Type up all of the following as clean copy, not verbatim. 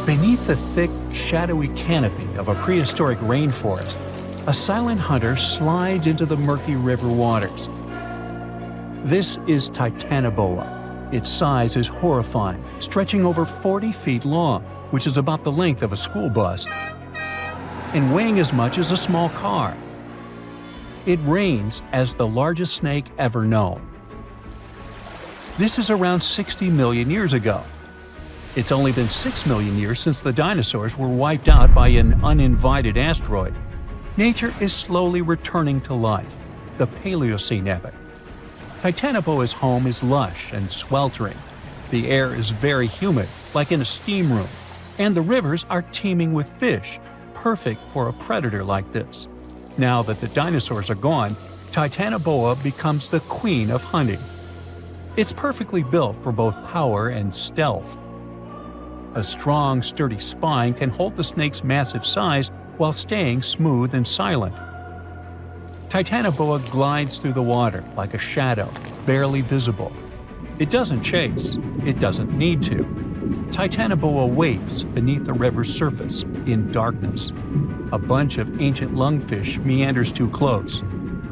Beneath the thick, shadowy canopy of a prehistoric rainforest, a silent hunter slides into the murky river waters. This is Titanoboa. Its size is horrifying, stretching over 40 feet long, which is about the length of a school bus, and weighing as much as a small car. It reigns as the largest snake ever known. This is around 60 million years ago. It's only been 6 million years since the dinosaurs were wiped out by an uninvited asteroid. Nature is slowly returning to life, the Paleocene epoch. Titanoboa's home is lush and sweltering. The air is very humid, like in a steam room, and the rivers are teeming with fish, perfect for a predator like this. Now that the dinosaurs are gone, Titanoboa becomes the queen of hunting. It's perfectly built for both power and stealth. A strong, sturdy spine can hold the snake's massive size while staying smooth and silent. Titanoboa glides through the water like a shadow, barely visible. It doesn't chase. It doesn't need to. Titanoboa waits beneath the river's surface, in darkness. A bunch of ancient lungfish meanders too close.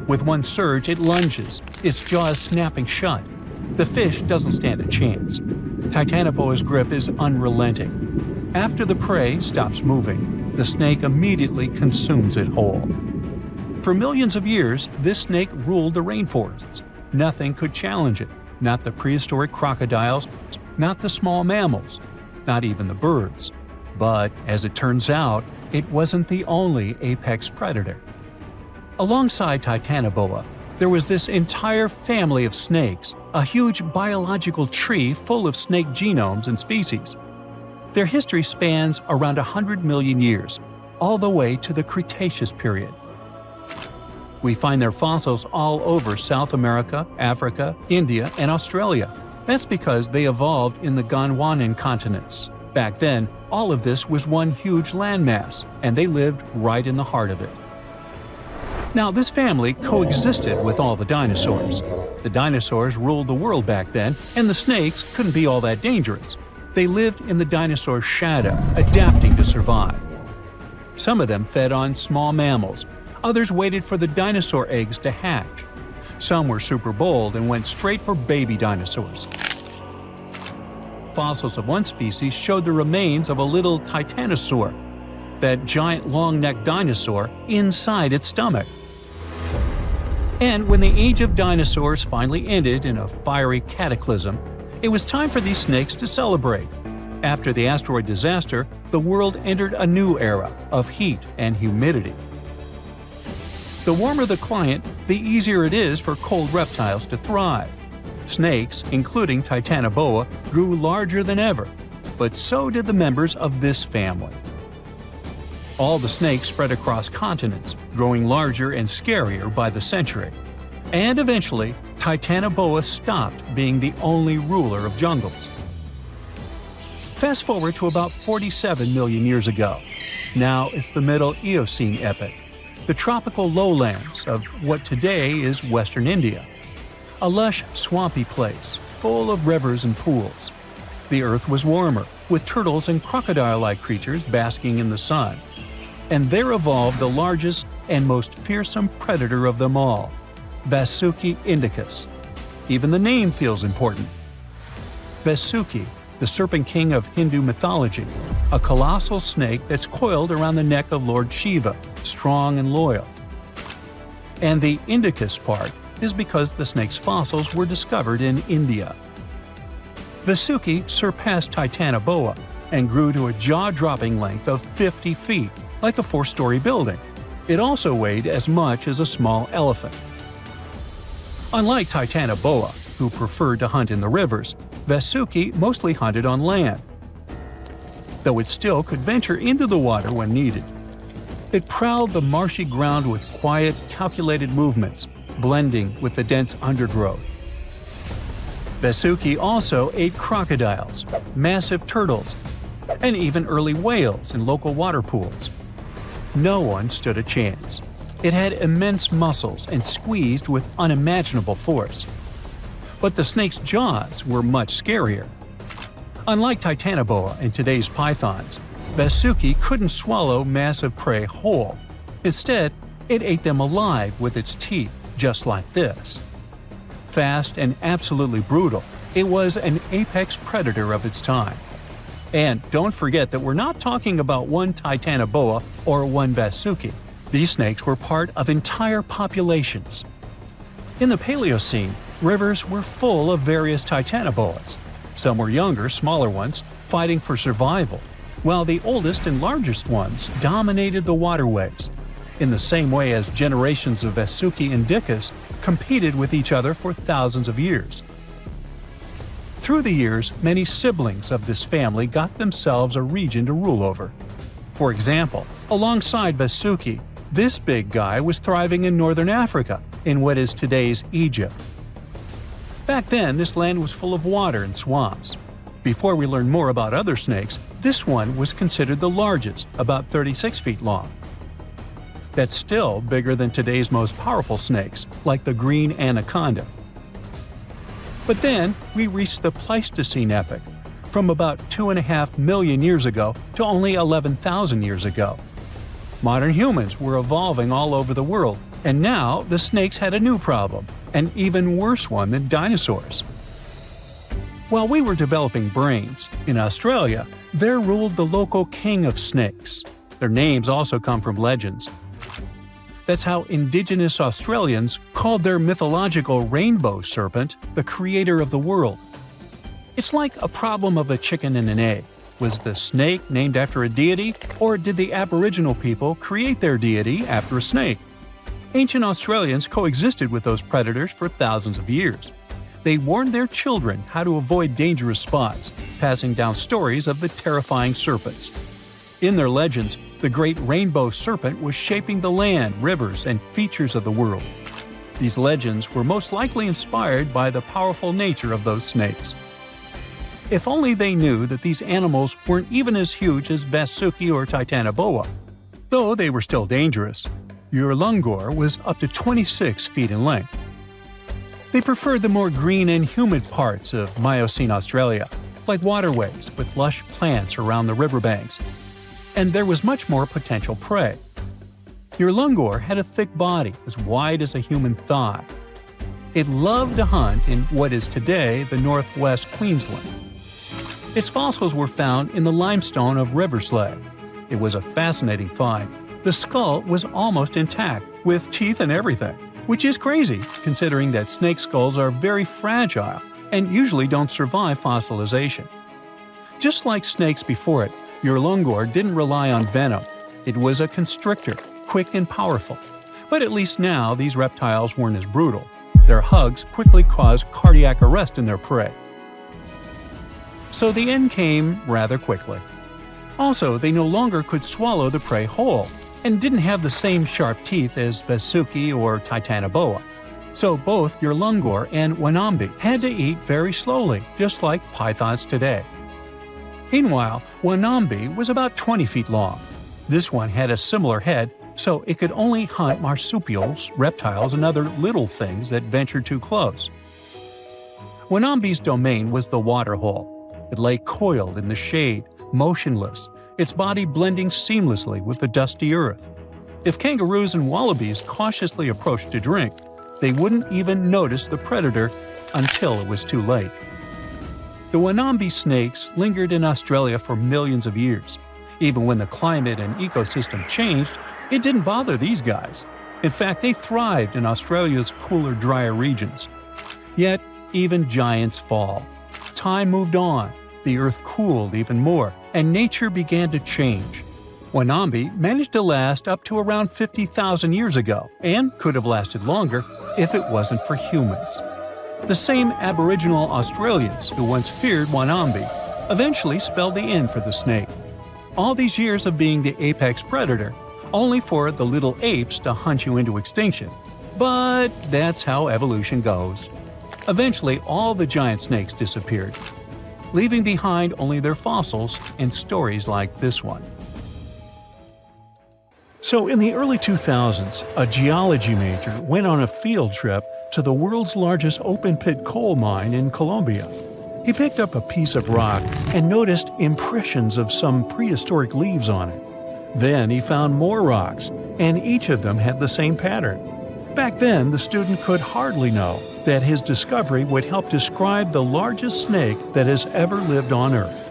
With one surge, it lunges, its jaws snapping shut. The fish doesn't stand a chance. Titanoboa's grip is unrelenting. After the prey stops moving, the snake immediately consumes it whole. For millions of years, this snake ruled the rainforests. Nothing could challenge it, not the prehistoric crocodiles, not the small mammals, not even the birds. But, as it turns out, it wasn't the only apex predator. Alongside Titanoboa, there was this entire family of snakes, a huge biological tree full of snake genomes and species. Their history spans around 100 million years, all the way to the Cretaceous Period. We find their fossils all over South America, Africa, India, and Australia. That's because they evolved in the Gondwanan continents. Back then, all of this was one huge landmass, and they lived right in the heart of it. Now, this family coexisted with all the dinosaurs. The dinosaurs ruled the world back then, and the snakes couldn't be all that dangerous. They lived in the dinosaur's shadow, adapting to survive. Some of them fed on small mammals. Others waited for the dinosaur eggs to hatch. Some were super bold and went straight for baby dinosaurs. Fossils of one species showed the remains of a little titanosaur, that giant long-necked dinosaur, inside its stomach. And when the age of dinosaurs finally ended in a fiery cataclysm, it was time for these snakes to celebrate. After the asteroid disaster, the world entered a new era of heat and humidity. The warmer the climate, the easier it is for cold reptiles to thrive. Snakes, including Titanoboa, grew larger than ever, but so did the members of this family. All the snakes spread across continents, growing larger and scarier by the century. And eventually, Titanoboa stopped being the only ruler of jungles. Fast forward to about 47 million years ago. Now it's the Middle Eocene epoch, the tropical lowlands of what today is Western India. A lush, swampy place, full of rivers and pools. The earth was warmer, with turtles and crocodile-like creatures basking in the sun. And there evolved the largest and most fearsome predator of them all, Vasuki indicus. Even the name feels important. Vasuki, the serpent king of Hindu mythology, a colossal snake that's coiled around the neck of Lord Shiva, strong and loyal. And the indicus part is because the snake's fossils were discovered in India. Vasuki surpassed Titanoboa and grew to a jaw-dropping length of 50 feet, like a 4-story building. It also weighed as much as a small elephant. Unlike Titanoboa, who preferred to hunt in the rivers, Vasuki mostly hunted on land, though it still could venture into the water when needed. It prowled the marshy ground with quiet, calculated movements, blending with the dense undergrowth. Vasuki also ate crocodiles, massive turtles, and even early whales in local water pools. No one stood a chance. It had immense muscles and squeezed with unimaginable force. But the snake's jaws were much scarier. Unlike Titanoboa and today's pythons, Vasuki couldn't swallow massive prey whole. Instead, it ate them alive with its teeth, just like this. Fast and absolutely brutal, it was an apex predator of its time. And don't forget that we're not talking about one Titanoboa or one Vasuki. These snakes were part of entire populations. In the Paleocene, rivers were full of various Titanoboas. Some were younger, smaller ones, fighting for survival, while the oldest and largest ones dominated the waterways, in the same way as generations of Vasuki indicus competed with each other for thousands of years. Through the years, many siblings of this family got themselves a region to rule over. For example, alongside Vasuki, this big guy was thriving in northern Africa, in what is today's Egypt. Back then, this land was full of water and swamps. Before we learn more about other snakes, this one was considered the largest, about 36 feet long. That's still bigger than today's most powerful snakes, like the green anaconda. But then, we reached the Pleistocene epoch, from about 2.5 million years ago to only 11,000 years ago. Modern humans were evolving all over the world, and now the snakes had a new problem, an even worse one than dinosaurs. While we were developing brains, in Australia, there ruled the local king of snakes. Their names also come from legends. That's how indigenous Australians called their mythological rainbow serpent the creator of the world. It's like a problem of a chicken and an egg. Was the snake named after a deity, or did the Aboriginal people create their deity after a snake? Ancient Australians coexisted with those predators for thousands of years. They warned their children how to avoid dangerous spots, passing down stories of the terrifying serpents. In their legends, the great rainbow serpent was shaping the land, rivers, and features of the world. These legends were most likely inspired by the powerful nature of those snakes. If only they knew that these animals weren't even as huge as Vasuki or Titanoboa. Though they were still dangerous. Urlungor was up to 26 feet in length. They preferred the more green and humid parts of Miocene Australia, like waterways with lush plants around the riverbanks. And there was much more potential prey. Urlungor had a thick body as wide as a human thigh. It loved to hunt in what is today the northwest Queensland. Its fossils were found in the limestone of Riverslade. It was a fascinating find. The skull was almost intact, with teeth and everything, which is crazy considering that snake skulls are very fragile and usually don't survive fossilization. Just like snakes before it, Urlungor didn't rely on venom. It was a constrictor, quick and powerful. But at least now these reptiles weren't as brutal. Their hugs quickly caused cardiac arrest in their prey. So the end came rather quickly. Also, they no longer could swallow the prey whole, and didn't have the same sharp teeth as Vasuki or Titanoboa. So both Urlungor and Wanambi had to eat very slowly, just like pythons today. Meanwhile, Wanambi was about 20 feet long. This one had a similar head, so it could only hunt marsupials, reptiles, and other little things that ventured too close. Wanambi's domain was the waterhole. It lay coiled in the shade, motionless, its body blending seamlessly with the dusty earth. If kangaroos and wallabies cautiously approached to drink, they wouldn't even notice the predator until it was too late. The Wanambi snakes lingered in Australia for millions of years. Even when the climate and ecosystem changed, it didn't bother these guys. In fact, they thrived in Australia's cooler, drier regions. Yet, even giants fall. Time moved on, the earth cooled even more, and nature began to change. Wanambi managed to last up to around 50,000 years ago, and could have lasted longer if it wasn't for humans. The same Aboriginal Australians who once feared Wanambi eventually spelled the end for the snake. All these years of being the apex predator, only for the little apes to hunt you into extinction. But that's how evolution goes. Eventually, all the giant snakes disappeared, leaving behind only their fossils and stories like this one. So in the early 2000s, a geology major went on a field trip to the world's largest open-pit coal mine in Colombia. He picked up a piece of rock and noticed impressions of some prehistoric leaves on it. Then he found more rocks, and each of them had the same pattern. Back then, the student could hardly know that his discovery would help describe the largest snake that has ever lived on Earth.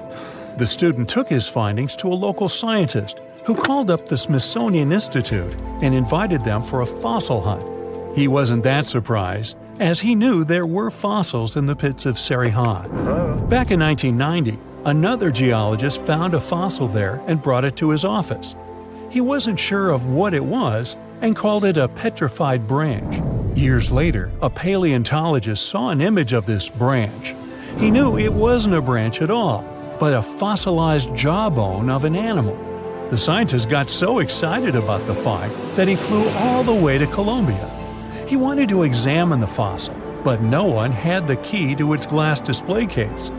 The student took his findings to a local scientist, who called up the Smithsonian Institute and invited them for a fossil hunt. He wasn't that surprised, as he knew there were fossils in the pits of Sahara. Back in 1990, another geologist found a fossil there and brought it to his office. He wasn't sure of what it was and called it a petrified branch. Years later, a paleontologist saw an image of this branch. He knew it wasn't a branch at all, but a fossilized jawbone of an animal. The scientist got so excited about the find that he flew all the way to Colombia. He wanted to examine the fossil, but no one had the key to its glass display case.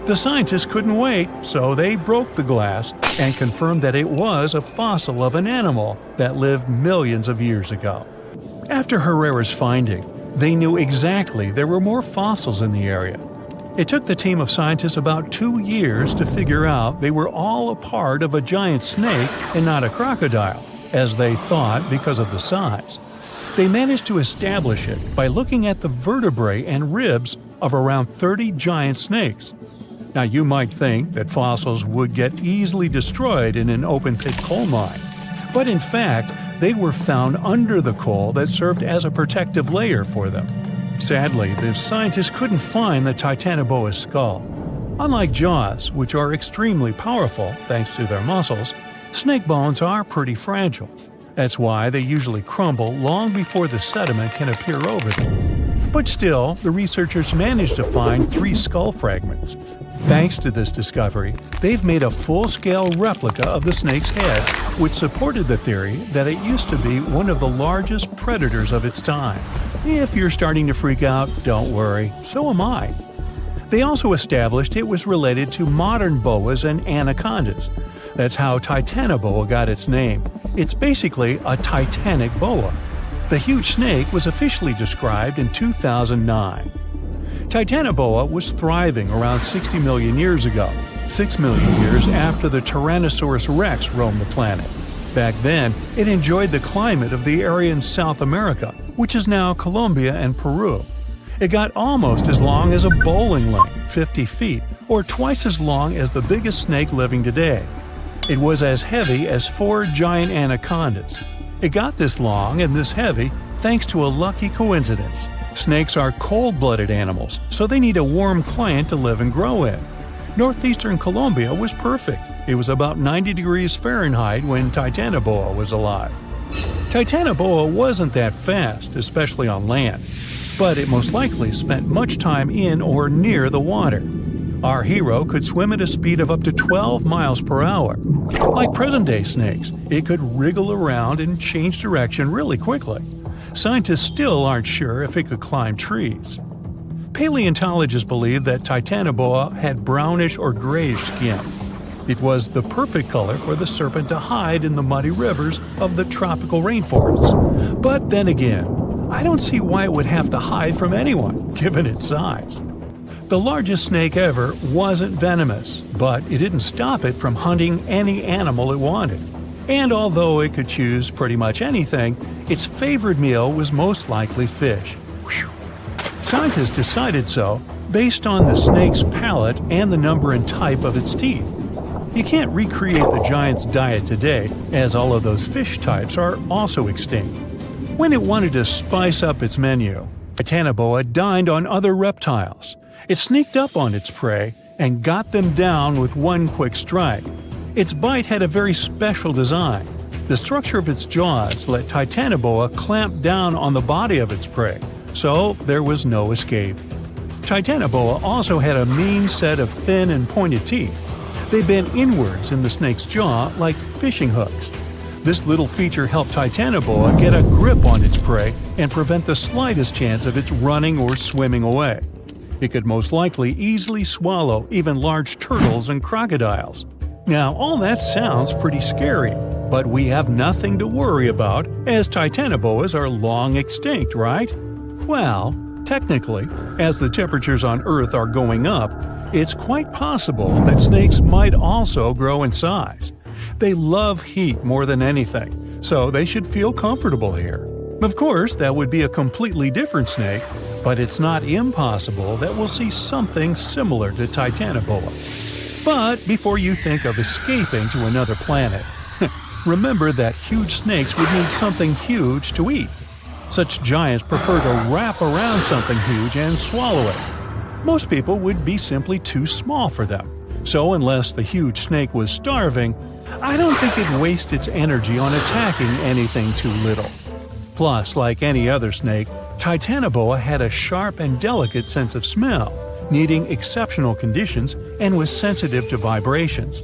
The scientists couldn't wait, so they broke the glass and confirmed that it was a fossil of an animal that lived millions of years ago. After Herrera's finding, they knew exactly there were more fossils in the area. It took the team of scientists about 2 years to figure out they were all a part of a giant snake and not a crocodile, as they thought because of the size. They managed to establish it by looking at the vertebrae and ribs of around 30 giant snakes. Now, you might think that fossils would get easily destroyed in an open-pit coal mine, but in fact, they were found under the coal that served as a protective layer for them. Sadly, the scientists couldn't find the Titanoboa's skull. Unlike jaws, which are extremely powerful thanks to their muscles, snake bones are pretty fragile. That's why they usually crumble long before the sediment can appear over them. But still, the researchers managed to find 3 skull fragments. Thanks to this discovery, they've made a full-scale replica of the snake's head, which supported the theory that it used to be one of the largest predators of its time. If you're starting to freak out, don't worry, so am I. They also established it was related to modern boas and anacondas. That's how Titanoboa got its name. It's basically a titanic boa. The huge snake was officially described in 2009. Titanoboa was thriving around 60 million years ago, 6 million years after the Tyrannosaurus rex roamed the planet. Back then, it enjoyed the climate of the area in South America, which is now Colombia and Peru. It got almost as long as a bowling lane, 50 feet, or twice as long as the biggest snake living today. It was as heavy as 4 giant anacondas. It got this long and this heavy thanks to a lucky coincidence. Snakes are cold-blooded animals, so they need a warm climate to live and grow in. Northeastern Colombia was perfect. It was about 90 degrees Fahrenheit when Titanoboa was alive. Titanoboa wasn't that fast, especially on land, but it most likely spent much time in or near the water. Our hero could swim at a speed of up to 12 miles per hour. Like present-day snakes, it could wriggle around and change direction really quickly. Scientists still aren't sure if it could climb trees. Paleontologists believe that Titanoboa had brownish or grayish skin. It was the perfect color for the serpent to hide in the muddy rivers of the tropical rainforests. But then again, I don't see why it would have to hide from anyone, given its size. The largest snake ever wasn't venomous, but it didn't stop it from hunting any animal it wanted. And although it could choose pretty much anything, its favorite meal was most likely fish. Whew. Scientists decided so based on the snake's palate and the number and type of its teeth. You can't recreate the giant's diet today, as all of those fish types are also extinct. When it wanted to spice up its menu, Titanoboa dined on other reptiles. It sneaked up on its prey and got them down with one quick strike. Its bite had a very special design. The structure of its jaws let Titanoboa clamp down on the body of its prey, so there was no escape. Titanoboa also had a mean set of thin and pointed teeth. They bent inwards in the snake's jaw like fishing hooks. This little feature helped Titanoboa get a grip on its prey and prevent the slightest chance of its running or swimming away. It could most likely easily swallow even large turtles and crocodiles. Now, all that sounds pretty scary, but we have nothing to worry about as Titanoboas are long extinct, right? Well, Technically, as the temperatures on Earth are going up, it's quite possible that snakes might also grow in size. They love heat more than anything, so they should feel comfortable here. Of course, that would be a completely different snake, but it's not impossible that we'll see something similar to Titanoboa. But before you think of escaping to another planet, remember that huge snakes would need something huge to eat. Such giants prefer to wrap around something huge and swallow it. Most people would be simply too small for them. So unless the huge snake was starving, I don't think it'd waste its energy on attacking anything too little. Plus, like any other snake, Titanoboa had a sharp and delicate sense of smell, needing exceptional conditions, and was sensitive to vibrations.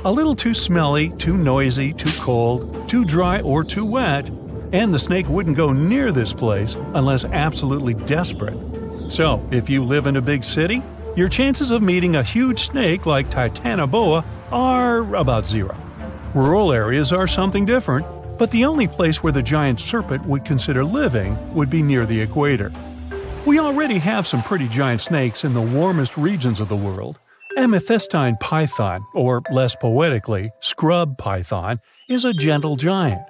A little too smelly, too noisy, too cold, too dry, or too wet, and the snake wouldn't go near this place unless absolutely desperate. So, if you live in a big city, your chances of meeting a huge snake like Titanoboa are about zero. Rural areas are something different, but the only place where the giant serpent would consider living would be near the equator. We already have some pretty giant snakes in the warmest regions of the world. Amethystine python, or less poetically, scrub python, is a gentle giant.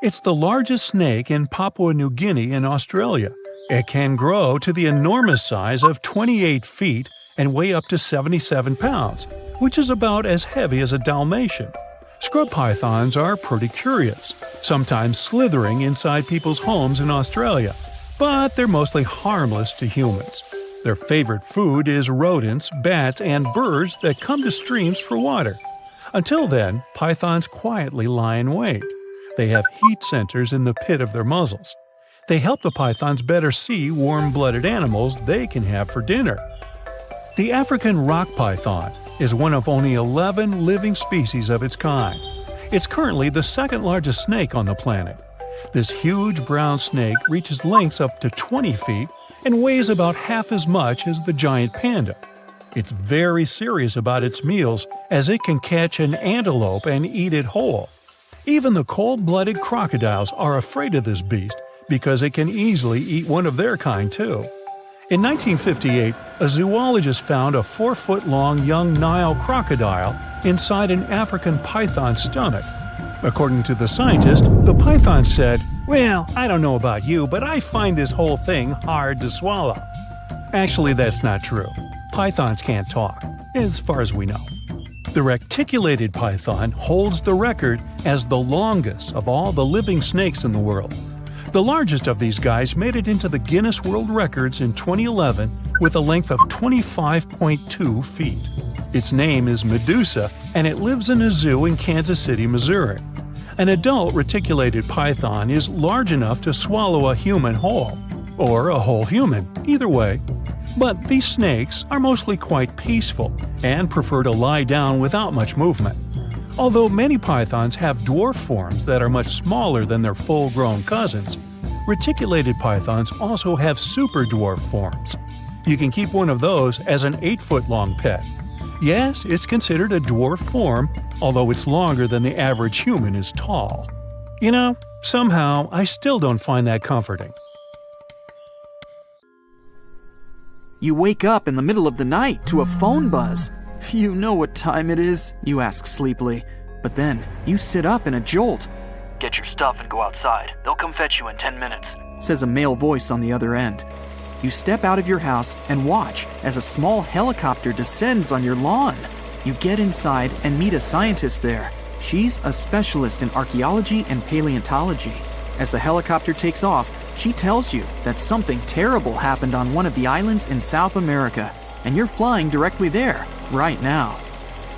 It's the largest snake in Papua New Guinea in Australia. It can grow to the enormous size of 28 feet and weigh up to 77 pounds, which is about as heavy as a Dalmatian. Scrub pythons are pretty curious, sometimes slithering inside people's homes in Australia, but they're mostly harmless to humans. Their favorite food is rodents, bats, and birds that come to streams for water. Until then, pythons quietly lie in wait. They have heat sensors in the pit of their muzzles. They help the pythons better see warm-blooded animals they can have for dinner. The African rock python is one of only 11 living species of its kind. It's currently the second largest snake on the planet. This huge brown snake reaches lengths up to 20 feet and weighs about half as much as the giant panda. It's very serious about its meals, as it can catch an antelope and eat it whole. Even the cold-blooded crocodiles are afraid of this beast because it can easily eat one of their kind too. In 1958, a zoologist found a 4-foot-long young Nile crocodile inside an African python's stomach. According to the scientist, the python said, "Well, I don't know about you, but I find this whole thing hard to swallow." Actually, that's not true. Pythons can't talk, as far as we know. The reticulated python holds the record as the longest of all the living snakes in the world. The largest of these guys made it into the Guinness World Records in 2011 with a length of 25.2 feet. Its name is Medusa, and it lives in a zoo in Kansas City, Missouri. An adult reticulated python is large enough to swallow a human whole, or a whole human, either way. But these snakes are mostly quite peaceful and prefer to lie down without much movement. Although many pythons have dwarf forms that are much smaller than their full-grown cousins, reticulated pythons also have super dwarf forms. You can keep one of those as an 8-foot-long pet. Yes, it's considered a dwarf form, although it's longer than the average human is tall. You know, somehow I still don't find that comforting. You wake up in the middle of the night to a phone buzz. You know what time it is, you ask sleepily, but then you sit up in a jolt. "Get your stuff and go outside. They'll come fetch you in 10 minutes," says a male voice on the other end. You step out of your house and watch as a small helicopter descends on your lawn. You get inside and meet a scientist there. She's a specialist in archaeology and paleontology. As the helicopter takes off, she tells you that something terrible happened on one of the islands in South America, and you're flying directly there, right now.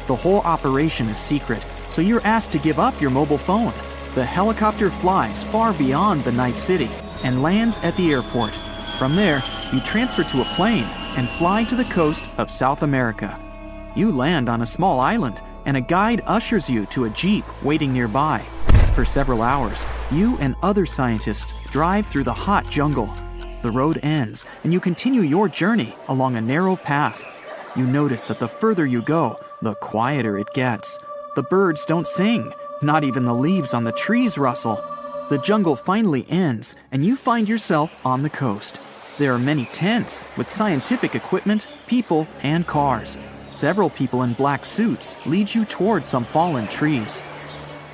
The whole operation is secret, so you're asked to give up your mobile phone. The helicopter flies far beyond the night city and lands at the airport. From there, you transfer to a plane and fly to the coast of South America. You land on a small island, and a guide ushers you to a jeep waiting nearby. For several hours, you and other scientists drive through the hot jungle. The road ends, and you continue your journey along a narrow path. You notice that the further you go, the quieter it gets. The birds don't sing, not even the leaves on the trees rustle. The jungle finally ends, and you find yourself on the coast. There are many tents with scientific equipment, people, and cars. Several people in black suits lead you toward some fallen trees.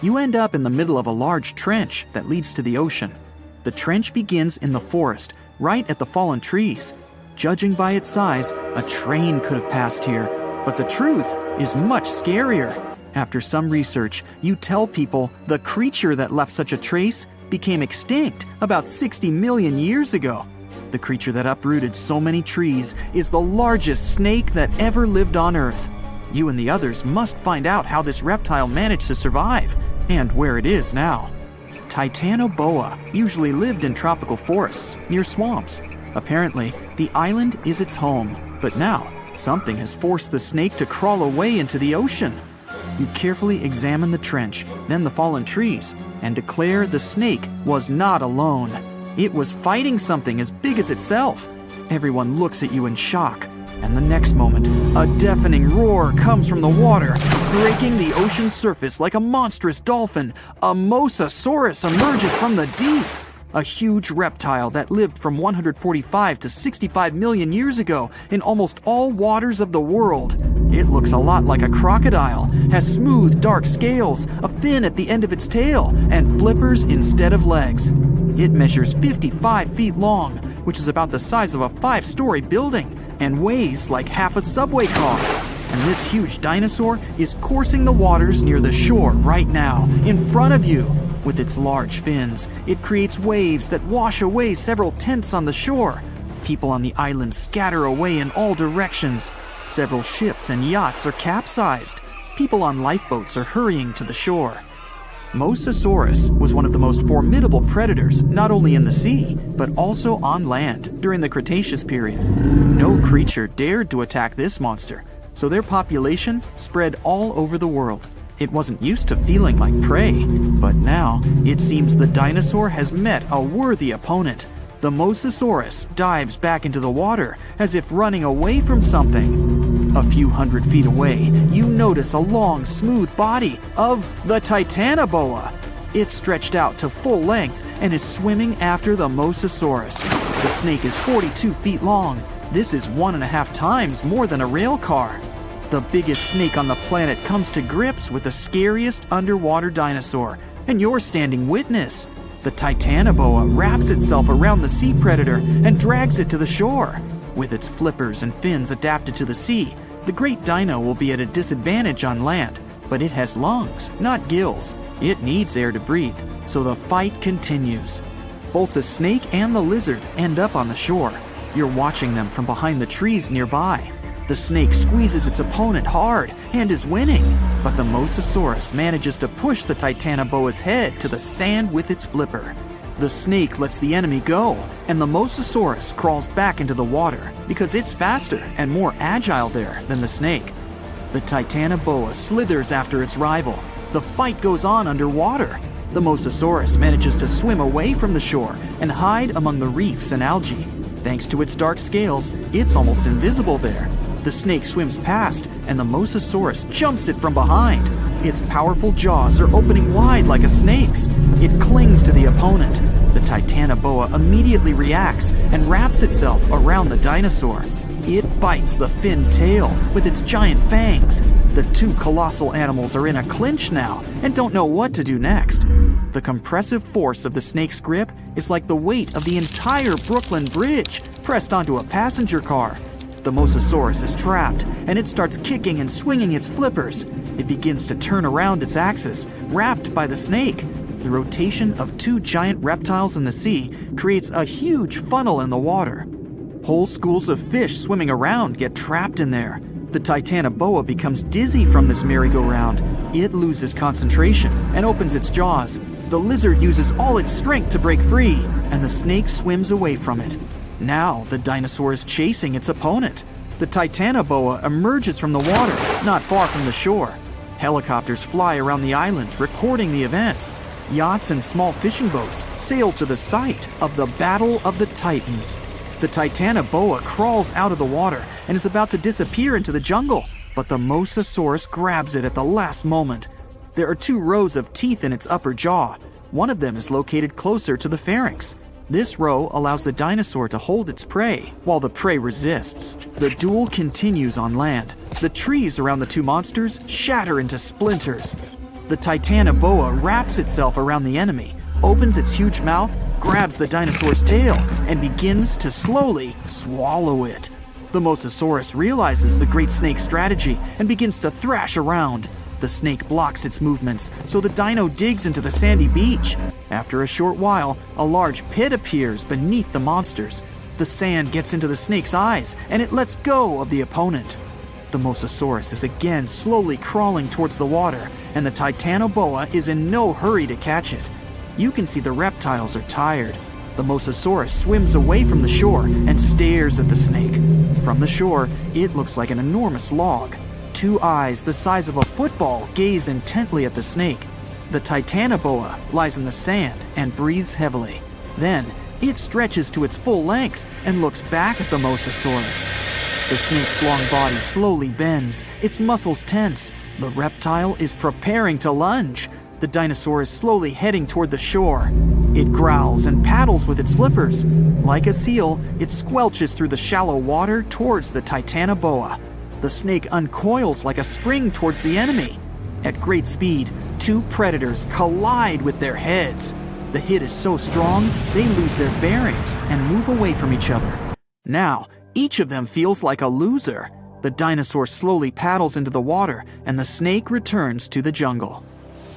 You end up in the middle of a large trench that leads to the ocean. The trench begins in the forest, right at the fallen trees. Judging by its size, a train could have passed here, but the truth is much scarier. After some research, you tell people the creature that left such a trace became extinct about 60 million years ago. The creature that uprooted so many trees is the largest snake that ever lived on Earth. You and the others must find out how this reptile managed to survive and where it is now. Titanoboa usually lived in tropical forests near swamps. Apparently, the island is its home, but now something has forced the snake to crawl away into the ocean. You carefully examine the trench, then the fallen trees, and declare the snake was not alone. It was fighting something as big as itself. Everyone looks at you in shock, and the next moment, a deafening roar comes from the water, breaking the ocean's surface like a monstrous dolphin. A mosasaurus emerges from the deep, a huge reptile that lived from 145 to 65 million years ago in almost all waters of the world. It looks a lot like a crocodile, has smooth, dark scales, a fin at the end of its tail, and flippers instead of legs. It measures 55 feet long, which is about the size of a 5-story building, and weighs like half a subway car. And this huge dinosaur is coursing the waters near the shore right now, in front of you. With its large fins, it creates waves that wash away several tents on the shore. People on the island scatter away in all directions. Several ships and yachts are capsized. People on lifeboats are hurrying to the shore. Mosasaurus was one of the most formidable predators, not only in the sea, but also on land during the Cretaceous period. No creature dared to attack this monster, so their population spread all over the world. It wasn't used to feeling like prey, but now it seems the dinosaur has met a worthy opponent. The Mosasaurus dives back into the water as if running away from something. A few hundred feet away, you notice a long, smooth body of the Titanoboa. It's stretched out to full length and is swimming after the Mosasaurus. The snake is 42 feet long. This is 1.5 times more than a rail car. The biggest snake on the planet comes to grips with the scariest underwater dinosaur, and you're standing witness. The Titanoboa wraps itself around the sea predator and drags it to the shore. With its flippers and fins adapted to the sea, the great dino will be at a disadvantage on land, but it has lungs, not gills. It needs air to breathe, so the fight continues. Both the snake and the lizard end up on the shore. You're watching them from behind the trees nearby. The snake squeezes its opponent hard and is winning, but the Mosasaurus manages to push the Titanoboa's head to the sand with its flipper. The snake lets the enemy go, and the Mosasaurus crawls back into the water because it's faster and more agile there than the snake. The Titanoboa slithers after its rival. The fight goes on underwater. The Mosasaurus manages to swim away from the shore and hide among the reefs and algae. Thanks to its dark scales, it's almost invisible there. The snake swims past, and the Mosasaurus jumps it from behind. Its powerful jaws are opening wide like a snake's. It clings to the opponent. The Titanoboa immediately reacts and wraps itself around the dinosaur. It bites the finned tail with its giant fangs. The two colossal animals are in a clinch now and don't know what to do next. The compressive force of the snake's grip is like the weight of the entire Brooklyn Bridge pressed onto a passenger car. The Mosasaurus is trapped, and it starts kicking and swinging its flippers. It begins to turn around its axis, wrapped by the snake. The rotation of two giant reptiles in the sea creates a huge funnel in the water. Whole schools of fish swimming around get trapped in there. The Titanoboa becomes dizzy from this merry-go-round. It loses concentration and opens its jaws. The lizard uses all its strength to break free, and the snake swims away from it. Now the dinosaur is chasing its opponent. The Titanoboa emerges from the water, not far from the shore. Helicopters fly around the island, recording the events. Yachts and small fishing boats sail to the site of the Battle of the Titans. The Titanoboa crawls out of the water and is about to disappear into the jungle, but the Mosasaurus grabs it at the last moment. There are 2 rows of teeth in its upper jaw. One of them is located closer to the pharynx. This row allows the dinosaur to hold its prey, while the prey resists. The duel continues on land. The trees around the two monsters shatter into splinters. The Titanoboa wraps itself around the enemy, opens its huge mouth, grabs the dinosaur's tail, and begins to slowly swallow it. The Mosasaurus realizes the great snake's strategy and begins to thrash around. The snake blocks its movements, so the dino digs into the sandy beach. After a short while, a large pit appears beneath the monsters. The sand gets into the snake's eyes, and it lets go of the opponent. The Mosasaurus is again slowly crawling towards the water, and the Titanoboa is in no hurry to catch it. You can see the reptiles are tired. The Mosasaurus swims away from the shore and stares at the snake. From the shore, it looks like an enormous log. Two eyes the size of a football gaze intently at the snake. The Titanoboa lies in the sand and breathes heavily. Then, it stretches to its full length and looks back at the Mosasaurus. The snake's long body slowly bends, its muscles tense. The reptile is preparing to lunge. The dinosaur is slowly heading toward the shore. It growls and paddles with its flippers. Like a seal, it squelches through the shallow water towards the Titanoboa. The snake uncoils like a spring towards the enemy. At great speed, two predators collide with their heads. The hit is so strong, they lose their bearings and move away from each other. Now, each of them feels like a loser. The dinosaur slowly paddles into the water, and the snake returns to the jungle.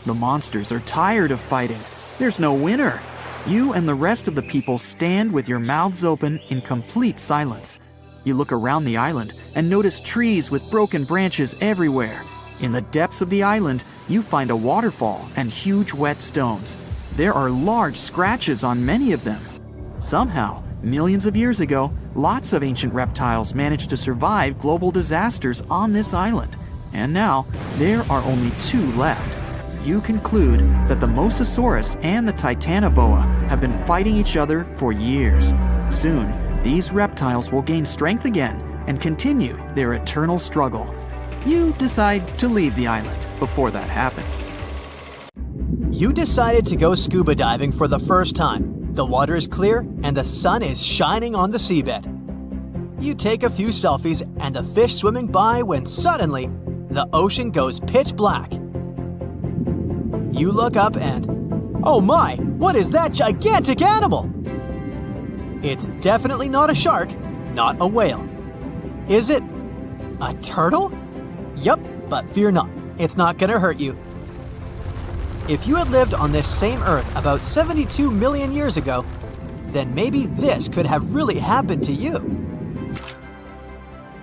The monsters are tired of fighting. There's no winner. You and the rest of the people stand with your mouths open in complete silence. You look around the island and notice trees with broken branches everywhere. In the depths of the island, you find a waterfall and huge wet stones. There are large scratches on many of them. Somehow, millions of years ago, lots of ancient reptiles managed to survive global disasters on this island. And now, there are only two left. You conclude that the Mosasaurus and the Titanoboa have been fighting each other for years. Soon, these reptiles will gain strength again and continue their eternal struggle. You decide to leave the island before that happens. You decided to go scuba diving for the first time. The water is clear and the sun is shining on the seabed. You take a few selfies and the fish swimming by when suddenly, the ocean goes pitch black. You look up and, oh my, what is that gigantic animal? It's definitely not a shark, not a whale. Is it a turtle? Yup, but fear not, it's not gonna hurt you. If you had lived on this same Earth about 72 million years ago, then maybe this could have really happened to you.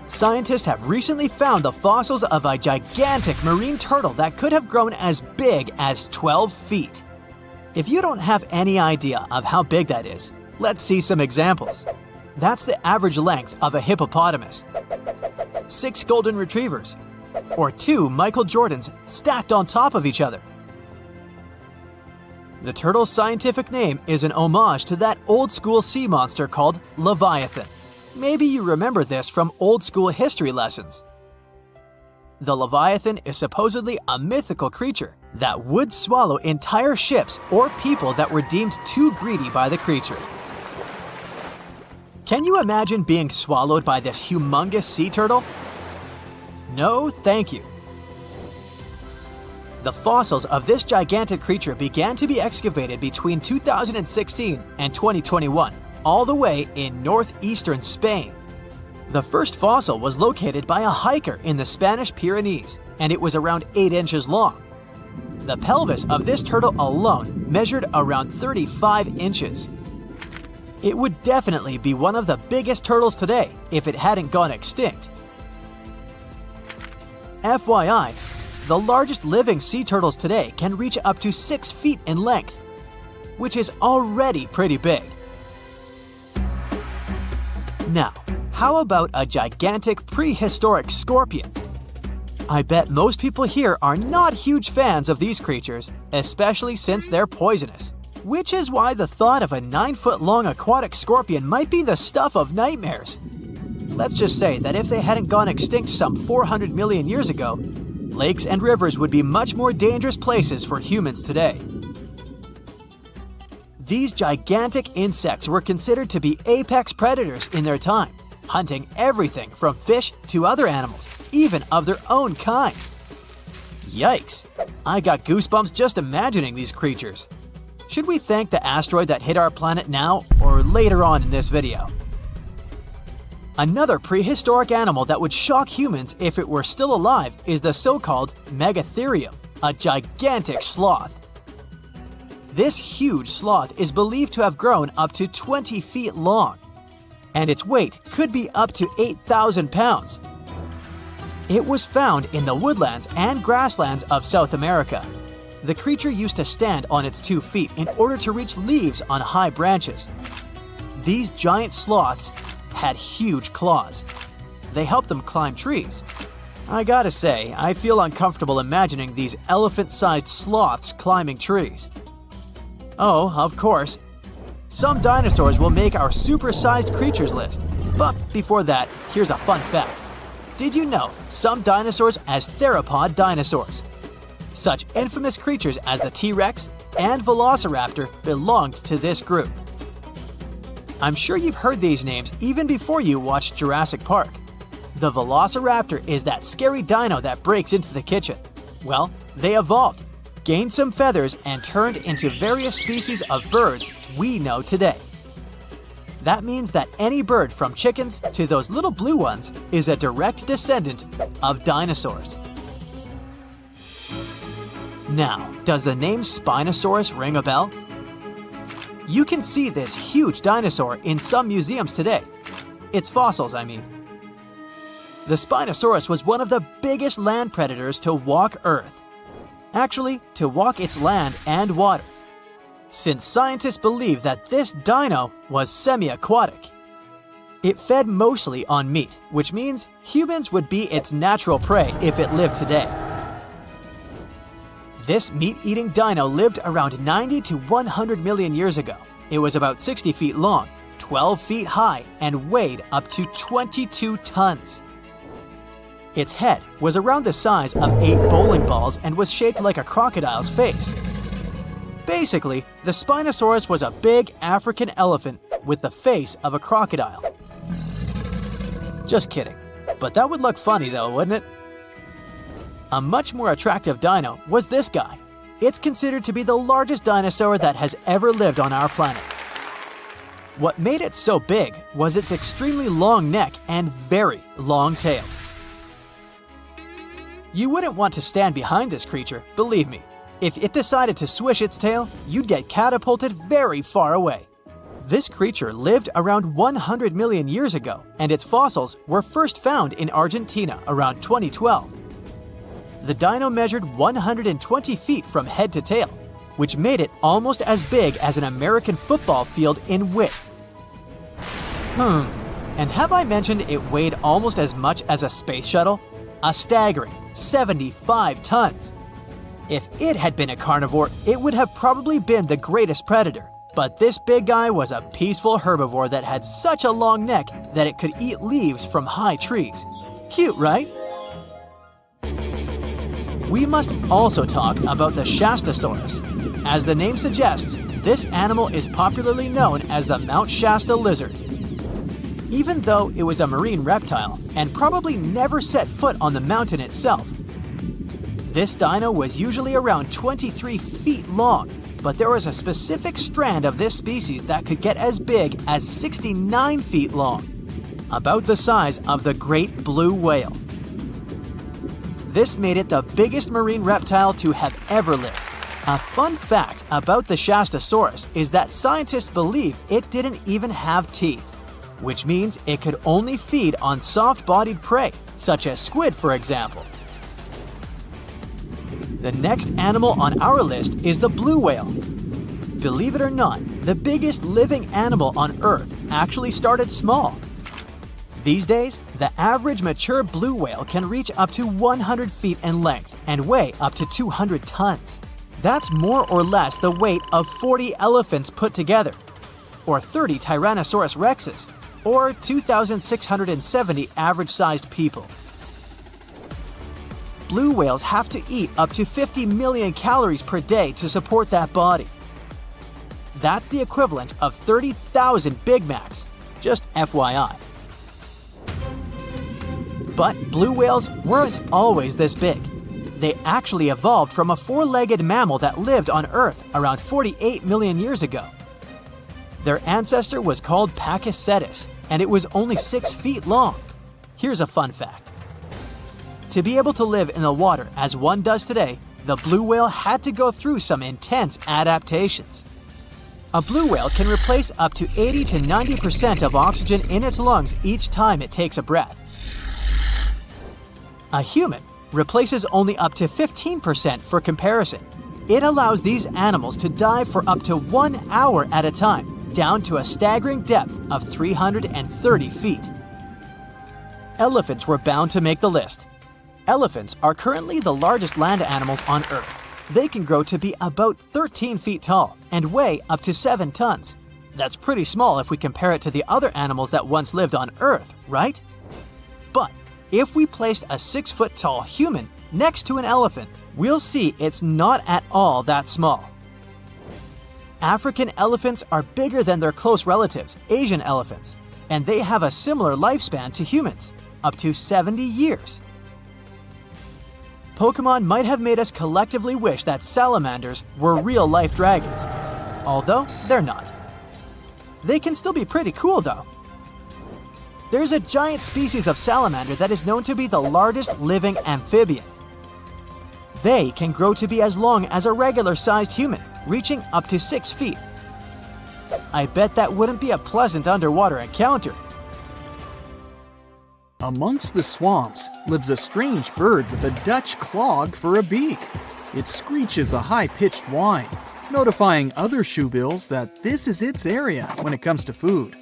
Scientists have recently found the fossils of a gigantic marine turtle that could have grown as big as 12 feet. If you don't have any idea of how big that is, let's see some examples. That's the average length of a hippopotamus, 6 golden retrievers, or 2 Michael Jordans stacked on top of each other. The turtle's scientific name is an homage to that old-school sea monster called Leviathan. Maybe you remember this from old-school history lessons. The Leviathan is supposedly a mythical creature that would swallow entire ships or people that were deemed too greedy by the creature. Can you imagine being swallowed by this humongous sea turtle? No, thank you. The fossils of this gigantic creature began to be excavated between 2016 and 2021, all the way in northeastern Spain. The first fossil was located by a hiker in the Spanish Pyrenees, and it was around 8 inches long. The pelvis of this turtle alone measured around 35 inches. It would definitely be one of the biggest turtles today if it hadn't gone extinct. FYI, the largest living sea turtles today can reach up to 6 feet in length, which is already pretty big. Now, how about a gigantic prehistoric scorpion? I bet most people here are not huge fans of these creatures, especially since they're poisonous, which is why the thought of a 9-foot-long aquatic scorpion might be the stuff of nightmares. Let's just say that if they hadn't gone extinct some 400 million years ago, lakes and rivers would be much more dangerous places for humans today. These gigantic insects were considered to be apex predators in their time, hunting everything from fish to other animals, even of their own kind. Yikes! I got goosebumps just imagining these creatures. Should we thank the asteroid that hit our planet now or later on in this video? Another prehistoric animal that would shock humans if it were still alive is the so-called Megatherium, a gigantic sloth. This huge sloth is believed to have grown up to 20 feet long, and its weight could be up to 8,000 pounds. It was found in the woodlands and grasslands of South America. The creature used to stand on its 2 feet in order to reach leaves on high branches. These giant sloths had huge claws. They helped them climb trees. I gotta say, I feel uncomfortable imagining these elephant-sized sloths climbing trees. Oh, of course, some dinosaurs will make our super-sized creatures list. But before that, here's a fun fact. Did you know some dinosaurs as theropod dinosaurs? Such infamous creatures as the T-Rex and Velociraptor belonged to this group. I'm sure you've heard these names even before you watched Jurassic Park. The Velociraptor is that scary dino that breaks into the kitchen. Well, they evolved, gained some feathers, and turned into various species of birds we know today. That means that any bird from chickens to those little blue ones is a direct descendant of dinosaurs. Now, does the name Spinosaurus ring a bell? You can see this huge dinosaur in some museums today. Its fossils, I mean. The Spinosaurus was one of the biggest land predators to walk Earth. Actually, to walk its land and water, since scientists believe that this dino was semi-aquatic. It fed mostly on meat, which means humans would be its natural prey if it lived today. This meat-eating dino lived around 90 to 100 million years ago. It was about 60 feet long, 12 feet high, and weighed up to 22 tons. Its head was around the size of 8 bowling balls and was shaped like a crocodile's face. Basically, the Spinosaurus was a big African elephant with the face of a crocodile. Just kidding. But that would look funny though, wouldn't it? A much more attractive dino was this guy. It's considered to be the largest dinosaur that has ever lived on our planet. What made it so big was its extremely long neck and very long tail. You wouldn't want to stand behind this creature, believe me. If it decided to swish its tail, you'd get catapulted very far away. This creature lived around 100 million years ago, and its fossils were first found in Argentina around 2012. The dino measured 120 feet from head to tail, which made it almost as big as an American football field in width. And have I mentioned it weighed almost as much as a space shuttle? A staggering 75 tons. If it had been a carnivore, it would have probably been the greatest predator. But this big guy was a peaceful herbivore that had such a long neck that it could eat leaves from high trees. Cute, right? We must also talk about the Shastasaurus. As the name suggests, this animal is popularly known as the Mount Shasta lizard. Even though it was a marine reptile and probably never set foot on the mountain itself, this dino was usually around 23 feet long, but there was a specific strand of this species that could get as big as 69 feet long, about the size of the great blue whale. This made it the biggest marine reptile to have ever lived. A fun fact about the Shastasaurus is that scientists believe it didn't even have teeth, which means it could only feed on soft-bodied prey, such as squid, for example. The next animal on our list is the blue whale. Believe it or not, the biggest living animal on Earth actually started small. These days, the average mature blue whale can reach up to 100 feet in length and weigh up to 200 tons. That's more or less the weight of 40 elephants put together, or 30 Tyrannosaurus rexes, or 2,670 average-sized people. Blue whales have to eat up to 50 million calories per day to support that body. That's the equivalent of 30,000 Big Macs, just FYI. But blue whales weren't always this big. They actually evolved from a four-legged mammal that lived on Earth around 48 million years ago. Their ancestor was called Parasites, and it was only 6 feet long. Here's a fun fact. To be able to live in the water as one does today, the blue whale had to go through some intense adaptations. A blue whale can replace up to 80 to 90% of oxygen in its lungs each time it takes a breath. A human replaces only up to 15% for comparison. It allows these animals to dive for up to 1 hour at a time, down to a staggering depth of 330 feet. Elephants were bound to make the list. Elephants are currently the largest land animals on Earth. They can grow to be about 13 feet tall and weigh up to 7 tons. That's pretty small if we compare it to the other animals that once lived on Earth, right? But if we placed a 6-foot-tall human next to an elephant, we'll see it's not at all that small. African elephants are bigger than their close relatives, Asian elephants, and they have a similar lifespan to humans, up to 70 years. Pokemon might have made us collectively wish that salamanders were real-life dragons, although they're not. They can still be pretty cool though. There's a giant species of salamander that is known to be the largest living amphibian. They can grow to be as long as a regular-sized human, reaching up to 6 feet. I bet that wouldn't be a pleasant underwater encounter. Amongst the swamps lives a strange bird with a Dutch clog for a beak. It screeches a high-pitched whine, notifying other shoebills that this is its area when it comes to food.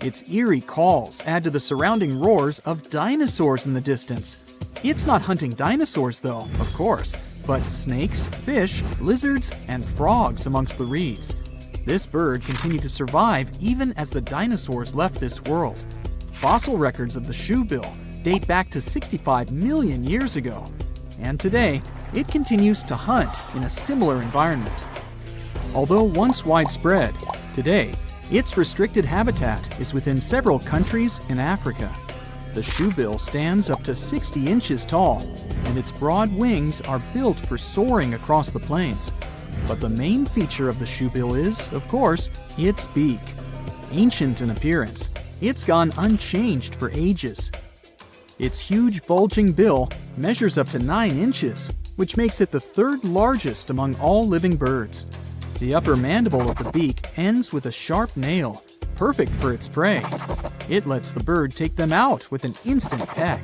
Its eerie calls add to the surrounding roars of dinosaurs in the distance. It's not hunting dinosaurs though, of course, but snakes, fish, lizards, and frogs amongst the reeds. This bird continued to survive even as the dinosaurs left this world. Fossil records of the shoebill date back to 65 million years ago, and today it continues to hunt in a similar environment. Although once widespread, today its restricted habitat is within several countries in Africa. The shoebill stands up to 60 inches tall, and its broad wings are built for soaring across the plains. But the main feature of the shoebill is, of course, its beak. Ancient in appearance, it's gone unchanged for ages. Its huge bulging bill measures up to 9 inches, which makes it the third largest among all living birds. The upper mandible of the beak ends with a sharp nail, perfect for its prey. It lets the bird take them out with an instant peck.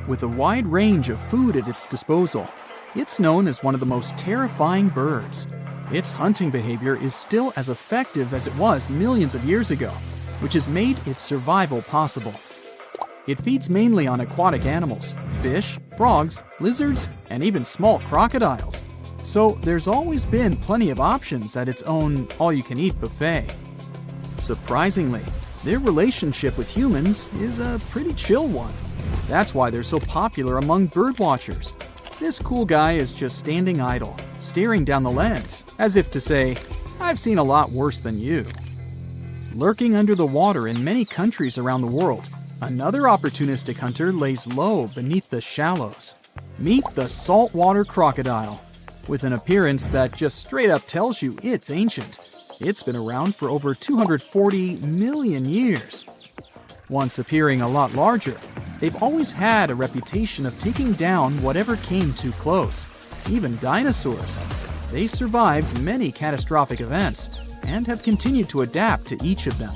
With a wide range of food at its disposal, it's known as one of the most terrifying birds. Its hunting behavior is still as effective as it was millions of years ago, which has made its survival possible. It feeds mainly on aquatic animals, fish, frogs, lizards, and even small crocodiles. So there's always been plenty of options at its own all-you-can-eat buffet. Surprisingly, their relationship with humans is a pretty chill one. That's why they're so popular among birdwatchers. This cool guy is just standing idle, staring down the lens, as if to say, "I've seen a lot worse than you." Lurking under the water in many countries around the world, another opportunistic hunter lays low beneath the shallows. Meet the saltwater crocodile. With an appearance that just straight up tells you it's ancient. It's been around for over 240 million years. Once appearing a lot larger, they've always had a reputation of taking down whatever came too close, even dinosaurs. They survived many catastrophic events and have continued to adapt to each of them.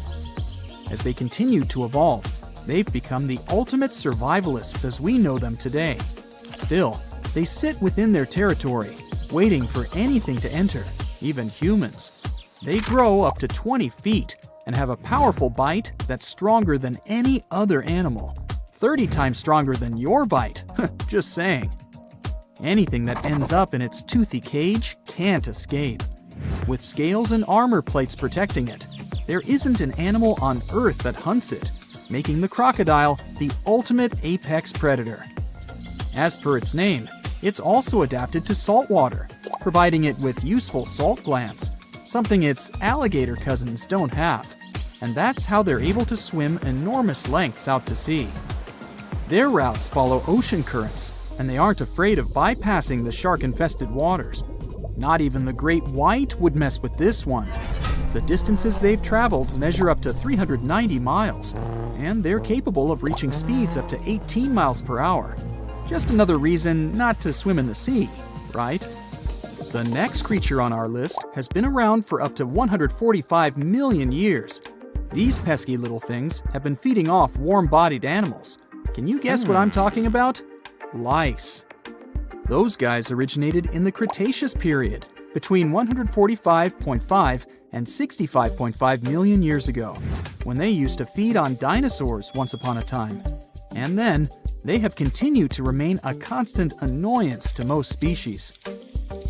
As they continue to evolve, they've become the ultimate survivalists as we know them today. Still, they sit within their territory, waiting for anything to enter, even humans. They grow up to 20 feet and have a powerful bite that's stronger than any other animal. 30 times stronger than your bite, just saying. Anything that ends up in its toothy cage can't escape. With scales and armor plates protecting it, there isn't an animal on Earth that hunts it, making the crocodile the ultimate apex predator. As per its name, it's also adapted to salt water, providing it with useful salt glands, something its alligator cousins don't have, and that's how they're able to swim enormous lengths out to sea. Their routes follow ocean currents, and they aren't afraid of bypassing the shark-infested waters. Not even the great white would mess with this one. The distances they've traveled measure up to 390 miles, and they're capable of reaching speeds up to 18 miles per hour. Just another reason not to swim in the sea, right? The next creature on our list has been around for up to 145 million years. These pesky little things have been feeding off warm-bodied animals. Can you guess what I'm talking about? Lice. Those guys originated in the Cretaceous Period, between 145.5 and 65.5 million years ago, when they used to feed on dinosaurs once upon a time. And then, they have continued to remain a constant annoyance to most species.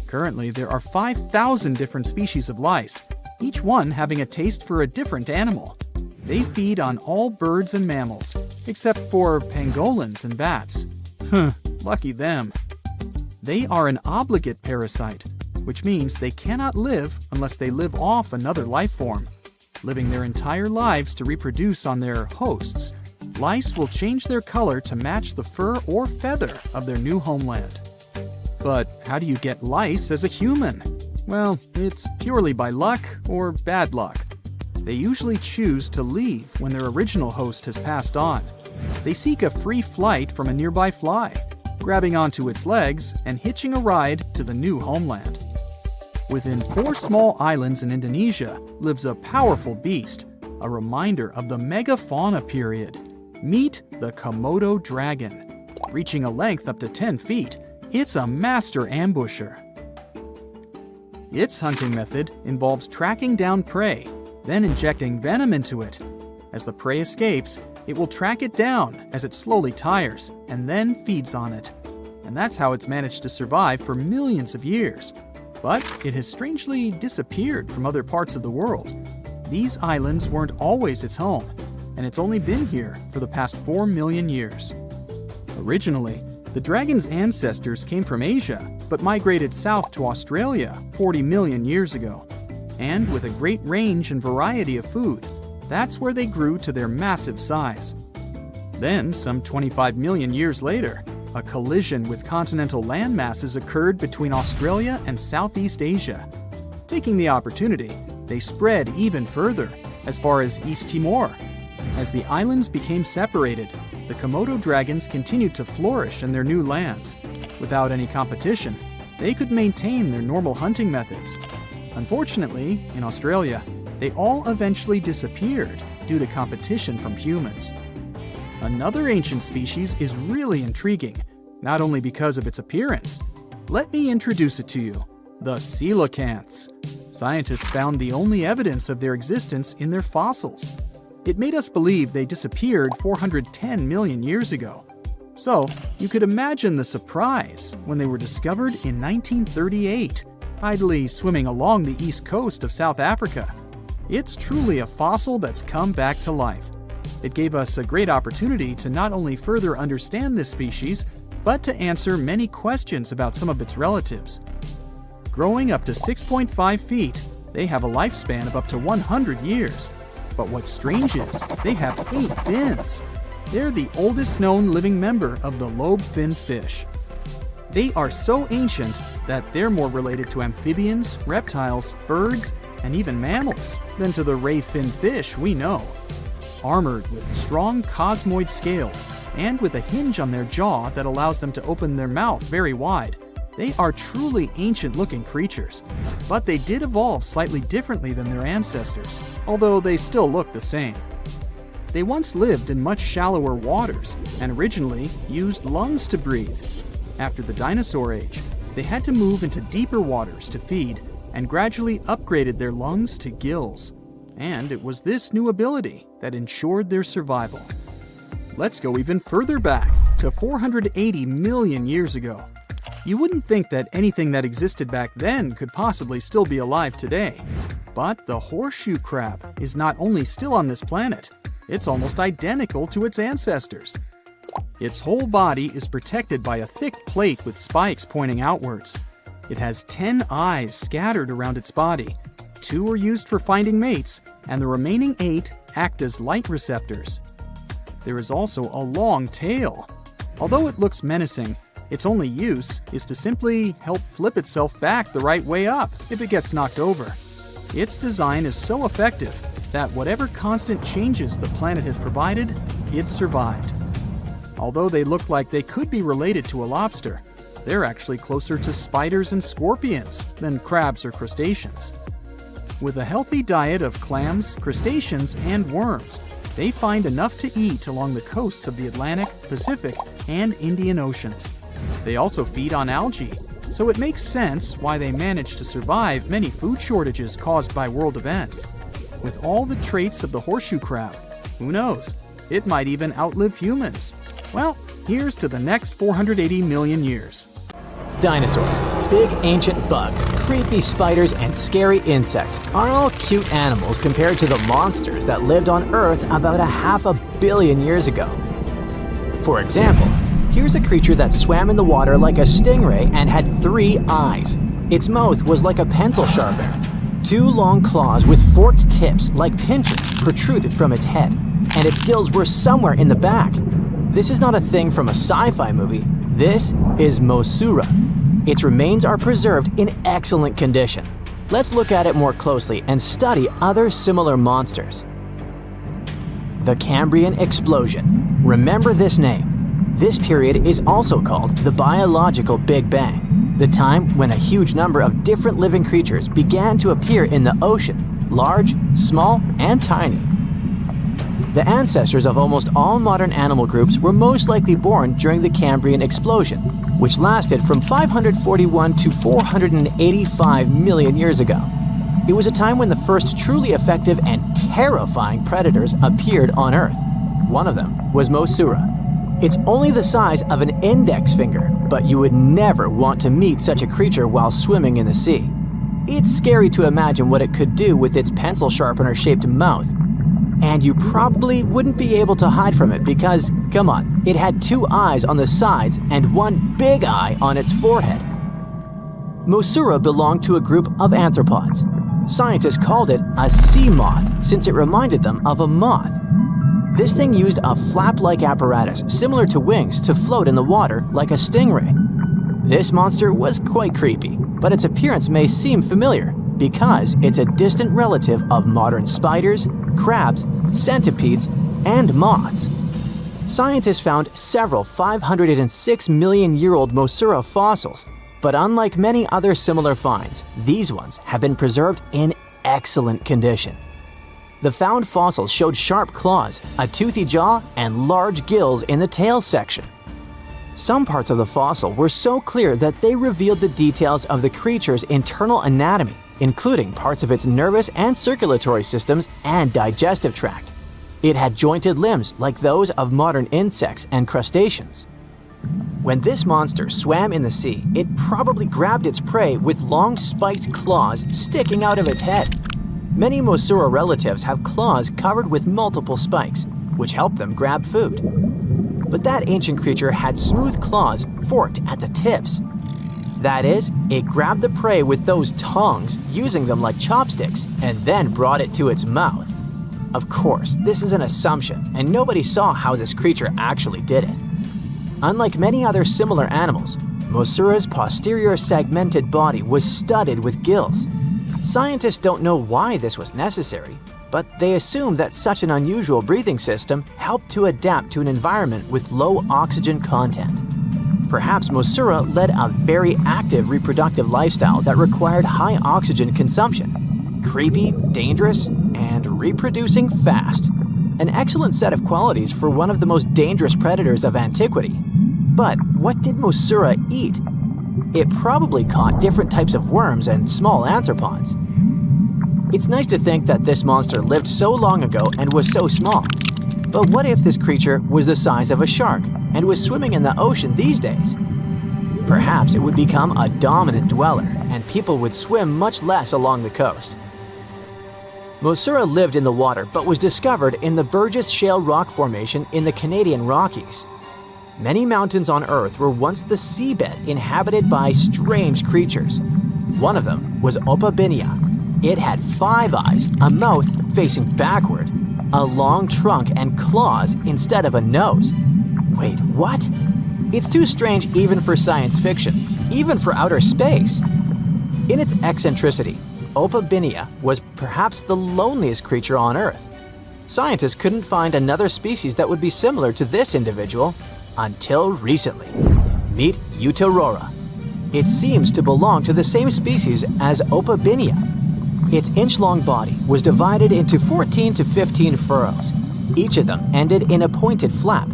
Currently, there are 5,000 different species of lice, each one having a taste for a different animal. They feed on all birds and mammals, except for pangolins and bats. Lucky them. They are an obligate parasite, which means they cannot live unless they live off another life form. Living their entire lives to reproduce on their hosts, lice will change their color to match the fur or feather of their new homeland. But how do you get lice as a human? Well, it's purely by luck or bad luck. They usually choose to leave when their original host has passed on. They seek a free flight from a nearby fly, grabbing onto its legs and hitching a ride to the new homeland. Within 4 small islands in Indonesia lives a powerful beast, a reminder of the megafauna period. Meet the Komodo dragon. Reaching a length up to 10 feet, it's a master ambusher. Its hunting method involves tracking down prey, then injecting venom into it. As the prey escapes, it will track it down as it slowly tires, and then feeds on it. And that's how it's managed to survive for millions of years. But it has strangely disappeared from other parts of the world. These islands weren't always its home, and it's only been here for the past 4 million years. Originally, the dragon's ancestors came from Asia, but migrated south to Australia 40 million years ago. And with a great range and variety of food, that's where they grew to their massive size. Then, some 25 million years later, a collision with continental land masses occurred between Australia and Southeast Asia. Taking the opportunity, they spread even further, as far as East Timor. As the islands became separated, the Komodo dragons continued to flourish in their new lands. Without any competition, they could maintain their normal hunting methods. Unfortunately, in Australia, they all eventually disappeared due to competition from humans. Another ancient species is really intriguing, not only because of its appearance. Let me introduce it to you, the coelacanths. Scientists found the only evidence of their existence in their fossils. It made us believe they disappeared 410 million years ago. So, you could imagine the surprise when they were discovered in 1938, idly swimming along the east coast of South Africa. It's truly a fossil that's come back to life. It gave us a great opportunity to not only further understand this species, but to answer many questions about some of its relatives. Growing up to 6.5 feet, they have a lifespan of up to 100 years. But what's strange is, they have 8 fins. They're the oldest known living member of the lobe-finned fish. They are so ancient that they're more related to amphibians, reptiles, birds, and even mammals than to the ray-finned fish we know. Armored with strong cosmoid scales and with a hinge on their jaw that allows them to open their mouth very wide, they are truly ancient-looking creatures. But they did evolve slightly differently than their ancestors, although they still look the same. They once lived in much shallower waters and originally used lungs to breathe. After the dinosaur age, they had to move into deeper waters to feed and gradually upgraded their lungs to gills. And it was this new ability that ensured their survival. Let's go even further back to 480 million years ago. You wouldn't think that anything that existed back then could possibly still be alive today. But the horseshoe crab is not only still on this planet, it's almost identical to its ancestors. Its whole body is protected by a thick plate with spikes pointing outwards. It has 10 eyes scattered around its body, 2 are used for finding mates, and the remaining 8 act as light receptors. There is also a long tail. Although it looks menacing, its only use is to simply help flip itself back the right way up if it gets knocked over. Its design is so effective that whatever constant changes the planet has provided, it survived. Although they look like they could be related to a lobster, they're actually closer to spiders and scorpions than crabs or crustaceans. With a healthy diet of clams, crustaceans, and worms, they find enough to eat along the coasts of the Atlantic, Pacific, and Indian Oceans. They also feed on algae, so it makes sense why they manage to survive many food shortages caused by world events. With all the traits of the horseshoe crab, who knows, it might even outlive humans. Well, here's to the next 480 million years. Dinosaurs, big ancient bugs, creepy spiders, and scary insects are all cute animals compared to the monsters that lived on Earth about 500 million years ago. For example, here's a creature that swam in the water like a stingray and had 3 eyes. Its mouth was like a pencil sharpener. 2 long claws with forked tips like pincers protruded from its head, and its gills were somewhere in the back. This is not a thing from a sci-fi movie. This is Mosura. Its remains are preserved in excellent condition. Let's look at it more closely and study other similar monsters. The Cambrian explosion. Remember this name. This period is also called the biological Big Bang, the time when a huge number of different living creatures began to appear in the ocean, large, small, and tiny. The ancestors of almost all modern animal groups were most likely born during the Cambrian explosion, which lasted from 541 to 485 million years ago. It was a time when the first truly effective and terrifying predators appeared on Earth. One of them was Mosura. It's only the size of an index finger, but you would never want to meet such a creature while swimming in the sea. It's scary to imagine what it could do with its pencil sharpener-shaped mouth. And you probably wouldn't be able to hide from it because, come on, it had 2 eyes on the sides and 1 big eye on its forehead. Mosura belonged to a group of arthropods. Scientists called it a sea moth since it reminded them of a moth. This thing used a flap-like apparatus similar to wings to float in the water like a stingray. This monster was quite creepy, but its appearance may seem familiar because it's a distant relative of modern spiders, crabs, centipedes, and moths. Scientists found several 506 million-year-old Mosura fossils, but unlike many other similar finds, these ones have been preserved in excellent condition. The found fossils showed sharp claws, a toothy jaw, and large gills in the tail section. Some parts of the fossil were so clear that they revealed the details of the creature's internal anatomy, including parts of its nervous and circulatory systems and digestive tract. It had jointed limbs like those of modern insects and crustaceans. When this monster swam in the sea, it probably grabbed its prey with long spiked claws sticking out of its head. Many Mosura relatives have claws covered with multiple spikes, which help them grab food. But that ancient creature had smooth claws forked at the tips. That is, it grabbed the prey with those tongs, using them like chopsticks, and then brought it to its mouth. Of course, this is an assumption, and nobody saw how this creature actually did it. Unlike many other similar animals, Mosura's posterior segmented body was studded with gills. Scientists don't know why this was necessary, but they assume that such an unusual breathing system helped to adapt to an environment with low oxygen content. Perhaps Mosura led a very active reproductive lifestyle that required high oxygen consumption. Creepy, dangerous, and reproducing fast. An excellent set of qualities for one of the most dangerous predators of antiquity. But what did Mosura eat? It probably caught different types of worms and small arthropods. It's nice to think that this monster lived so long ago and was so small. But what if this creature was the size of a shark and was swimming in the ocean these days? Perhaps it would become a dominant dweller and people would swim much less along the coast. Mosura lived in the water but was discovered in the Burgess Shale rock formation in the Canadian Rockies. Many mountains on Earth were once the seabed inhabited by strange creatures. One of them was Opabinia. It had 5 eyes, a mouth facing backward, a long trunk and claws instead of a nose. Wait, what? It's too strange even for science fiction, even for outer space. In its eccentricity, Opabinia was perhaps the loneliest creature on Earth. Scientists couldn't find another species that would be similar to this individual until recently. Meet Utaurora. It seems to belong to the same species as Opabinia. Its inch-long body was divided into 14 to 15 furrows. Each of them ended in a pointed flap.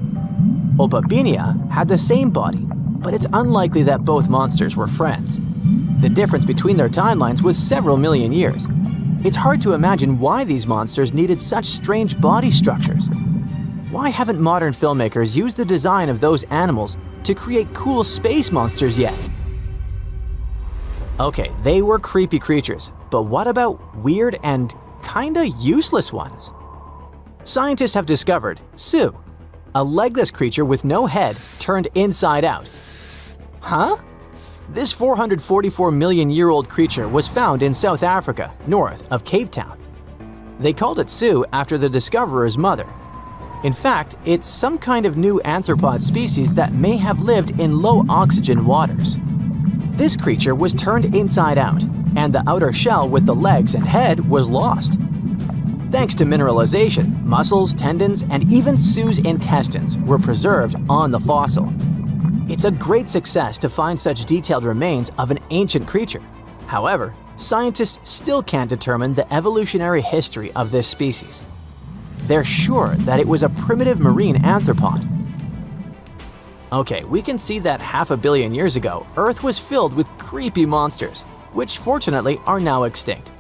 Opabinia had the same body, but it's unlikely that both monsters were friends. The difference between their timelines was several million years. It's hard to imagine why these monsters needed such strange body structures. Why haven't modern filmmakers used the design of those animals to create cool space monsters yet? Okay, they were creepy creatures, but what about weird and kinda useless ones? Scientists have discovered Su, a legless creature with no head turned inside out. Huh? This 444 million year old creature was found in South Africa, north of Cape Town. They called it Su after the discoverer's mother. In fact, it's some kind of new arthropod species that may have lived in low oxygen waters. This creature was turned inside out, and the outer shell with the legs and head was lost. Thanks to mineralization, muscles, tendons, and even Su's intestines were preserved on the fossil. It's a great success to find such detailed remains of an ancient creature. However, scientists still can't determine the evolutionary history of this species. They're sure that it was a primitive marine arthropod. Okay, we can see that 500 million years ago, Earth was filled with creepy monsters, which fortunately are now extinct.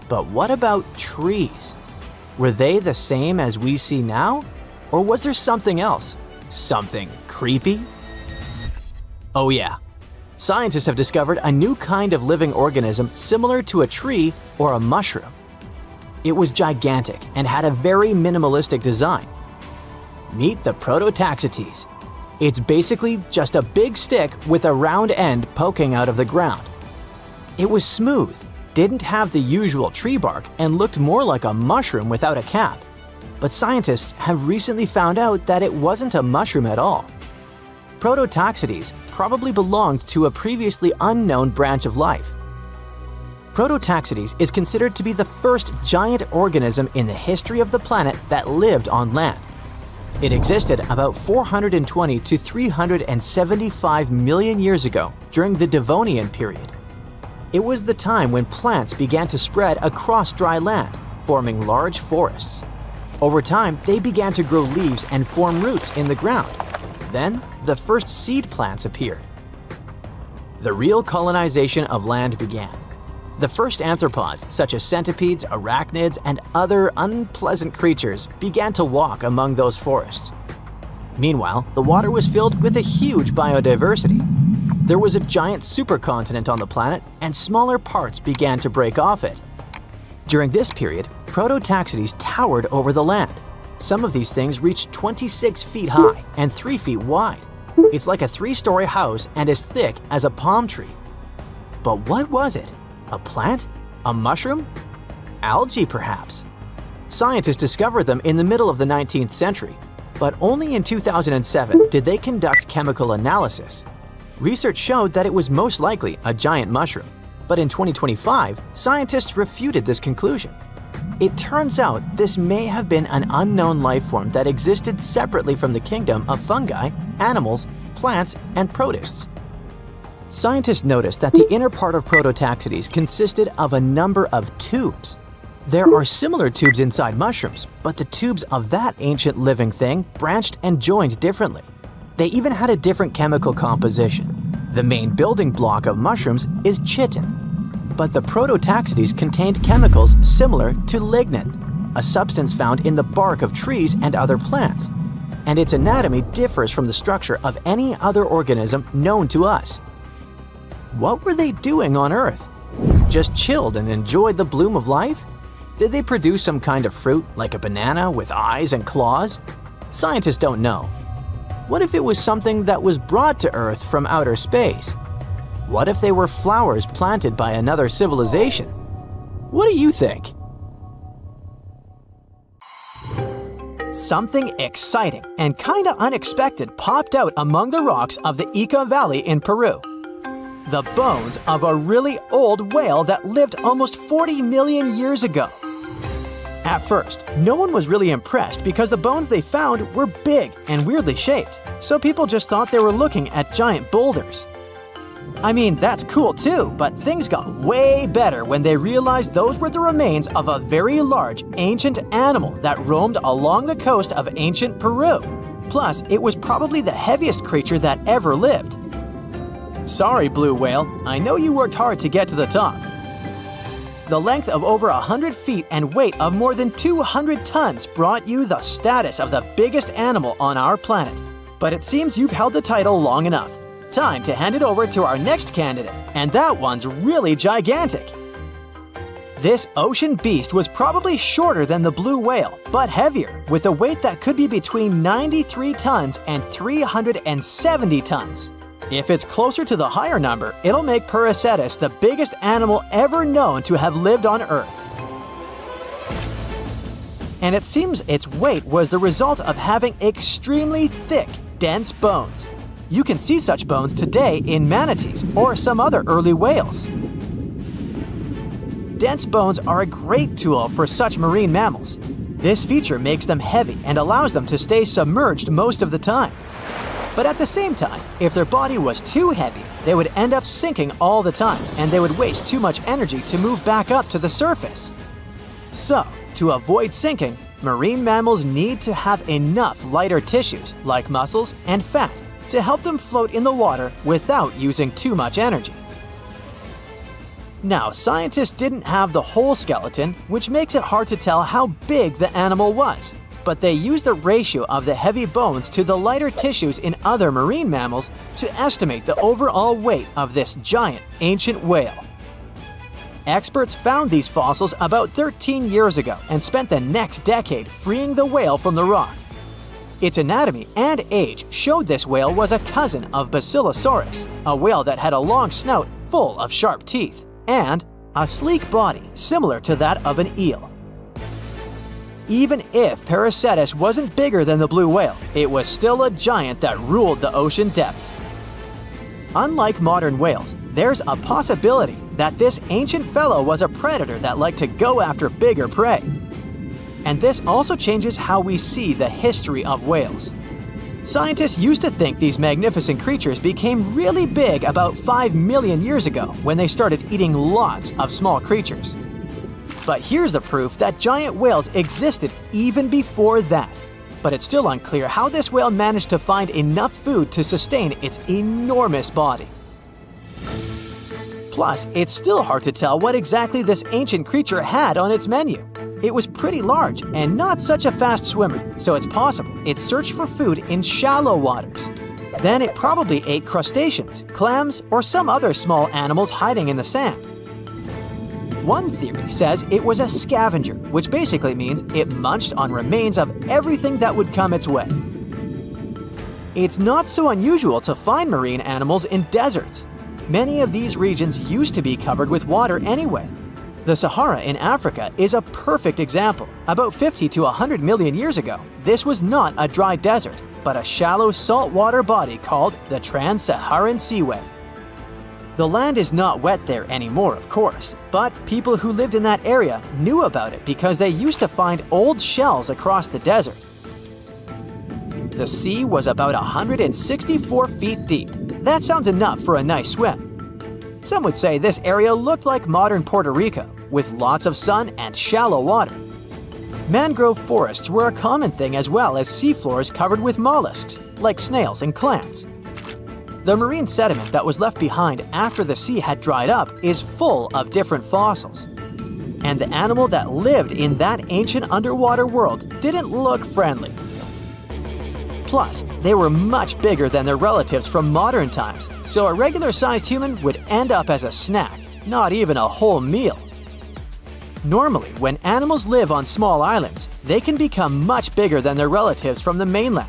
But what about trees? Were they the same as we see now? Or was there something else? Something creepy? Oh yeah. Scientists have discovered a new kind of living organism similar to a tree or a mushroom. It was gigantic and had a very minimalistic design. Meet the Prototaxites. It's basically just a big stick with a round end poking out of the ground. It was smooth, didn't have the usual tree bark, and looked more like a mushroom without a cap. But scientists have recently found out that it wasn't a mushroom at all. Prototaxites probably belonged to a previously unknown branch of life. Prototaxites is considered to be the first giant organism in the history of the planet that lived on land. It existed about 420 to 375 million years ago during the Devonian period. It was the time when plants began to spread across dry land, forming large forests. Over time, they began to grow leaves and form roots in the ground. Then, the first seed plants appeared. The real colonization of land began. The first arthropods, such as centipedes, arachnids, and other unpleasant creatures, began to walk among those forests. Meanwhile, the water was filled with a huge biodiversity. There was a giant supercontinent on the planet, and smaller parts began to break off it. During this period, Prototaxites towered over the land. Some of these things reached 26 feet high and 3 feet wide. It's like a 3-story house and as thick as a palm tree. But what was it? A plant? A mushroom? Algae, perhaps? Scientists discovered them in the middle of the 19th century, but only in 2007 did they conduct chemical analysis. Research showed that it was most likely a giant mushroom, but in 2025, scientists refuted this conclusion. It turns out this may have been an unknown life form that existed separately from the kingdom of fungi, animals, plants, and protists. Scientists noticed that the inner part of Prototaxites consisted of a number of tubes. There are similar tubes inside mushrooms, but the tubes of that ancient living thing branched and joined differently. They even had a different chemical composition. The main building block of mushrooms is chitin. But the Prototaxites contained chemicals similar to lignin, a substance found in the bark of trees and other plants. And its anatomy differs from the structure of any other organism known to us. What were they doing on Earth? Just chilled and enjoyed the bloom of life? Did they produce some kind of fruit, like a banana with eyes and claws? Scientists don't know. What if it was something that was brought to Earth from outer space? What if they were flowers planted by another civilization? What do you think? Something exciting and kinda unexpected popped out among the rocks of the Ica Valley in Peru. The bones of a really old whale that lived almost 40 million years ago. At first, no one was really impressed because the bones they found were big and weirdly shaped, so people just thought they were looking at giant boulders. I mean, that's cool too, but things got way better when they realized those were the remains of a very large, ancient animal that roamed along the coast of ancient Peru. Plus, it was probably the heaviest creature that ever lived. Sorry, blue whale, I know you worked hard to get to the top. The length of over 100 feet and weight of more than 200 tons brought you the status of the biggest animal on our planet. But it seems you've held the title long enough. Time to hand it over to our next candidate, and that one's really gigantic. This ocean beast was probably shorter than the blue whale, but heavier, with a weight that could be between 93 tons and 370 tons. If it's closer to the higher number, it'll make Parasites the biggest animal ever known to have lived on Earth. And it seems its weight was the result of having extremely thick, dense bones. You can see such bones today in manatees or some other early whales. Dense bones are a great tool for such marine mammals. This feature makes them heavy and allows them to stay submerged most of the time. But at the same time, if their body was too heavy, they would end up sinking all the time, and they would waste too much energy to move back up to the surface. So, to avoid sinking, marine mammals need to have enough lighter tissues, like muscles and fat, to help them float in the water without using too much energy. Now, scientists didn't have the whole skeleton, which makes it hard to tell how big the animal was. But they used the ratio of the heavy bones to the lighter tissues in other marine mammals to estimate the overall weight of this giant ancient whale. Experts found these fossils about 13 years ago and spent the next decade freeing the whale from the rock. Its anatomy and age showed this whale was a cousin of Basilosaurus, a whale that had a long snout full of sharp teeth, and a sleek body similar to that of an eel. Even if Parasites wasn't bigger than the blue whale, it was still a giant that ruled the ocean depths. Unlike modern whales, there's a possibility that this ancient fellow was a predator that liked to go after bigger prey. And this also changes how we see the history of whales. Scientists used to think these magnificent creatures became really big about 5 million years ago when they started eating lots of small creatures. But here's the proof that giant whales existed even before that. But it's still unclear how this whale managed to find enough food to sustain its enormous body. Plus, it's still hard to tell what exactly this ancient creature had on its menu. It was pretty large and not such a fast swimmer, so it's possible it searched for food in shallow waters. Then it probably ate crustaceans, clams, or some other small animals hiding in the sand. One theory says it was a scavenger, which basically means it munched on remains of everything that would come its way. It's not so unusual to find marine animals in deserts. Many of these regions used to be covered with water anyway. The Sahara in Africa is a perfect example. About 50 to 100 million years ago, this was not a dry desert, but a shallow saltwater body called the Trans-Saharan Seaway. The land is not wet there anymore, of course, but people who lived in that area knew about it because they used to find old shells across the desert. The sea was about 164 feet deep. That sounds enough for a nice swim. Some would say this area looked like modern Puerto Rico, with lots of sun and shallow water. Mangrove forests were a common thing as well as seafloors covered with mollusks, like snails and clams. The marine sediment that was left behind after the sea had dried up is full of different fossils. And the animal that lived in that ancient underwater world didn't look friendly. Plus, they were much bigger than their relatives from modern times, so a regular-sized human would end up as a snack, not even a whole meal. Normally, when animals live on small islands, they can become much bigger than their relatives from the mainland.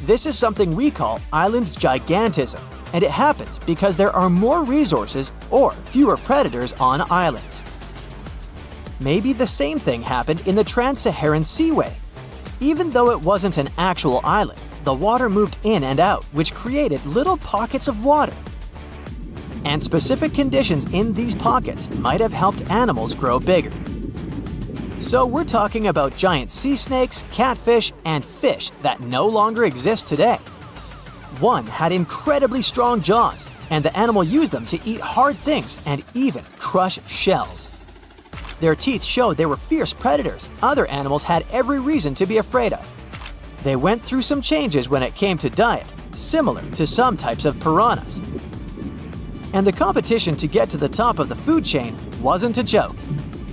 This is something we call island gigantism, and it happens because there are more resources or fewer predators on islands. Maybe the same thing happened in the Trans-Saharan Seaway. Even though it wasn't an actual island, the water moved in and out, which created little pockets of water. And specific conditions in these pockets might have helped animals grow bigger. So we're talking about giant sea snakes, catfish, and fish that no longer exist today. One had incredibly strong jaws, and the animal used them to eat hard things and even crush shells. Their teeth showed they were fierce predators other animals had every reason to be afraid of. They went through some changes when it came to diet, similar to some types of piranhas. And the competition to get to the top of the food chain wasn't a joke.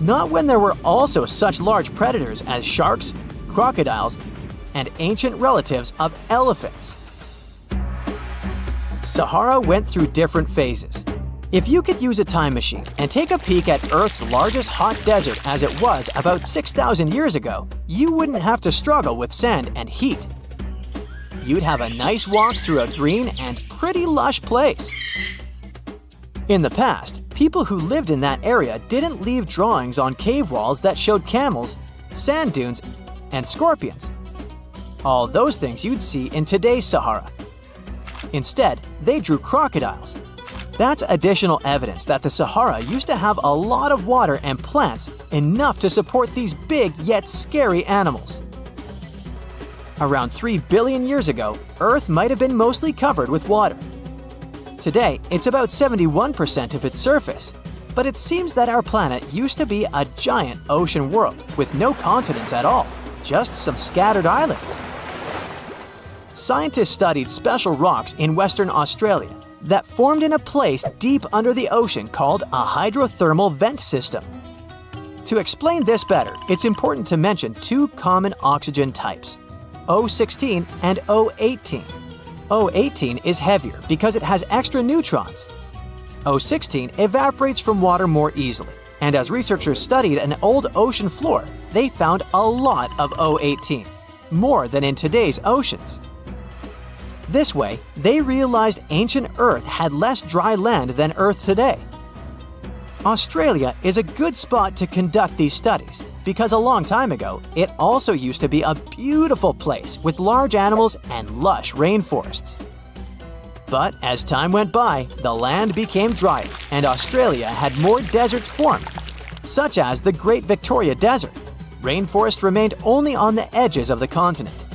Not when there were also such large predators as sharks, crocodiles, and ancient relatives of elephants. Sahara went through different phases. If you could use a time machine and take a peek at Earth's largest hot desert as it was about 6,000 years ago, you wouldn't have to struggle with sand and heat. You'd have a nice walk through a green and pretty lush place. In the past, people who lived in that area didn't leave drawings on cave walls that showed camels, sand dunes, and scorpions. All those things you'd see in today's Sahara. Instead, they drew crocodiles. That's additional evidence that the Sahara used to have a lot of water and plants enough to support these big yet scary animals. Around 3 billion years ago, Earth might have been mostly covered with water. Today, it's about 71% of its surface, but it seems that our planet used to be a giant ocean world with no continents at all, just some scattered islands. Scientists studied special rocks in Western Australia that formed in a place deep under the ocean called a hydrothermal vent system. To explain this better, it's important to mention two common oxygen types, O16 and O18. O18 is heavier because it has extra neutrons. O16 evaporates from water more easily, and as researchers studied an old ocean floor, they found a lot of O18, more than in today's oceans. This way, they realized ancient Earth had less dry land than Earth today. Australia is a good spot to conduct these studies because a long time ago, it also used to be a beautiful place with large animals and lush rainforests. But as time went by, the land became drier and Australia had more deserts formed, such as the Great Victoria Desert. Rainforest remained only on the edges of the continent.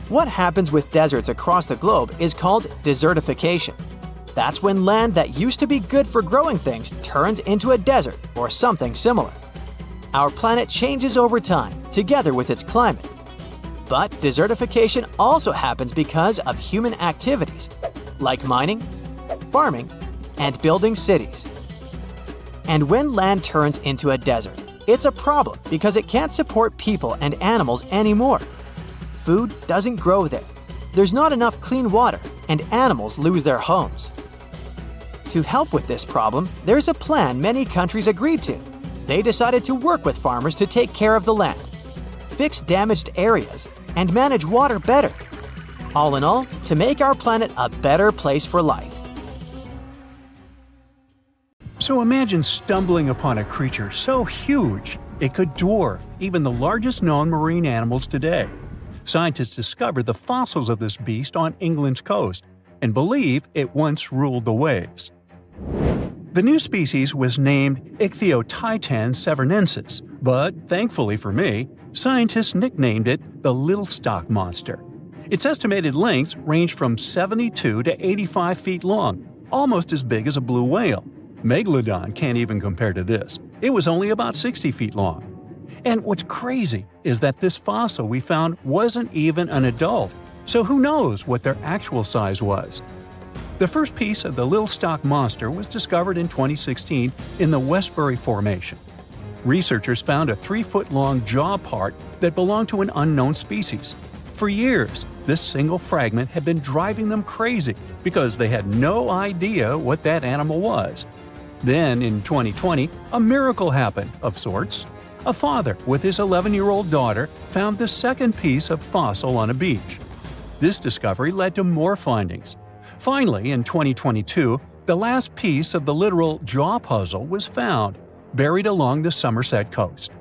What happens with deserts across the globe is called desertification. That's when land that used to be good for growing things turns into a desert or something similar. Our planet changes over time, together with its climate. But desertification also happens because of human activities, like mining, farming, and building cities. And when land turns into a desert, it's a problem because it can't support people and animals anymore. Food doesn't grow there. There's not enough clean water, and animals lose their homes. To help with this problem, there's a plan many countries agreed to. They decided to work with farmers to take care of the land, fix damaged areas, and manage water better. All in all, to make our planet a better place for life. So imagine stumbling upon a creature so huge it could dwarf even the largest known marine animals today. Scientists discovered the fossils of this beast on England's coast and believe it once ruled the waves. The new species was named Ichthyotitan severnensis, but thankfully for me, scientists nicknamed it the Little Stock Monster. Its estimated lengths range from 72 to 85 feet long, almost as big as a blue whale. Megalodon can't even compare to this. It was only about 60 feet long. And what's crazy is that this fossil we found wasn't even an adult, so who knows what their actual size was. The first piece of the Little Stock Monster was discovered in 2016 in the Westbury Formation. Researchers found a 3-foot-long jaw part that belonged to an unknown species. For years, this single fragment had been driving them crazy because they had no idea what that animal was. Then, in 2020, a miracle happened, of sorts. A father with his 11-year-old daughter found the second piece of fossil on a beach. This discovery led to more findings. Finally, in 2022, the last piece of the literal jaw puzzle was found, buried along the Somerset coast.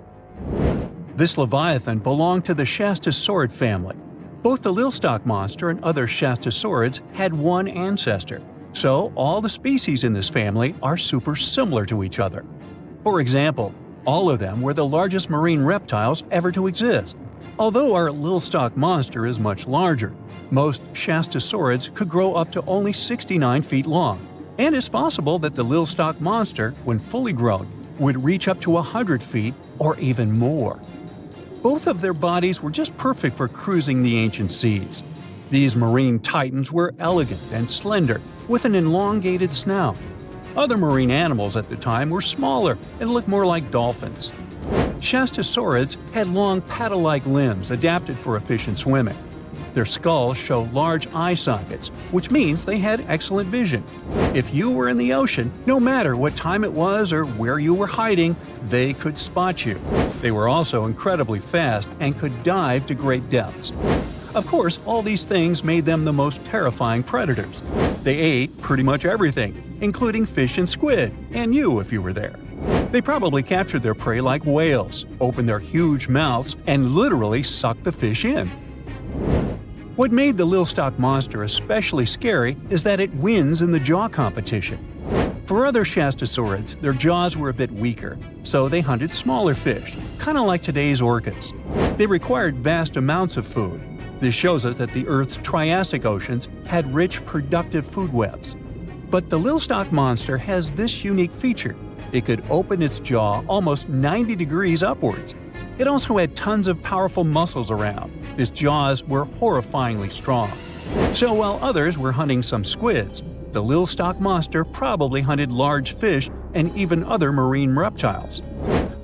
This leviathan belonged to the Shastosaurid family. Both the Lilstock monster and other Shastosaurids had one ancestor, so all the species in this family are super similar to each other. For example, all of them were the largest marine reptiles ever to exist. Although our Lilstock monster is much larger, most Shastosaurids could grow up to only 69 feet long, and it's possible that the Lilstock monster, when fully grown, would reach up to 100 feet or even more. Both of their bodies were just perfect for cruising the ancient seas. These marine titans were elegant and slender, with an elongated snout. Other marine animals at the time were smaller and looked more like dolphins. Shastosaurids had long paddle-like limbs adapted for efficient swimming. Their skulls show large eye sockets, which means they had excellent vision. If you were in the ocean, no matter what time it was or where you were hiding, they could spot you. They were also incredibly fast and could dive to great depths. Of course, all these things made them the most terrifying predators. They ate pretty much everything, including fish and squid, and you if you were there. They probably captured their prey like whales, opened their huge mouths, and literally sucked the fish in. What made the Lilstock monster especially scary is that it wins in the jaw competition. For other Shastosaurids, their jaws were a bit weaker, so they hunted smaller fish, kind of like today's orcas. They required vast amounts of food. This shows us that the Earth's Triassic oceans had rich, productive food webs. But the Lilstock monster has this unique feature. It could open its jaw almost 90 degrees upwards. It also had tons of powerful muscles around. Its jaws were horrifyingly strong. So while others were hunting some squids, the Lilstock monster probably hunted large fish and even other marine reptiles.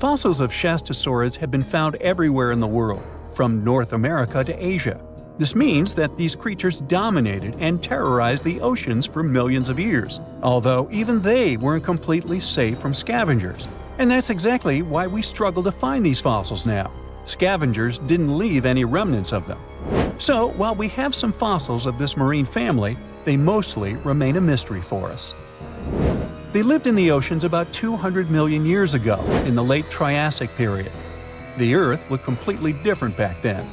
Fossils of Shastosaurids have been found everywhere in the world, from North America to Asia. This means that these creatures dominated and terrorized the oceans for millions of years, although even they weren't completely safe from scavengers. And that's exactly why we struggle to find these fossils now. Scavengers didn't leave any remnants of them. So, while we have some fossils of this marine family, they mostly remain a mystery for us. They lived in the oceans about 200 million years ago, in the late Triassic period. The Earth looked completely different back then.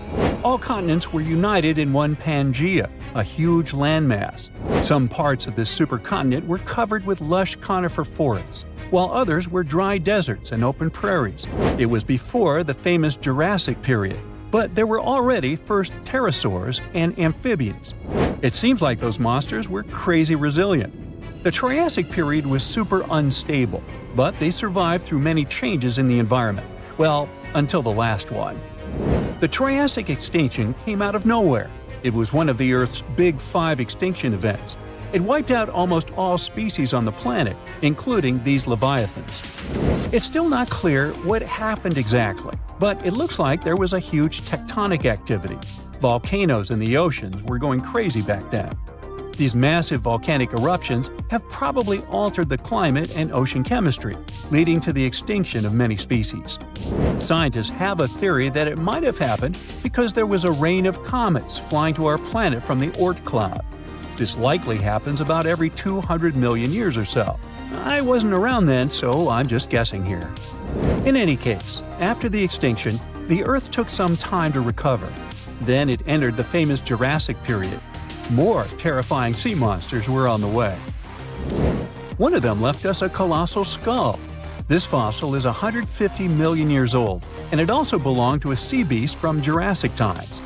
All continents were united in one Pangaea, a huge landmass. Some parts of this supercontinent were covered with lush conifer forests, while others were dry deserts and open prairies. It was before the famous Jurassic Period, but there were already first pterosaurs and amphibians. It seems like those monsters were crazy resilient. The Triassic Period was super unstable, but they survived through many changes in the environment. Well, until the last one. The Triassic extinction came out of nowhere. It was one of the Earth's big 5 extinction events. It wiped out almost all species on the planet, including these leviathans. It's still not clear what happened exactly, but it looks like there was a huge tectonic activity. Volcanoes in the oceans were going crazy back then. These massive volcanic eruptions have probably altered the climate and ocean chemistry, leading to the extinction of many species. Scientists have a theory that it might have happened because there was a rain of comets flying to our planet from the Oort cloud. This likely happens about every 200 million years or so. I wasn't around then, so I'm just guessing here. In any case, after the extinction, the Earth took some time to recover. Then it entered the famous Jurassic Period. More terrifying sea monsters were on the way. One of them left us a colossal skull. This fossil is 150 million years old, and it also belonged to a sea beast from Jurassic times.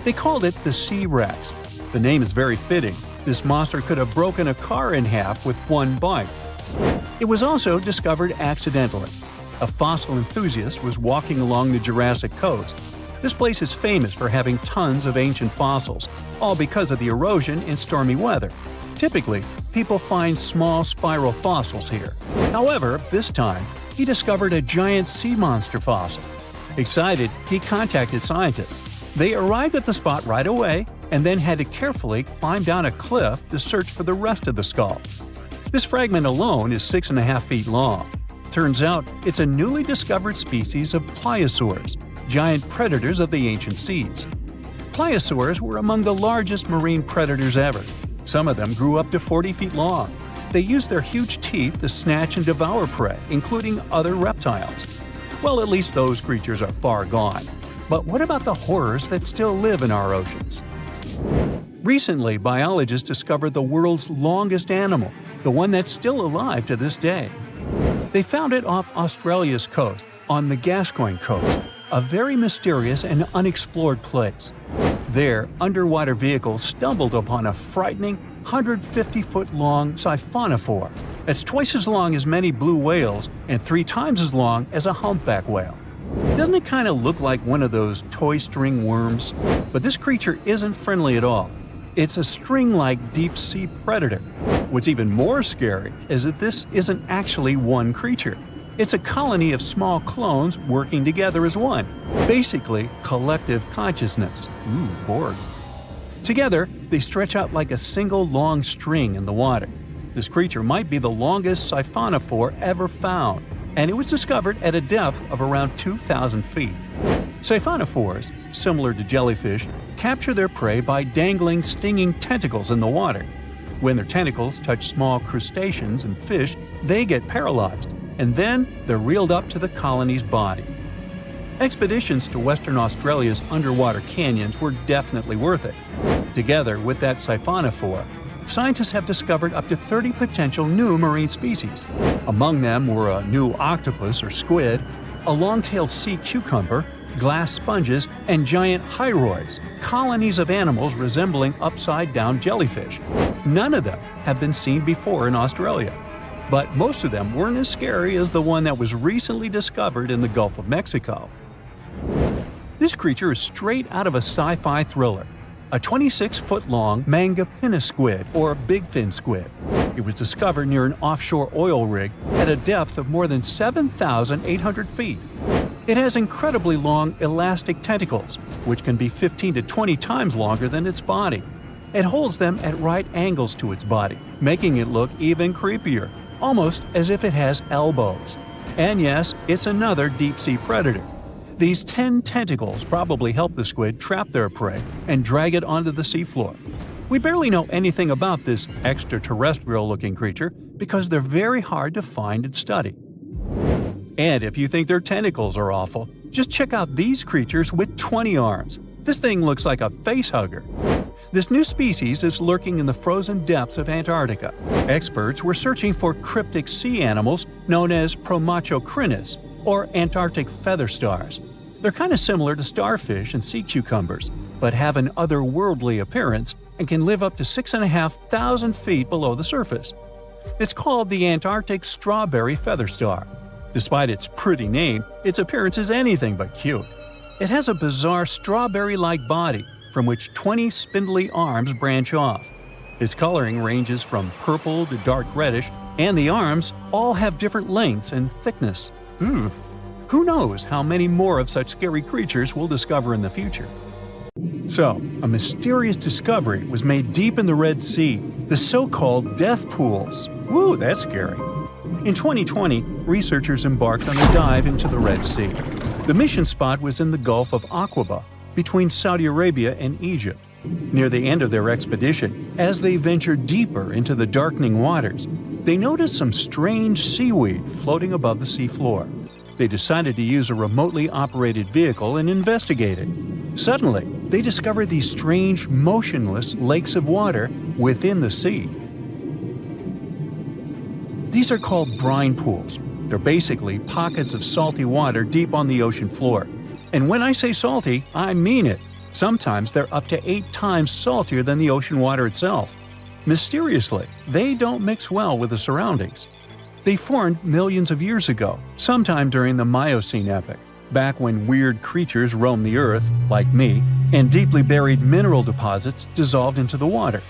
They called it the Sea Rex. The name is very fitting. This monster could have broken a car in half with one bite. It was also discovered accidentally. A fossil enthusiast was walking along the Jurassic coast. This place is famous for having tons of ancient fossils, all because of the erosion in stormy weather. Typically, people find small spiral fossils here. However, this time, he discovered a giant sea monster fossil. Excited, he contacted scientists. They arrived at the spot right away and then had to carefully climb down a cliff to search for the rest of the skull. This fragment alone is 6.5 feet long. Turns out it's a newly discovered species of pliosaurs, giant predators of the ancient seas. Pliosaurs were among the largest marine predators ever. Some of them grew up to 40 feet long. They use their huge teeth to snatch and devour prey, including other reptiles. Well, at least those creatures are far gone. But what about the horrors that still live in our oceans? Recently, biologists discovered the world's longest animal, the one that's still alive to this day. They found it off Australia's coast, on the Gascoyne coast, a very mysterious and unexplored place. There, underwater vehicles stumbled upon a frightening 150-foot-long siphonophore. That's twice as long as many blue whales and 3 times as long as a humpback whale. Doesn't it kind of look like one of those toy string worms? But this creature isn't friendly at all. It's a string-like deep-sea predator. What's even more scary is that this isn't actually one creature. It's a colony of small clones working together as one. Basically, collective consciousness. Ooh, Borg. Together, they stretch out like a single long string in the water. This creature might be the longest siphonophore ever found, and it was discovered at a depth of around 2,000 feet. Siphonophores, similar to jellyfish, capture their prey by dangling stinging tentacles in the water. When their tentacles touch small crustaceans and fish, they get paralyzed, and then they're reeled up to the colony's body. Expeditions to Western Australia's underwater canyons were definitely worth it. Together with that siphonophore, scientists have discovered up to 30 potential new marine species. Among them were a new octopus or squid, a long-tailed sea cucumber, glass sponges, and giant hyroids, colonies of animals resembling upside-down jellyfish. None of them have been seen before in Australia. But most of them weren't as scary as the one that was recently discovered in the Gulf of Mexico. This creature is straight out of a sci-fi thriller, a 26-foot-long mangapinna squid or bigfin squid. It was discovered near an offshore oil rig at a depth of more than 7,800 feet. It has incredibly long elastic tentacles, which can be 15 to 20 times longer than its body. It holds them at right angles to its body, making it look even creepier, almost as if it has elbows. And yes, it's another deep-sea predator. These 10 tentacles probably help the squid trap their prey and drag it onto the seafloor. We barely know anything about this extraterrestrial-looking creature because they're very hard to find and study. And if you think their tentacles are awful, just check out these creatures with 20 arms. This thing looks like a facehugger. This new species is lurking in the frozen depths of Antarctica. Experts were searching for cryptic sea animals known as Promachocrinis, or Antarctic feather stars. They're kind of similar to starfish and sea cucumbers, but have an otherworldly appearance and can live up to 6,500 feet below the surface. It's called the Antarctic strawberry feather star. Despite its pretty name, its appearance is anything but cute. It has a bizarre strawberry-like body from which 20 spindly arms branch off. Its coloring ranges from purple to dark reddish, and the arms all have different lengths and thickness. Ooh. Who knows how many more of such scary creatures we'll discover in the future? So, a mysterious discovery was made deep in the Red Sea, the so-called death pools. Woo, that's scary. In 2020, researchers embarked on a dive into the Red Sea. The mission spot was in the Gulf of Aqaba, between Saudi Arabia and Egypt. Near the end of their expedition, as they ventured deeper into the darkening waters, they noticed some strange seaweed floating above the seafloor. They decided to use a remotely operated vehicle and investigate it. Suddenly, they discovered these strange, motionless lakes of water within the sea. These are called brine pools. They're basically pockets of salty water deep on the ocean floor. And when I say salty, I mean it. Sometimes they're up to 8 times saltier than the ocean water itself. Mysteriously, they don't mix well with the surroundings. They formed millions of years ago, sometime during the Miocene epoch, back when weird creatures roamed the earth, like me, and deeply buried mineral deposits dissolved into the water.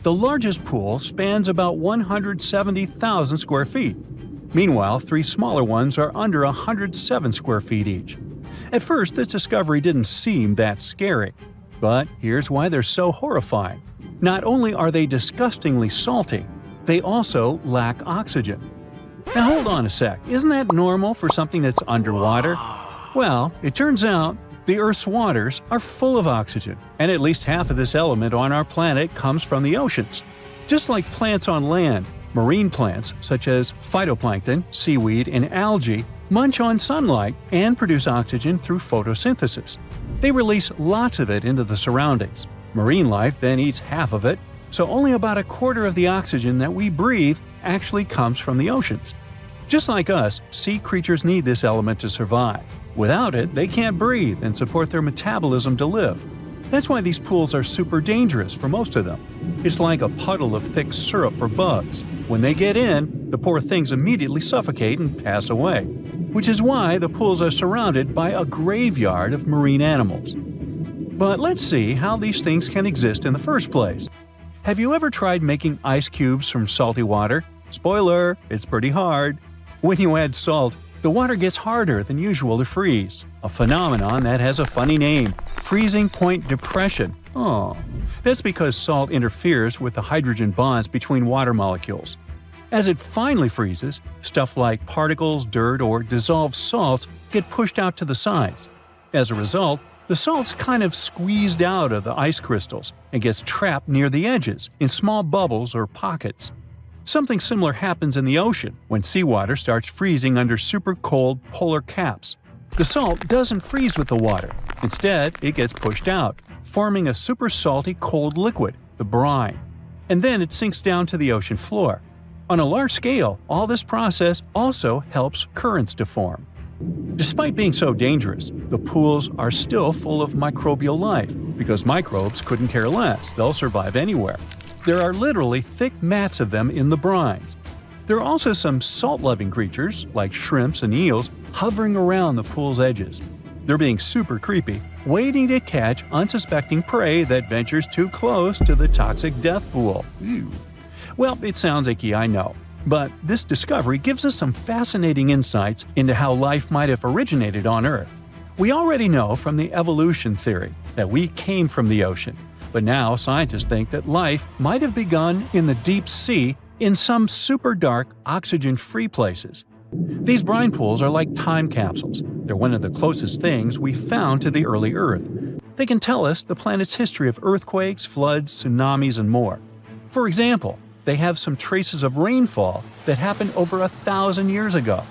The largest pool spans about 170,000 square feet. Meanwhile, 3 smaller ones are under 107 square feet each. At first, this discovery didn't seem that scary. But here's why they're so horrifying. Not only are they disgustingly salty, they also lack oxygen. Now hold on a sec, isn't that normal for something that's underwater? Well, it turns out the Earth's waters are full of oxygen, and at least half of this element on our planet comes from the oceans. Just like plants on land, Marine plants, such as phytoplankton, seaweed, and algae, munch on sunlight and produce oxygen through photosynthesis. They release lots of it into the surroundings. Marine life then eats half of it, so only about a quarter of the oxygen that we breathe actually comes from the oceans. Just like us, sea creatures need this element to survive. Without it, they can't breathe and support their metabolism to live. That's why these pools are super dangerous for most of them. It's like a puddle of thick syrup for bugs. When they get in, the poor things immediately suffocate and pass away. Which is why the pools are surrounded by a graveyard of marine animals. But let's see how these things can exist in the first place. Have you ever tried making ice cubes from salty water? Spoiler, it's pretty hard. When you add salt, the water gets harder than usual to freeze, a phenomenon that has a funny name, freezing point depression. Oh, that's because salt interferes with the hydrogen bonds between water molecules. As it finally freezes, stuff like particles, dirt, or dissolved salts get pushed out to the sides. As a result, the salt's kind of squeezed out of the ice crystals and gets trapped near the edges in small bubbles or pockets. Something similar happens in the ocean when seawater starts freezing under super cold polar caps. The salt doesn't freeze with the water. Instead, it gets pushed out, forming a super salty cold liquid, the brine. And then it sinks down to the ocean floor. On a large scale, all this process also helps currents to form. Despite being so dangerous, the pools are still full of microbial life, because microbes couldn't care less, they'll survive anywhere. There are literally thick mats of them in the brines. There are also some salt-loving creatures, like shrimps and eels, hovering around the pool's edges. They're being super creepy, waiting to catch unsuspecting prey that ventures too close to the toxic death pool. Ew. Well, it sounds icky, I know. But this discovery gives us some fascinating insights into how life might have originated on Earth. We already know from the evolution theory that we came from the ocean, but now scientists think that life might have begun in the deep sea in some super dark, oxygen-free places. These brine pools are like time capsules. They're one of the closest things we found to the early Earth. They can tell us the planet's history of earthquakes, floods, tsunamis, and more. For example, they have some traces of rainfall that happened over 1,000 years ago.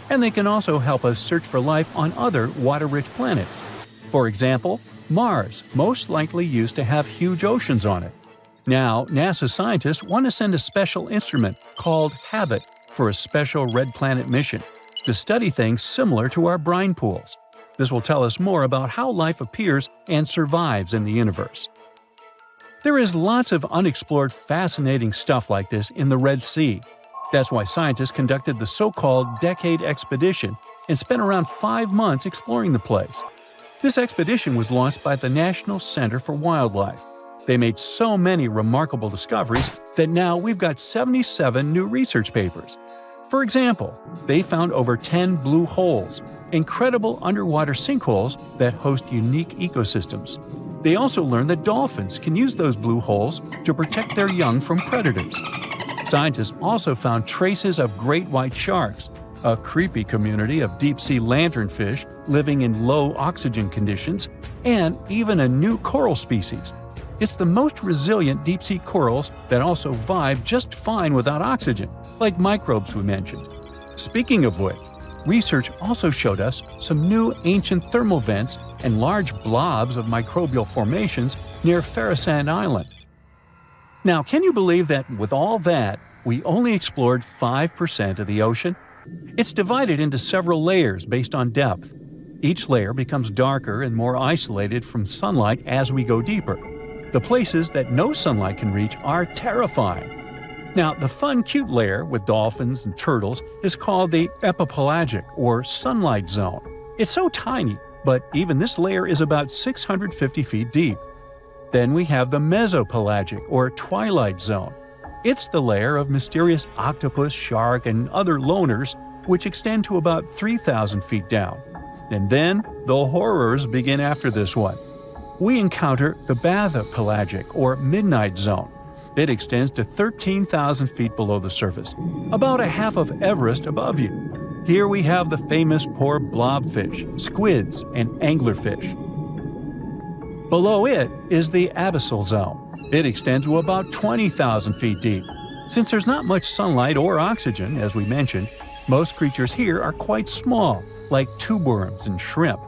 And they can also help us search for life on other water-rich planets. For example, Mars most likely used to have huge oceans on it. Now, NASA scientists want to send a special instrument called HABIT for a special red planet mission to study things similar to our brine pools. This will tell us more about how life appears and survives in the universe. There is lots of unexplored fascinating stuff like this in the Red Sea. That's why scientists conducted the so-called Decade Expedition and spent around 5 months exploring the place. This expedition was launched by the National Center for Wildlife. They made so many remarkable discoveries that now we've got 77 new research papers. For example, they found over 10 blue holes, incredible underwater sinkholes that host unique ecosystems. They also learned that dolphins can use those blue holes to protect their young from predators. Scientists also found traces of great white sharks, a creepy community of deep-sea lanternfish living in low oxygen conditions, and even a new coral species. It's the most resilient deep-sea corals that also vibe just fine without oxygen, like microbes we mentioned. Speaking of which, research also showed us some new ancient thermal vents and large blobs of microbial formations near Farasand Island. Now, can you believe that with all that, we only explored 5% of the ocean? It's divided into several layers based on depth. Each layer becomes darker and more isolated from sunlight as we go deeper. The places that no sunlight can reach are terrifying. Now, the fun, cute layer with dolphins and turtles is called the epipelagic or sunlight zone. It's so tiny, but even this layer is about 650 feet deep. Then we have the mesopelagic or twilight zone. It's the layer of mysterious octopus, shark, and other loners, which extend to about 3,000 feet down. And then the horrors begin after this one. We encounter the bathypelagic or midnight zone. It extends to 13,000 feet below the surface, about a half of Everest above you. Here we have the famous poor blobfish, squids, and anglerfish. Below it is the abyssal zone. It extends to about 20,000 feet deep. Since there's not much sunlight or oxygen, as we mentioned, most creatures here are quite small, like tube worms and shrimp.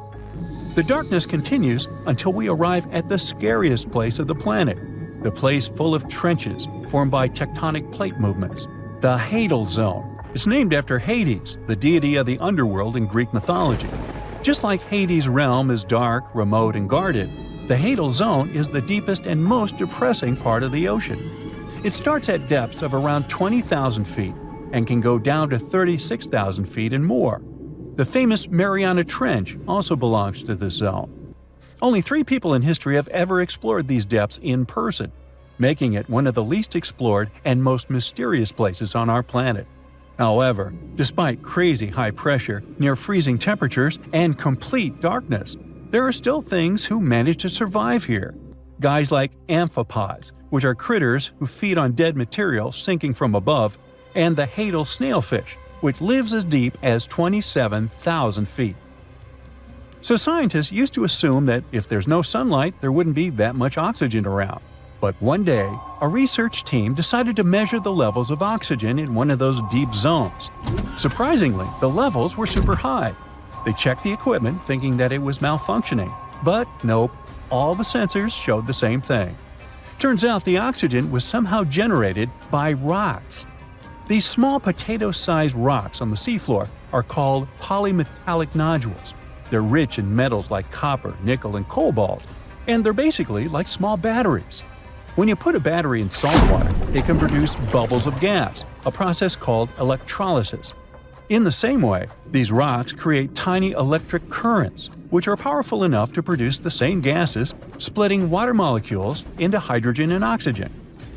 The darkness continues until we arrive at the scariest place of the planet, the place full of trenches formed by tectonic plate movements, the Hadal Zone. It's named after Hades, the deity of the underworld in Greek mythology. Just like Hades' realm is dark, remote, and guarded, the Hadal Zone is the deepest and most depressing part of the ocean. It starts at depths of around 20,000 feet and can go down to 36,000 feet and more. The famous Mariana Trench also belongs to this zone. Only 3 people in history have ever explored these depths in person, making it one of the least explored and most mysterious places on our planet. However, despite crazy high pressure, near freezing temperatures, and complete darkness, there are still things who manage to survive here. Guys like amphipods, which are critters who feed on dead material sinking from above, and the Hadal snailfish, which lives as deep as 27,000 feet. So scientists used to assume that if there's no sunlight, there wouldn't be that much oxygen around. But one day, a research team decided to measure the levels of oxygen in one of those deep zones. Surprisingly, the levels were super high. They checked the equipment thinking that it was malfunctioning, but nope, all the sensors showed the same thing. Turns out the oxygen was somehow generated by rocks. These small potato-sized rocks on the seafloor are called polymetallic nodules. They're rich in metals like copper, nickel, and cobalt, and they're basically like small batteries. When you put a battery in salt water, it can produce bubbles of gas, a process called electrolysis. In the same way, these rocks create tiny electric currents, which are powerful enough to produce the same gases, splitting water molecules into hydrogen and oxygen.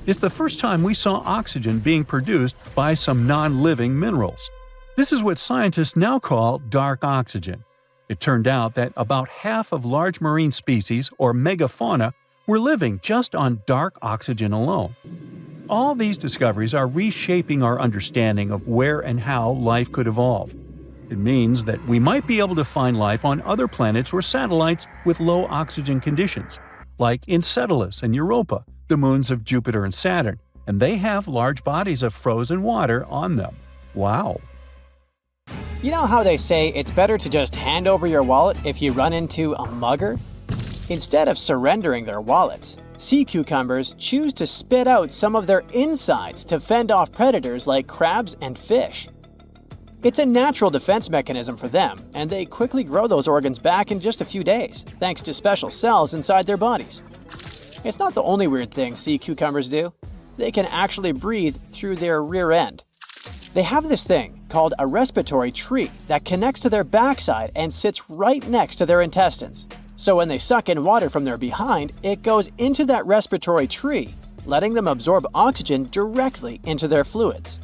It's the first time we saw oxygen being produced by some non-living minerals. This is what scientists now call dark oxygen. It turned out that about half of large marine species, or megafauna, were living just on dark oxygen alone. All these discoveries are reshaping our understanding of where and how life could evolve. It means that we might be able to find life on other planets or satellites with low oxygen conditions, like Enceladus and Europa, the moons of Jupiter and Saturn, and they have large bodies of frozen water on them. Wow! You know how they say it's better to just hand over your wallet if you run into a mugger? Instead of surrendering their wallets, sea cucumbers choose to spit out some of their insides to fend off predators like crabs and fish. It's a natural defense mechanism for them, and they quickly grow those organs back in just a few days, thanks to special cells inside their bodies. It's not the only weird thing sea cucumbers do. They can actually breathe through their rear end. They have this thing called a respiratory tree that connects to their backside and sits right next to their intestines. So when they suck in water from their behind, it goes into that respiratory tree, letting them absorb oxygen directly into their fluids.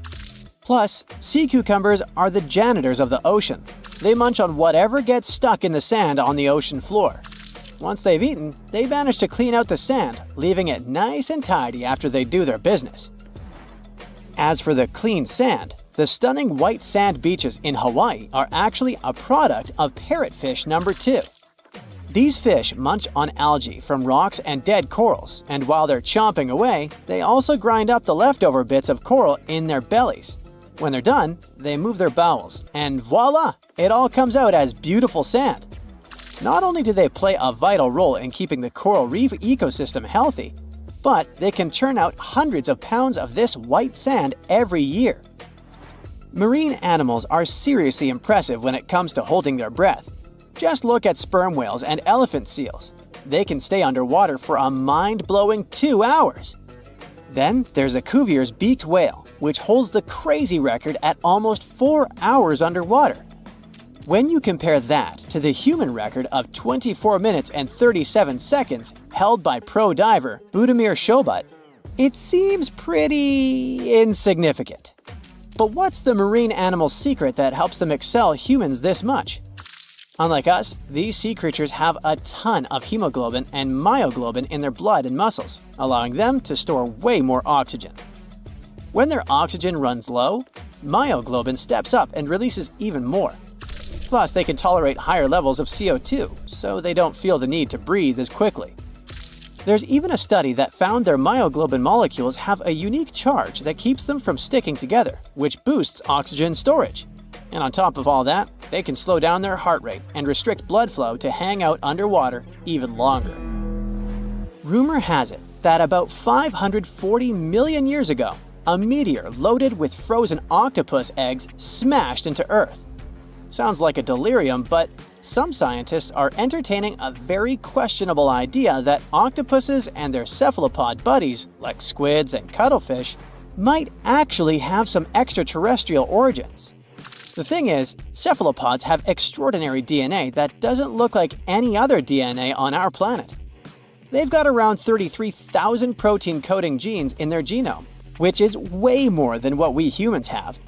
Plus, sea cucumbers are the janitors of the ocean. They munch on whatever gets stuck in the sand on the ocean floor. Once they've eaten, they manage to clean out the sand, leaving it nice and tidy after they do their business. As for the clean sand, the stunning white sand beaches in Hawaii are actually a product of parrotfish number 2. These fish munch on algae from rocks and dead corals, and while they're chomping away, they also grind up the leftover bits of coral in their bellies. When they're done, they move their bowels, and voila! It all comes out as beautiful sand. Not only do they play a vital role in keeping the coral reef ecosystem healthy, but they can churn out hundreds of pounds of this white sand every year. Marine animals are seriously impressive when it comes to holding their breath. Just look at sperm whales and elephant seals. They can stay underwater for a mind-blowing 2 hours. Then there's a Cuvier's beaked whale, which holds the crazy record at almost 4 hours underwater. When you compare that to the human record of 24 minutes and 37 seconds held by pro diver Budimir Shobat, it seems pretty insignificant. But what's the marine animal's secret that helps them excel humans this much? Unlike us, these sea creatures have a ton of hemoglobin and myoglobin in their blood and muscles, allowing them to store way more oxygen. When their oxygen runs low, myoglobin steps up and releases even more. Plus, they can tolerate higher levels of CO2, so they don't feel the need to breathe as quickly. There's even a study that found their myoglobin molecules have a unique charge that keeps them from sticking together, which boosts oxygen storage. And on top of all that, they can slow down their heart rate and restrict blood flow to hang out underwater even longer. Rumor has it that about 540 million years ago, a meteor loaded with frozen octopus eggs smashed into Earth. Sounds like a delirium, but some scientists are entertaining a very questionable idea that octopuses and their cephalopod buddies, like squids and cuttlefish, might actually have some extraterrestrial origins. The thing is, cephalopods have extraordinary DNA that doesn't look like any other DNA on our planet. They've got around 33,000 protein-coding genes in their genome, which is way more than what we humans have.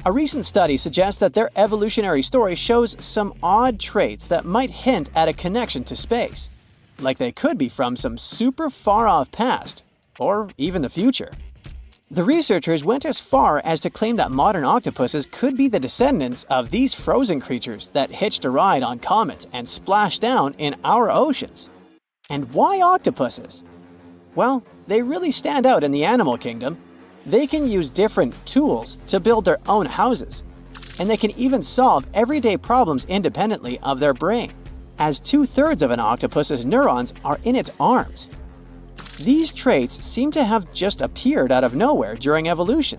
A recent study suggests that their evolutionary story shows some odd traits that might hint at a connection to space, like they could be from some super far-off past, or even the future. The researchers went as far as to claim that modern octopuses could be the descendants of these frozen creatures that hitched a ride on comets and splashed down in our oceans. And why octopuses? Well, they really stand out in the animal kingdom. They can use different tools to build their own houses, and they can even solve everyday problems independently of their brain, as 2/3 of an octopus's neurons are in its arms. These traits seem to have just appeared out of nowhere during evolution.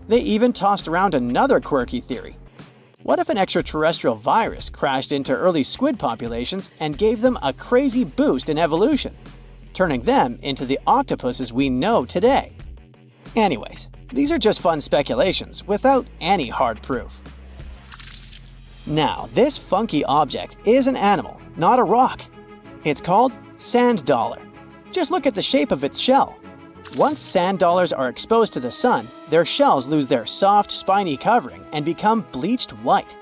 They even tossed around another quirky theory. What if an extraterrestrial virus crashed into early squid populations and gave them a crazy boost in evolution, turning them into the octopuses we know today? Anyways, these are just fun speculations without any hard proof. Now, this funky object is an animal, not a rock. It's called sand dollar. Just look at the shape of its shell. Once sand dollars are exposed to the sun, their shells lose their soft, spiny covering and become bleached white.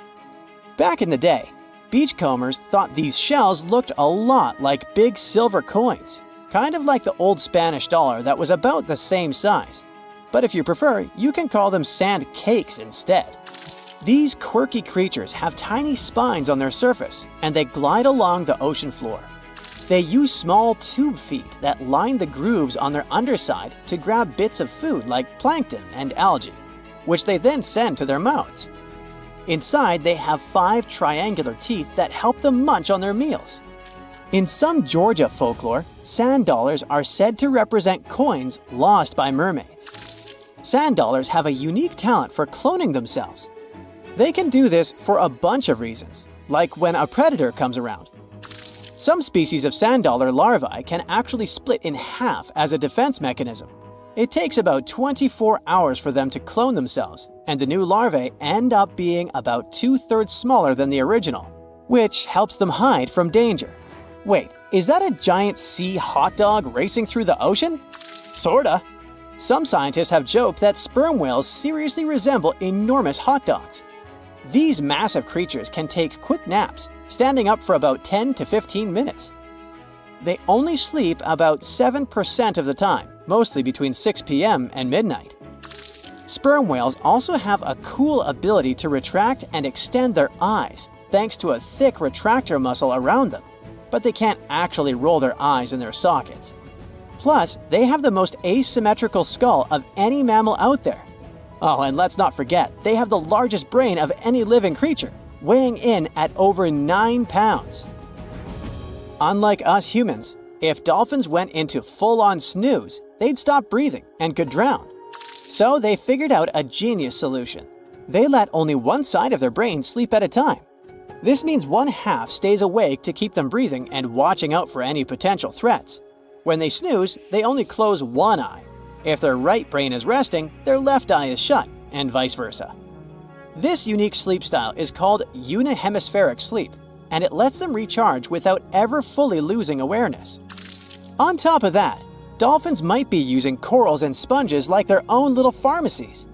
Back in the day, beachcombers thought these shells looked a lot like big silver coins, kind of like the old Spanish dollar that was about the same size. But if you prefer, you can call them sand cakes instead. These quirky creatures have tiny spines on their surface, and they glide along the ocean floor. They use small tube feet that line the grooves on their underside to grab bits of food like plankton and algae, which they then send to their mouths. Inside, they have 5 triangular teeth that help them munch on their meals. In some Georgia folklore, sand dollars are said to represent coins lost by mermaids. Sand dollars have a unique talent for cloning themselves. They can do this for a bunch of reasons, like when a predator comes around. Some species of sand dollar larvae can actually split in half as a defense mechanism. It takes about 24 hours for them to clone themselves, and the new larvae end up being about 2/3 smaller than the original, which helps them hide from danger. Wait, is that a giant sea hot dog racing through the ocean? Sorta. Some scientists have joked that sperm whales seriously resemble enormous hot dogs. These massive creatures can take quick naps, standing up for about 10 to 15 minutes. They only sleep about 7% of the time, mostly between 6 p.m. and midnight. Sperm whales also have a cool ability to retract and extend their eyes, thanks to a thick retractor muscle around them, but they can't actually roll their eyes in their sockets. Plus, they have the most asymmetrical skull of any mammal out there. Oh, and let's not forget, they have the largest brain of any living creature, weighing in at over 9 pounds. Unlike us humans, if dolphins went into full-on snooze, they'd stop breathing and could drown. So they figured out a genius solution. They let only one side of their brain sleep at a time. This means one half stays awake to keep them breathing and watching out for any potential threats. When they snooze, they only close one eye. If their right brain is resting, their left eye is shut, and vice versa. This unique sleep style is called unihemispheric sleep, and it lets them recharge without ever fully losing awareness. On top of that, dolphins might be using corals and sponges like their own little pharmacies.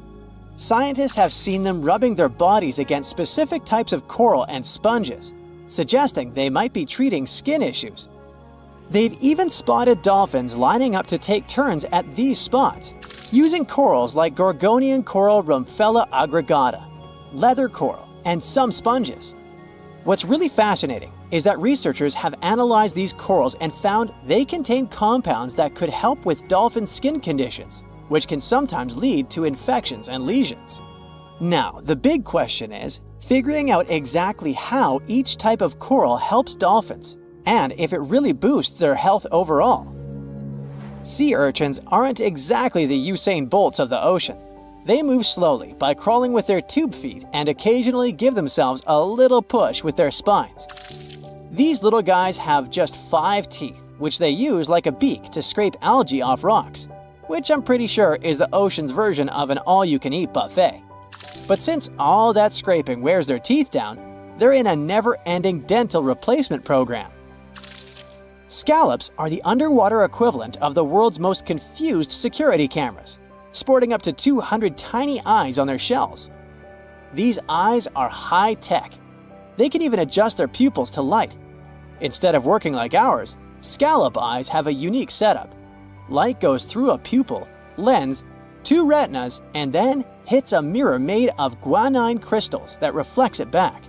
Scientists have seen them rubbing their bodies against specific types of coral and sponges, suggesting they might be treating skin issues. They've even spotted dolphins lining up to take turns at these spots, using corals like Gorgonian coral Rumphella aggregata, leather coral, and some sponges. What's really fascinating is that researchers have analyzed these corals and found they contain compounds that could help with dolphin skin conditions, which can sometimes lead to infections and lesions. Now, the big question is figuring out exactly how each type of coral helps dolphins, and if it really boosts their health overall. Sea urchins aren't exactly the Usain Bolts of the ocean. They move slowly by crawling with their tube feet and occasionally give themselves a little push with their spines. These little guys have just 5 teeth, which they use like a beak to scrape algae off rocks, which I'm pretty sure is the ocean's version of an all-you-can-eat buffet. But since all that scraping wears their teeth down, they're in a never-ending dental replacement program. Scallops are the underwater equivalent of the world's most confused security cameras, sporting up to 200 tiny eyes on their shells. These eyes are high-tech. They can even adjust their pupils to light. Instead of working like ours, scallop eyes have a unique setup. Light goes through a pupil, lens, 2 retinas, and then hits a mirror made of guanine crystals that reflects it back.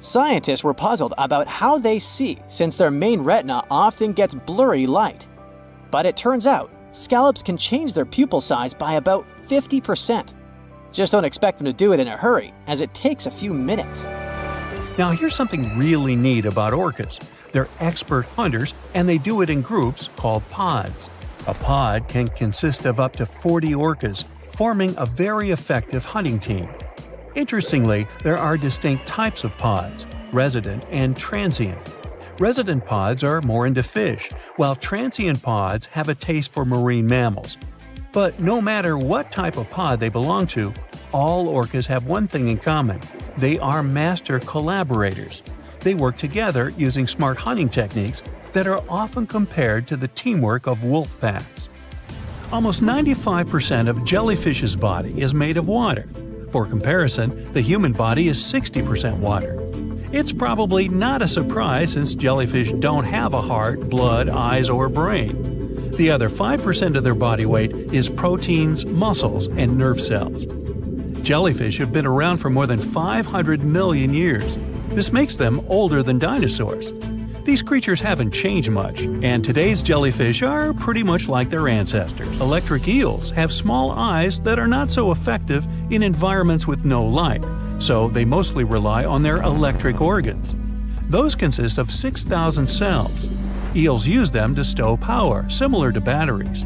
Scientists were puzzled about how they see since their main retina often gets blurry light. But it turns out, scallops can change their pupil size by about 50%. Just don't expect them to do it in a hurry, as it takes a few minutes. Now here's something really neat about orcas. They're expert hunters, and they do it in groups called pods. A pod can consist of up to 40 orcas, forming a very effective hunting team. Interestingly, there are distinct types of pods: resident and transient. Resident pods are more into fish, while transient pods have a taste for marine mammals. But no matter what type of pod they belong to, all orcas have one thing in common: they are master collaborators. They work together using smart hunting techniques that are often compared to the teamwork of wolf packs. Almost 95% of jellyfish's body is made of water. For comparison, the human body is 60% water. It's probably not a surprise since jellyfish don't have a heart, blood, eyes, or brain. The other 5% of their body weight is proteins, muscles, and nerve cells. Jellyfish have been around for more than 500 million years. This makes them older than dinosaurs. These creatures haven't changed much, and today's jellyfish are pretty much like their ancestors. Electric eels have small eyes that are not so effective in environments with no light, so they mostly rely on their electric organs. Those consist of 6,000 cells. Eels use them to stow power, similar to batteries.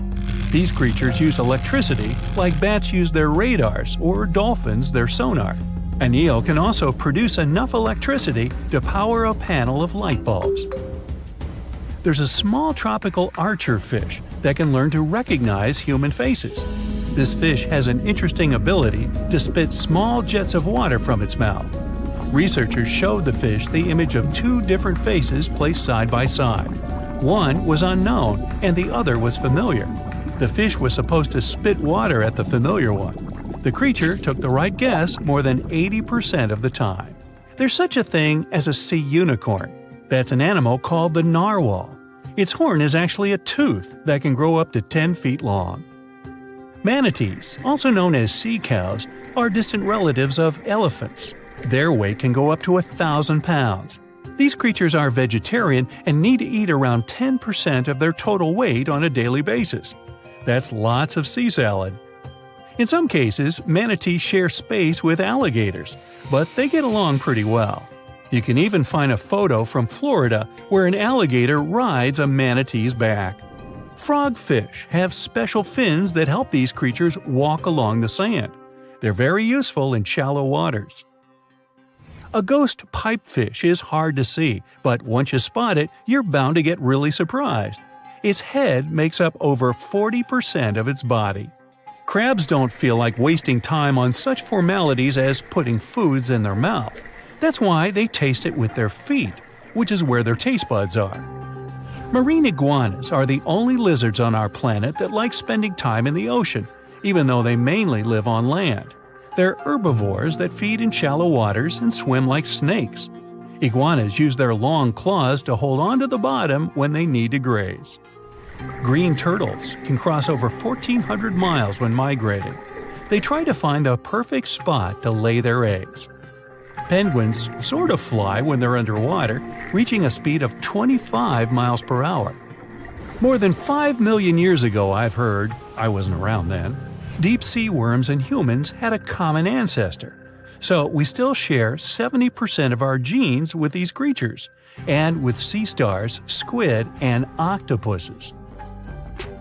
These creatures use electricity like bats use their radars or dolphins their sonar. An eel can also produce enough electricity to power a panel of light bulbs. There's a small tropical archer fish that can learn to recognize human faces. This fish has an interesting ability to spit small jets of water from its mouth. Researchers showed the fish the image of 2 different faces placed side by side. One was unknown and the other was familiar. The fish was supposed to spit water at the familiar one. The creature took the right guess more than 80% of the time. There's such a thing as a sea unicorn. That's an animal called the narwhal. Its horn is actually a tooth that can grow up to 10 feet long. Manatees, also known as sea cows, are distant relatives of elephants. Their weight can go up to 1,000 pounds. These creatures are vegetarian and need to eat around 10% of their total weight on a daily basis. That's lots of sea salad. In some cases, manatees share space with alligators, but they get along pretty well. You can even find a photo from Florida where an alligator rides a manatee's back. Frogfish have special fins that help these creatures walk along the sand. They're very useful in shallow waters. A ghost pipefish is hard to see, but once you spot it, you're bound to get really surprised. Its head makes up over 40% of its body. Crabs don't feel like wasting time on such formalities as putting foods in their mouth. That's why they taste it with their feet, which is where their taste buds are. Marine iguanas are the only lizards on our planet that like spending time in the ocean, even though they mainly live on land. They're herbivores that feed in shallow waters and swim like snakes. Iguanas use their long claws to hold on to the bottom when they need to graze. Green turtles can cross over 1,400 miles when migrating. They try to find the perfect spot to lay their eggs. Penguins sort of fly when they're underwater, reaching a speed of 25 miles per hour. More than 5 million years ago, I've heard, I wasn't around then, deep-sea worms and humans had a common ancestor. So we still share 70% of our genes with these creatures, and with sea stars, squid, and octopuses.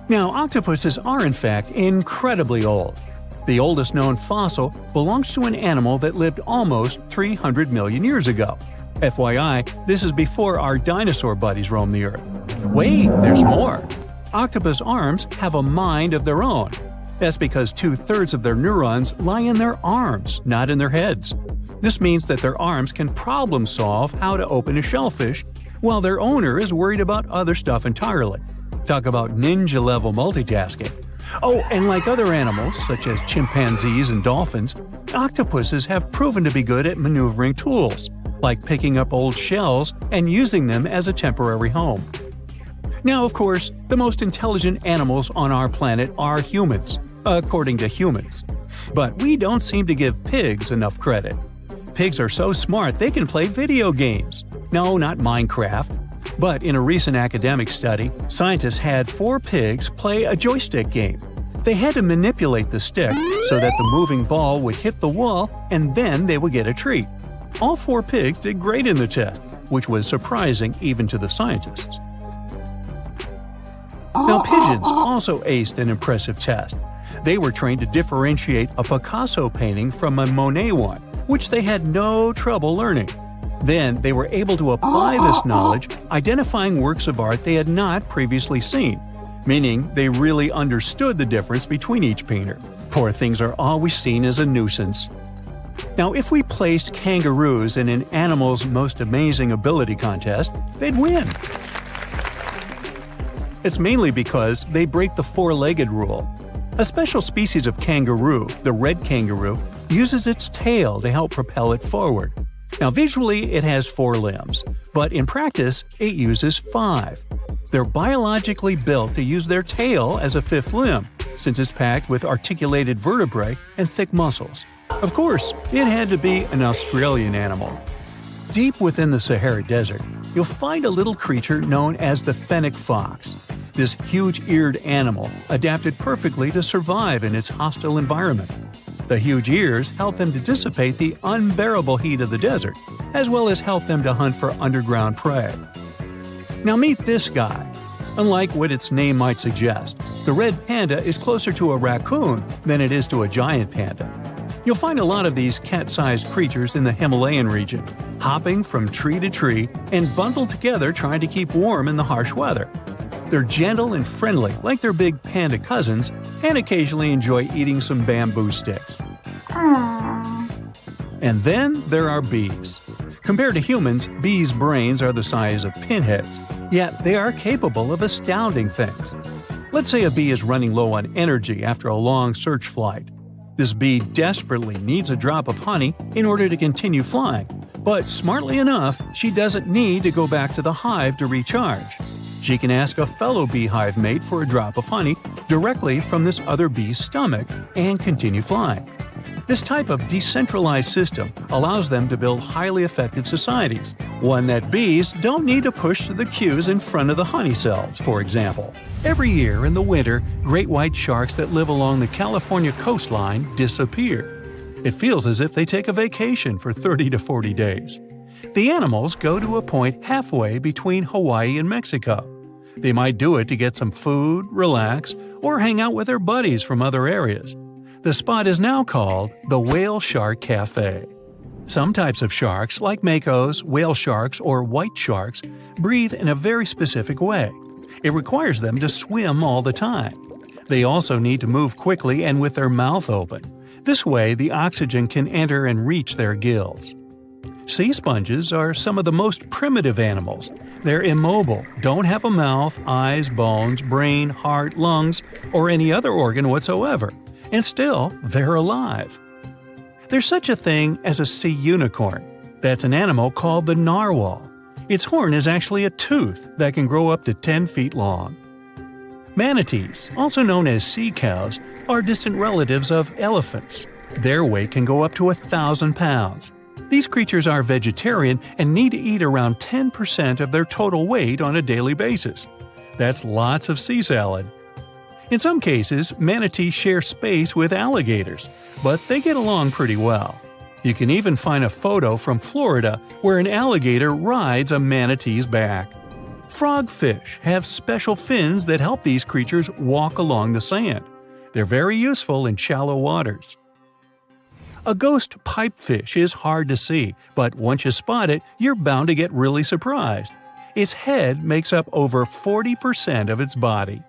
Now, octopuses are in fact incredibly old. The oldest known fossil belongs to an animal that lived almost 300 million years ago. FYI, this is before our dinosaur buddies roamed the Earth. Wait, there's more! Octopus arms have a mind of their own. That's because 2/3 of their neurons lie in their arms, not in their heads. This means that their arms can problem-solve how to open a shellfish, while their owner is worried about other stuff entirely. Talk about ninja-level multitasking. Oh, and like other animals, such as chimpanzees and dolphins, octopuses have proven to be good at maneuvering tools, like picking up old shells and using them as a temporary home. Now, of course, the most intelligent animals on our planet are humans, according to humans. But we don't seem to give pigs enough credit. Pigs are so smart they can play video games. No, not Minecraft. But in a recent academic study, scientists had 4 pigs play a joystick game. They had to manipulate the stick so that the moving ball would hit the wall and then they would get a treat. All 4 pigs did great in the test, which was surprising even to the scientists. Now, pigeons also aced an impressive test. They were trained to differentiate a Picasso painting from a Monet one, which they had no trouble learning. Then they were able to apply this knowledge, identifying works of art they had not previously seen, meaning they really understood the difference between each painter. Poor things are always seen as a nuisance. Now, if we placed kangaroos in an Animal's Most Amazing Ability contest, they'd win. It's mainly because they break the 4-legged rule. A special species of kangaroo, the red kangaroo, uses its tail to help propel it forward. Now, visually, it has 4 limbs, but in practice, it uses 5. They're biologically built to use their tail as a 5th limb, since it's packed with articulated vertebrae and thick muscles. Of course, it had to be an Australian animal. Deep within the Sahara Desert, you'll find a little creature known as the fennec fox. This huge-eared animal adapted perfectly to survive in its hostile environment. The huge ears help them to dissipate the unbearable heat of the desert, as well as help them to hunt for underground prey. Now meet this guy. Unlike what its name might suggest, the red panda is closer to a raccoon than it is to a giant panda. You'll find a lot of these cat-sized creatures in the Himalayan region, hopping from tree to tree and bundled together trying to keep warm in the harsh weather. They're gentle and friendly like their big panda cousins, and occasionally enjoy eating some bamboo sticks. And then there are bees. Compared to humans, bees' brains are the size of pinheads, yet they are capable of astounding things. Let's say a bee is running low on energy after a long search flight. This bee desperately needs a drop of honey in order to continue flying, but smartly enough, she doesn't need to go back to the hive to recharge. She can ask a fellow beehive mate for a drop of honey directly from this other bee's stomach and continue flying. This type of decentralized system allows them to build highly effective societies, one that bees don't need to push the queues in front of the honey cells, for example. Every year in the winter, great white sharks that live along the California coastline disappear. It feels as if they take a vacation for 30 to 40 days. The animals go to a point halfway between Hawaii and Mexico. They might do it to get some food, relax, or hang out with their buddies from other areas. The spot is now called the Whale Shark Cafe. Some types of sharks, like makos, whale sharks, or white sharks, breathe in a very specific way. It requires them to swim all the time. They also need to move quickly and with their mouth open. This way, the oxygen can enter and reach their gills. Sea sponges are some of the most primitive animals. They're immobile, don't have a mouth, eyes, bones, brain, heart, lungs, or any other organ whatsoever, and still, they're alive. There's such a thing as a sea unicorn. That's an animal called the narwhal. Its horn is actually a tooth that can grow up to 10 feet long. Manatees, also known as sea cows, are distant relatives of elephants. Their weight can go up to 1,000 pounds. These creatures are vegetarian and need to eat around 10% of their total weight on a daily basis. That's lots of sea salad. In some cases, manatees share space with alligators, but they get along pretty well. You can even find a photo from Florida where an alligator rides a manatee's back. Frogfish have special fins that help these creatures walk along the sand. They're very useful in shallow waters. A ghost pipefish is hard to see, but once you spot it, you're bound to get really surprised. Its head makes up over 40% of its body.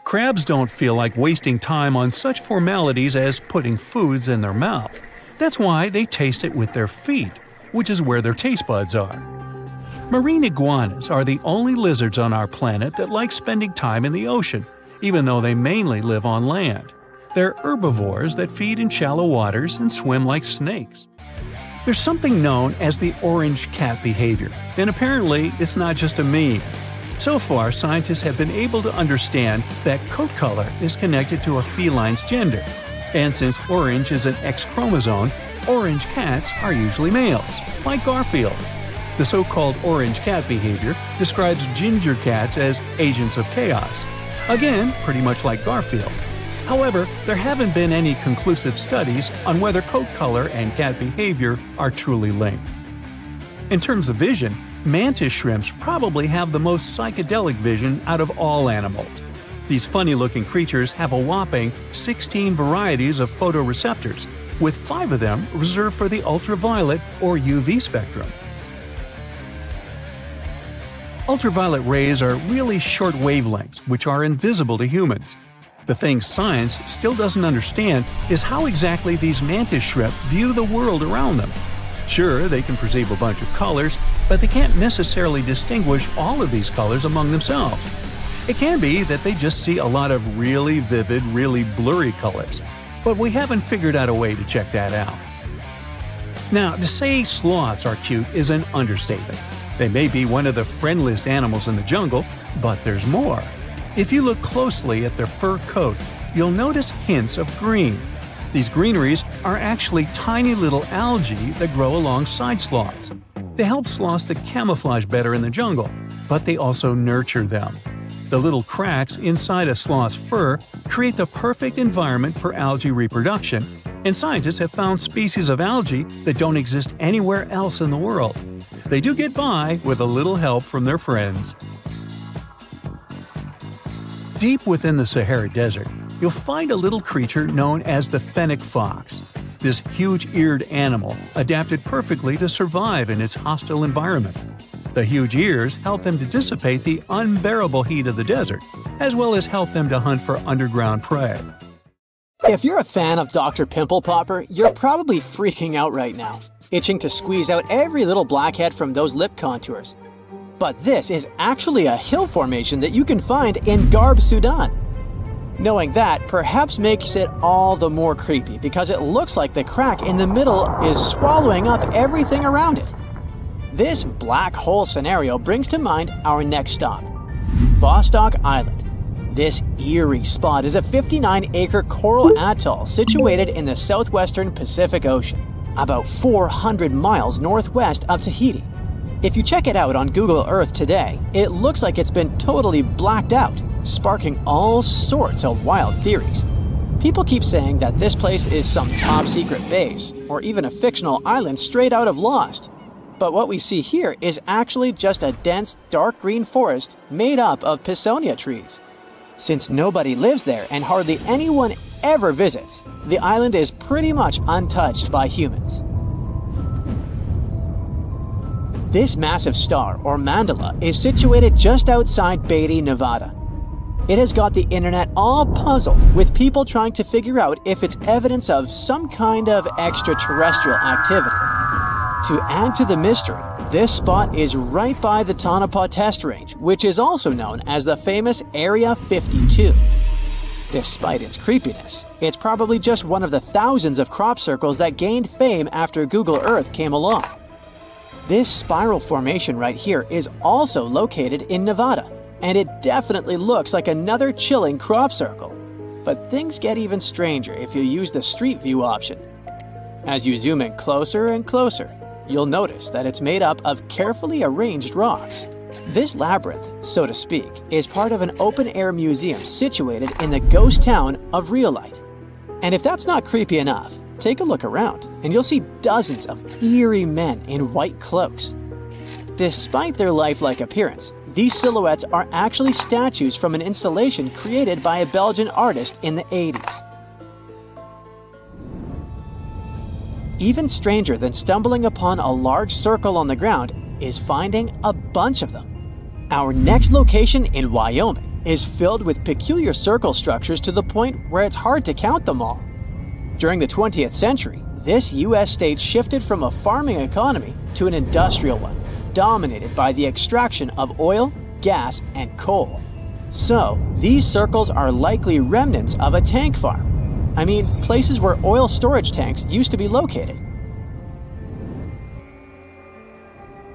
Crabs don't feel like wasting time on such formalities as putting foods in their mouth. That's why they taste it with their feet, which is where their taste buds are. Marine iguanas are the only lizards on our planet that like spending time in the ocean, even though they mainly live on land. They're herbivores that feed in shallow waters and swim like snakes. There's something known as the orange cat behavior, and apparently it's not just a meme. So far, scientists have been able to understand that coat color is connected to a feline's gender. And since orange is an X chromosome, orange cats are usually males, like Garfield. The so-called orange cat behavior describes ginger cats as agents of chaos. Again, pretty much like Garfield. However, there haven't been any conclusive studies on whether coat color and cat behavior are truly linked. In terms of vision, mantis shrimps probably have the most psychedelic vision out of all animals. These funny-looking creatures have a whopping 16 varieties of photoreceptors, with 5 of them reserved for the ultraviolet or UV spectrum. Ultraviolet rays are really short wavelengths, which are invisible to humans. The thing science still doesn't understand is how exactly these mantis shrimp view the world around them. Sure, they can perceive a bunch of colors, but they can't necessarily distinguish all of these colors among themselves. It can be that they just see a lot of really vivid, really blurry colors, but we haven't figured out a way to check that out. Now, to say sloths are cute is an understatement. They may be one of the friendliest animals in the jungle, but there's more. If you look closely at their fur coat, you'll notice hints of green. These greeneries are actually tiny little algae that grow alongside sloths. They help sloths to camouflage better in the jungle, but they also nurture them. The little cracks inside a sloth's fur create the perfect environment for algae reproduction, and scientists have found species of algae that don't exist anywhere else in the world. They do get by with a little help from their friends. Deep within the Sahara Desert, you'll find a little creature known as the fennec fox. This huge-eared animal adapted perfectly to survive in its hostile environment. The huge ears help them to dissipate the unbearable heat of the desert, as well as help them to hunt for underground prey. If you're a fan of Dr. Pimple Popper, you're probably freaking out right now, itching to squeeze out every little blackhead from those lip contours. But this is actually a hill formation that you can find in Garb, Sudan. Knowing that perhaps makes it all the more creepy because it looks like the crack in the middle is swallowing up everything around it. This black hole scenario brings to mind our next stop, Vostok Island. This eerie spot is a 59-acre coral atoll situated in the southwestern Pacific Ocean, about 400 miles northwest of Tahiti. If you check it out on Google Earth today, it looks like it's been totally blacked out, sparking all sorts of wild theories. People keep saying that this place is some top-secret base, or even a fictional island straight out of Lost. But what we see here is actually just a dense, dark green forest made up of Pisonia trees. Since nobody lives there and hardly anyone ever visits, the island is pretty much untouched by humans. This massive star, or mandala, is situated just outside Beatty, Nevada. It has got the internet all puzzled, with people trying to figure out if it's evidence of some kind of extraterrestrial activity. To add to the mystery, this spot is right by the Tonopah Test Range, which is also known as the famous Area 52. Despite its creepiness, it's probably just one of the thousands of crop circles that gained fame after Google Earth came along. This spiral formation right here is also located in Nevada, and it definitely looks like another chilling crop circle. But things get even stranger if you use the street view option. As you zoom in closer and closer, you'll notice that it's made up of carefully arranged rocks. This labyrinth, so to speak, is part of an open-air museum situated in the ghost town of Rhyolite. And if that's not creepy enough, take a look around and you'll see dozens of eerie men in white cloaks. Despite their lifelike appearance, these silhouettes are actually statues from an installation created by a Belgian artist in the 80s. Even stranger than stumbling upon a large circle on the ground is finding a bunch of them. Our next location in Wyoming is filled with peculiar circle structures to the point where it's hard to count them all. During the 20th century, this US state shifted from a farming economy to an industrial one, dominated by the extraction of oil, gas, and coal. So, these circles are likely remnants of a tank farm. I mean, places where oil storage tanks used to be located.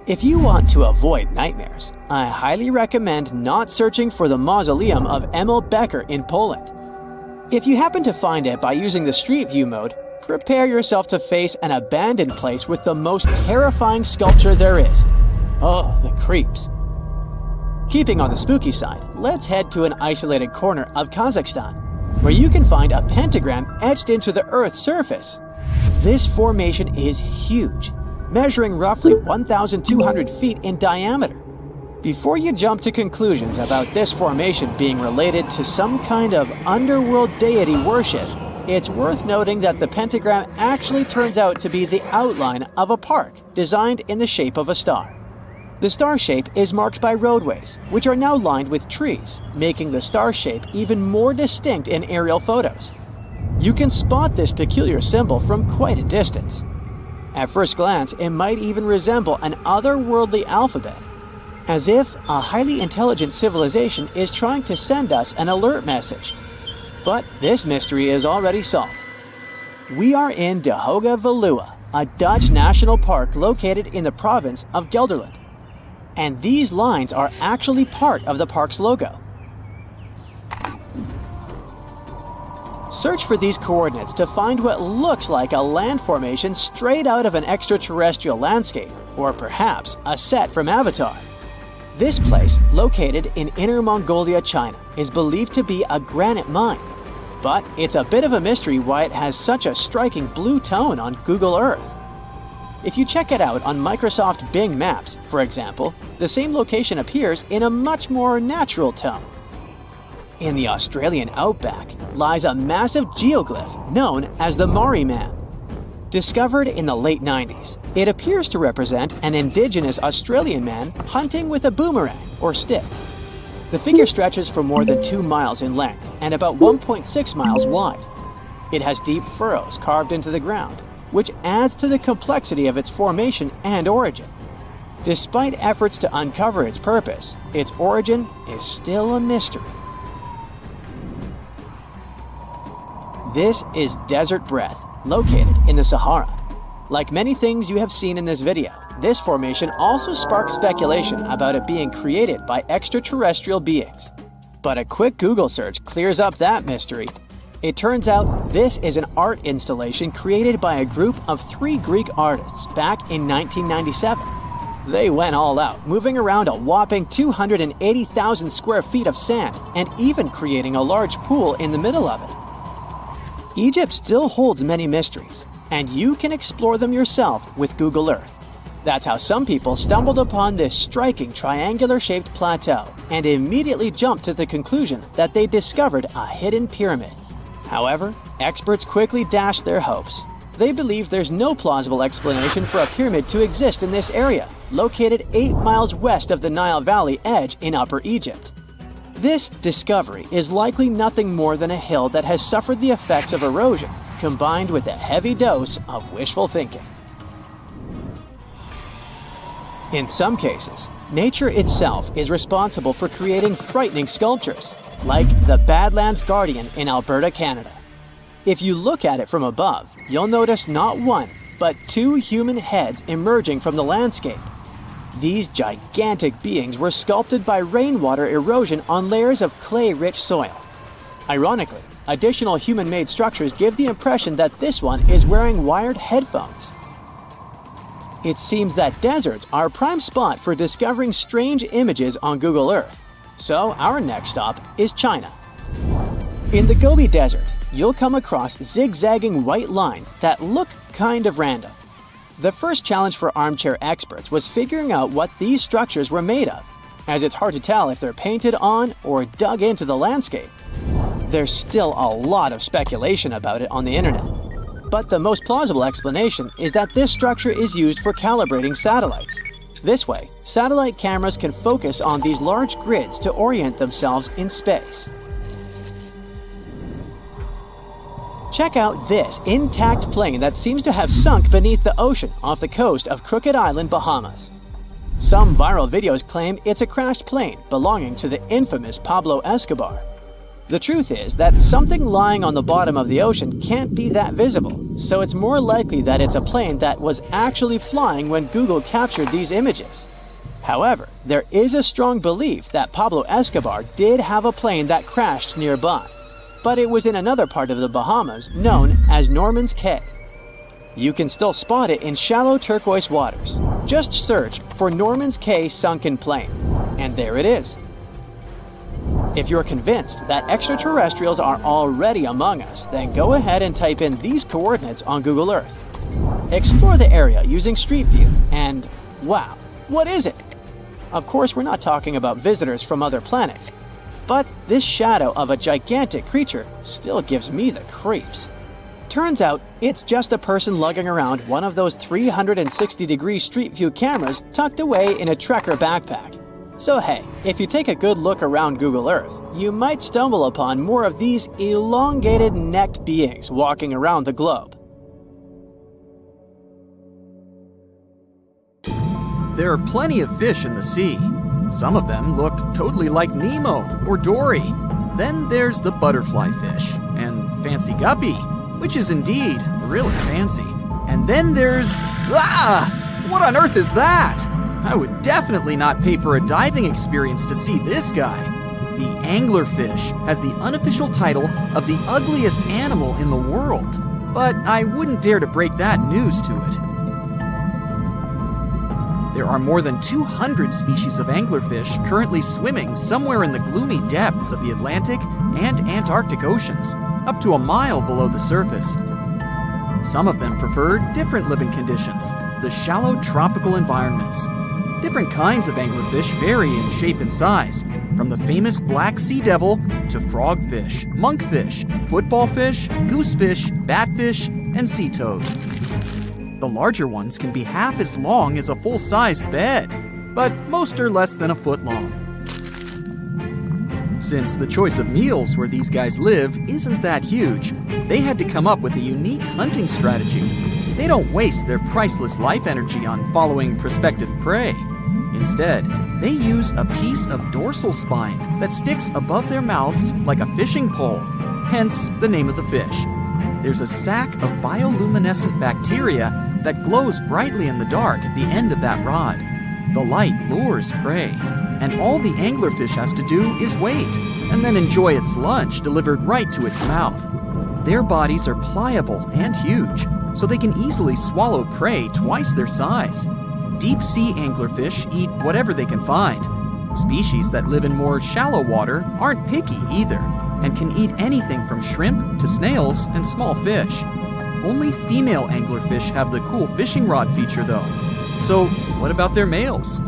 If you want to avoid nightmares, I highly recommend not searching for the mausoleum of Emil Becker in Poland. If you happen to find it by using the Street View mode, prepare yourself to face an abandoned place with the most terrifying sculpture there is. Oh, the creeps. Keeping on the spooky side, let's head to an isolated corner of Kazakhstan, where you can find a pentagram etched into the Earth's surface. This formation is huge, measuring roughly 1,200 feet in diameter. Before you jump to conclusions about this formation being related to some kind of underworld deity worship, it's worth noting that the pentagram actually turns out to be the outline of a park designed in the shape of a star. The star shape is marked by roadways, which are now lined with trees, making the star shape even more distinct in aerial photos. You can spot this peculiar symbol from quite a distance. At first glance, it might even resemble an otherworldly alphabet, as if a highly intelligent civilization is trying to send us an alert message. But this mystery is already solved. We are in De Hoge Veluwe, a Dutch national park located in the province of Gelderland. And these lines are actually part of the park's logo. Search for these coordinates to find what looks like a land formation straight out of an extraterrestrial landscape, or perhaps a set from Avatar. This place, located in Inner Mongolia, China, is believed to be a granite mine. But it's a bit of a mystery why it has such a striking blue tone on Google Earth. If you check it out on Microsoft Bing Maps, for example, the same location appears in a much more natural tone. In the Australian outback lies a massive geoglyph known as the Maori Man. Discovered in the late 90s, it appears to represent an indigenous Australian man hunting with a boomerang or stick. The figure stretches for more than 2 miles in length and about 1.6 miles wide. It has deep furrows carved into the ground, which adds to the complexity of its formation and origin. Despite efforts to uncover its purpose, its origin is still a mystery. This is Desert Breath, located in the Sahara. Like many things you have seen in this video, this formation also sparks speculation about it being created by extraterrestrial beings. But a quick Google search clears up that mystery. It turns out this is an art installation created by a group of 3 Greek artists back in 1997. They went all out, moving around a whopping 280,000 square feet of sand and even creating a large pool in the middle of it. Egypt still holds many mysteries, and you can explore them yourself with Google Earth. That's how some people stumbled upon this striking triangular-shaped plateau and immediately jumped to the conclusion that they discovered a hidden pyramid. However, experts quickly dashed their hopes. They believe there's no plausible explanation for a pyramid to exist in this area, located 8 miles west of the Nile Valley edge in Upper Egypt. This discovery is likely nothing more than a hill that has suffered the effects of erosion, combined with a heavy dose of wishful thinking. In some cases, nature itself is responsible for creating frightening sculptures, like the Badlands Guardian in Alberta, Canada. If you look at it from above, you'll notice not 1, but 2 human heads emerging from the landscape. These gigantic beings were sculpted by rainwater erosion on layers of clay-rich soil. Ironically, additional human-made structures give the impression that this one is wearing wired headphones. It seems that deserts are a prime spot for discovering strange images on Google Earth. So our next stop is China. In the Gobi Desert, you'll come across zigzagging white lines that look kind of random. The first challenge for armchair experts was figuring out what these structures were made of, as it's hard to tell if they're painted on or dug into the landscape. There's still a lot of speculation about it on the internet, but the most plausible explanation is that this structure is used for calibrating satellites. This way, satellite cameras can focus on these large grids to orient themselves in space. Check out this intact plane that seems to have sunk beneath the ocean off the coast of Crooked Island, Bahamas. Some viral videos claim it's a crashed plane belonging to the infamous Pablo Escobar. The truth is that something lying on the bottom of the ocean can't be that visible, so it's more likely that it's a plane that was actually flying when Google captured these images. However, there is a strong belief that Pablo Escobar did have a plane that crashed nearby, but it was in another part of the Bahamas known as Norman's Cay. You can still spot it in shallow turquoise waters. Just search for Norman's Cay sunken plane, and there it is. If you're convinced that extraterrestrials are already among us, then go ahead and type in these coordinates on Google Earth. Explore the area using Street View, and wow, what is it? Of course, we're not talking about visitors from other planets, but this shadow of a gigantic creature still gives me the creeps. Turns out, it's just a person lugging around one of those 360-degree Street View cameras tucked away in a trekker backpack. So hey, if you take a good look around Google Earth, you might stumble upon more of these elongated necked beings walking around the globe. There are plenty of fish in the sea. Some of them look totally like Nemo or Dory. Then there's the butterfly fish and fancy guppy, which is indeed really fancy. And then there's... what on earth is that? I would definitely not pay for a diving experience to see this guy. The anglerfish has the unofficial title of the ugliest animal in the world, but I wouldn't dare to break that news to it. There are more than 200 species of anglerfish currently swimming somewhere in the gloomy depths of the Atlantic and Antarctic Oceans, up to a mile below the surface. Some of them prefer different living conditions, the shallow tropical environments. Different kinds of anglerfish vary in shape and size, from the famous black sea devil to frogfish, monkfish, footballfish, goosefish, batfish, and sea toad. The larger ones can be half as long as a full-sized bed, but most are less than a foot long. Since the choice of meals where these guys live isn't that huge, they had to come up with a unique hunting strategy. They don't waste their priceless life energy on following prospective prey. Instead, they use a piece of dorsal spine that sticks above their mouths like a fishing pole, hence the name of the fish. There's a sac of bioluminescent bacteria that glows brightly in the dark at the end of that rod. The light lures prey, and all the anglerfish has to do is wait, and then enjoy its lunch delivered right to its mouth. Their bodies are pliable and huge, so they can easily swallow prey twice their size. Deep-sea anglerfish eat whatever they can find. Species that live in more shallow water aren't picky either, and can eat anything from shrimp to snails and small fish. Only female anglerfish have the cool fishing rod feature though. So what about their males?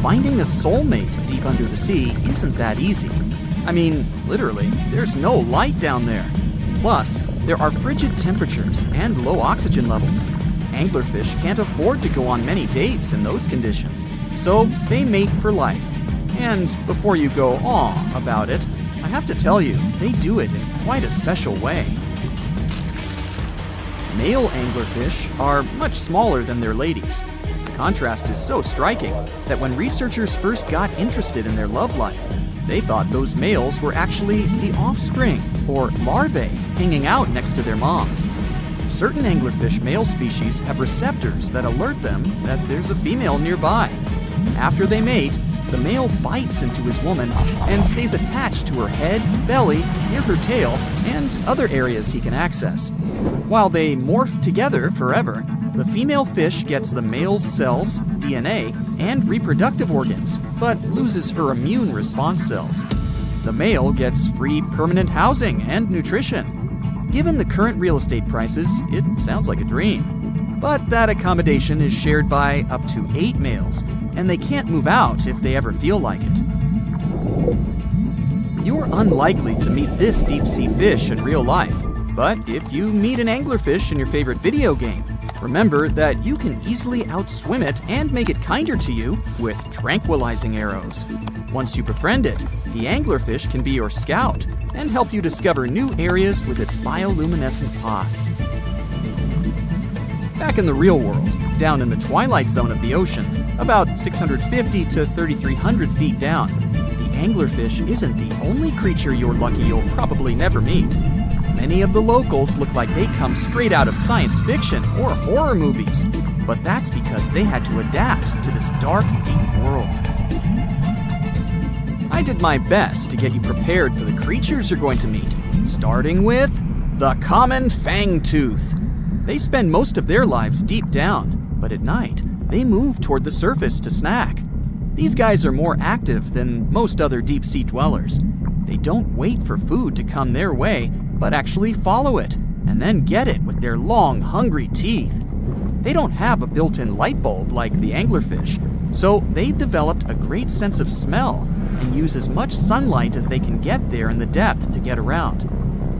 Finding a soulmate deep under the sea isn't that easy. I mean, literally, there's no light down there. Plus, there are frigid temperatures and low oxygen levels. Anglerfish can't afford to go on many dates in those conditions, so they mate for life. And before you go aw about it, I have to tell you, they do it in quite a special way. Male anglerfish are much smaller than their ladies. The contrast is so striking that when researchers first got interested in their love life, they thought those males were actually the offspring, or larvae, hanging out next to their moms. Certain anglerfish male species have receptors that alert them that there's a female nearby. After they mate, the male bites into his woman and stays attached to her head, belly, near her tail, and other areas he can access. While they morph together forever, The female fish gets the male's cells, DNA, and reproductive organs, but loses her immune response cells. The male gets free permanent housing and nutrition. Given the current real estate prices, it sounds like a dream. But that accommodation is shared by up to 8 males, and they can't move out if they ever feel like it. You're unlikely to meet this deep-sea fish in real life, but if you meet an anglerfish in your favorite video game, remember that you can easily outswim it and make it kinder to you with tranquilizing arrows. Once you befriend it, the anglerfish can be your scout and help you discover new areas with its bioluminescent pods. Back in the real world, down in the twilight zone of the ocean, about 650 to 3,300 feet down, the anglerfish isn't the only creature you're lucky you'll probably never meet. Many of the locals look like they come straight out of science fiction or horror movies, but that's because they had to adapt to this dark, deep world. I did my best to get you prepared for the creatures you're going to meet, starting with the common fangtooth. They spend most of their lives deep down, but at night, they move toward the surface to snack. These guys are more active than most other deep-sea dwellers. They don't wait for food to come their way, but actually follow it, and then get it with their long, hungry teeth. They don't have a built-in light bulb like the anglerfish, so they've developed a great sense of smell and use as much sunlight as they can get there in the depth to get around.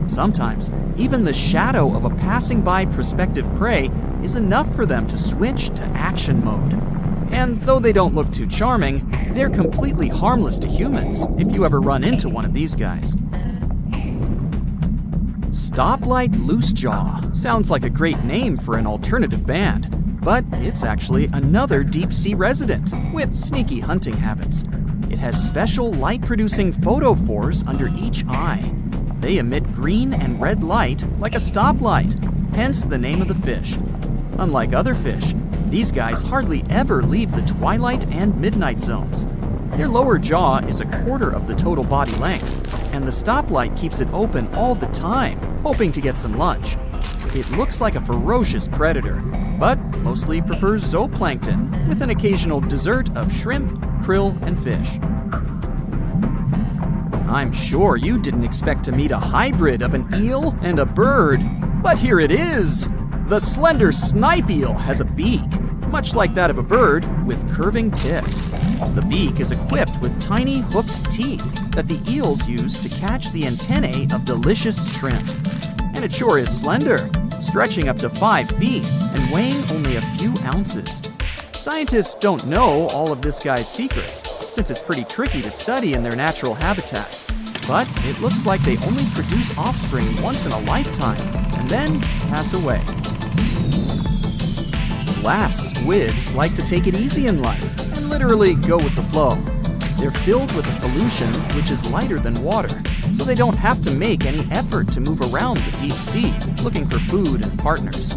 Sometimes, even the shadow of a passing by prospective prey is enough for them to switch to action mode. And though they don't look too charming, they're completely harmless to humans if you ever run into one of these guys. Stoplight Loosejaw sounds like a great name for an alternative band, but it's actually another deep-sea resident with sneaky hunting habits. It has special light-producing photophores under each eye. They emit green and red light like a stoplight, hence the name of the fish. Unlike other fish, these guys hardly ever leave the twilight and midnight zones. Their lower jaw is a quarter of the total body length, and the stoplight keeps it open all the time, hoping to get some lunch. It looks like a ferocious predator, but mostly prefers zooplankton with an occasional dessert of shrimp, krill, and fish. I'm sure you didn't expect to meet a hybrid of an eel and a bird, but here it is! The slender snipe eel has a beak, much like that of a bird, with curving tips. The beak is equipped with tiny hooked teeth that the eels use to catch the antennae of delicious shrimp. And it sure is slender, stretching up to 5 feet and weighing only a few ounces. Scientists don't know all of this guy's secrets, since it's pretty tricky to study in their natural habitat. But it looks like they only produce offspring once in a lifetime, and then pass away. Glass squids like to take it easy in life and literally go with the flow. They're filled with a solution which is lighter than water, so they don't have to make any effort to move around the deep sea looking for food and partners.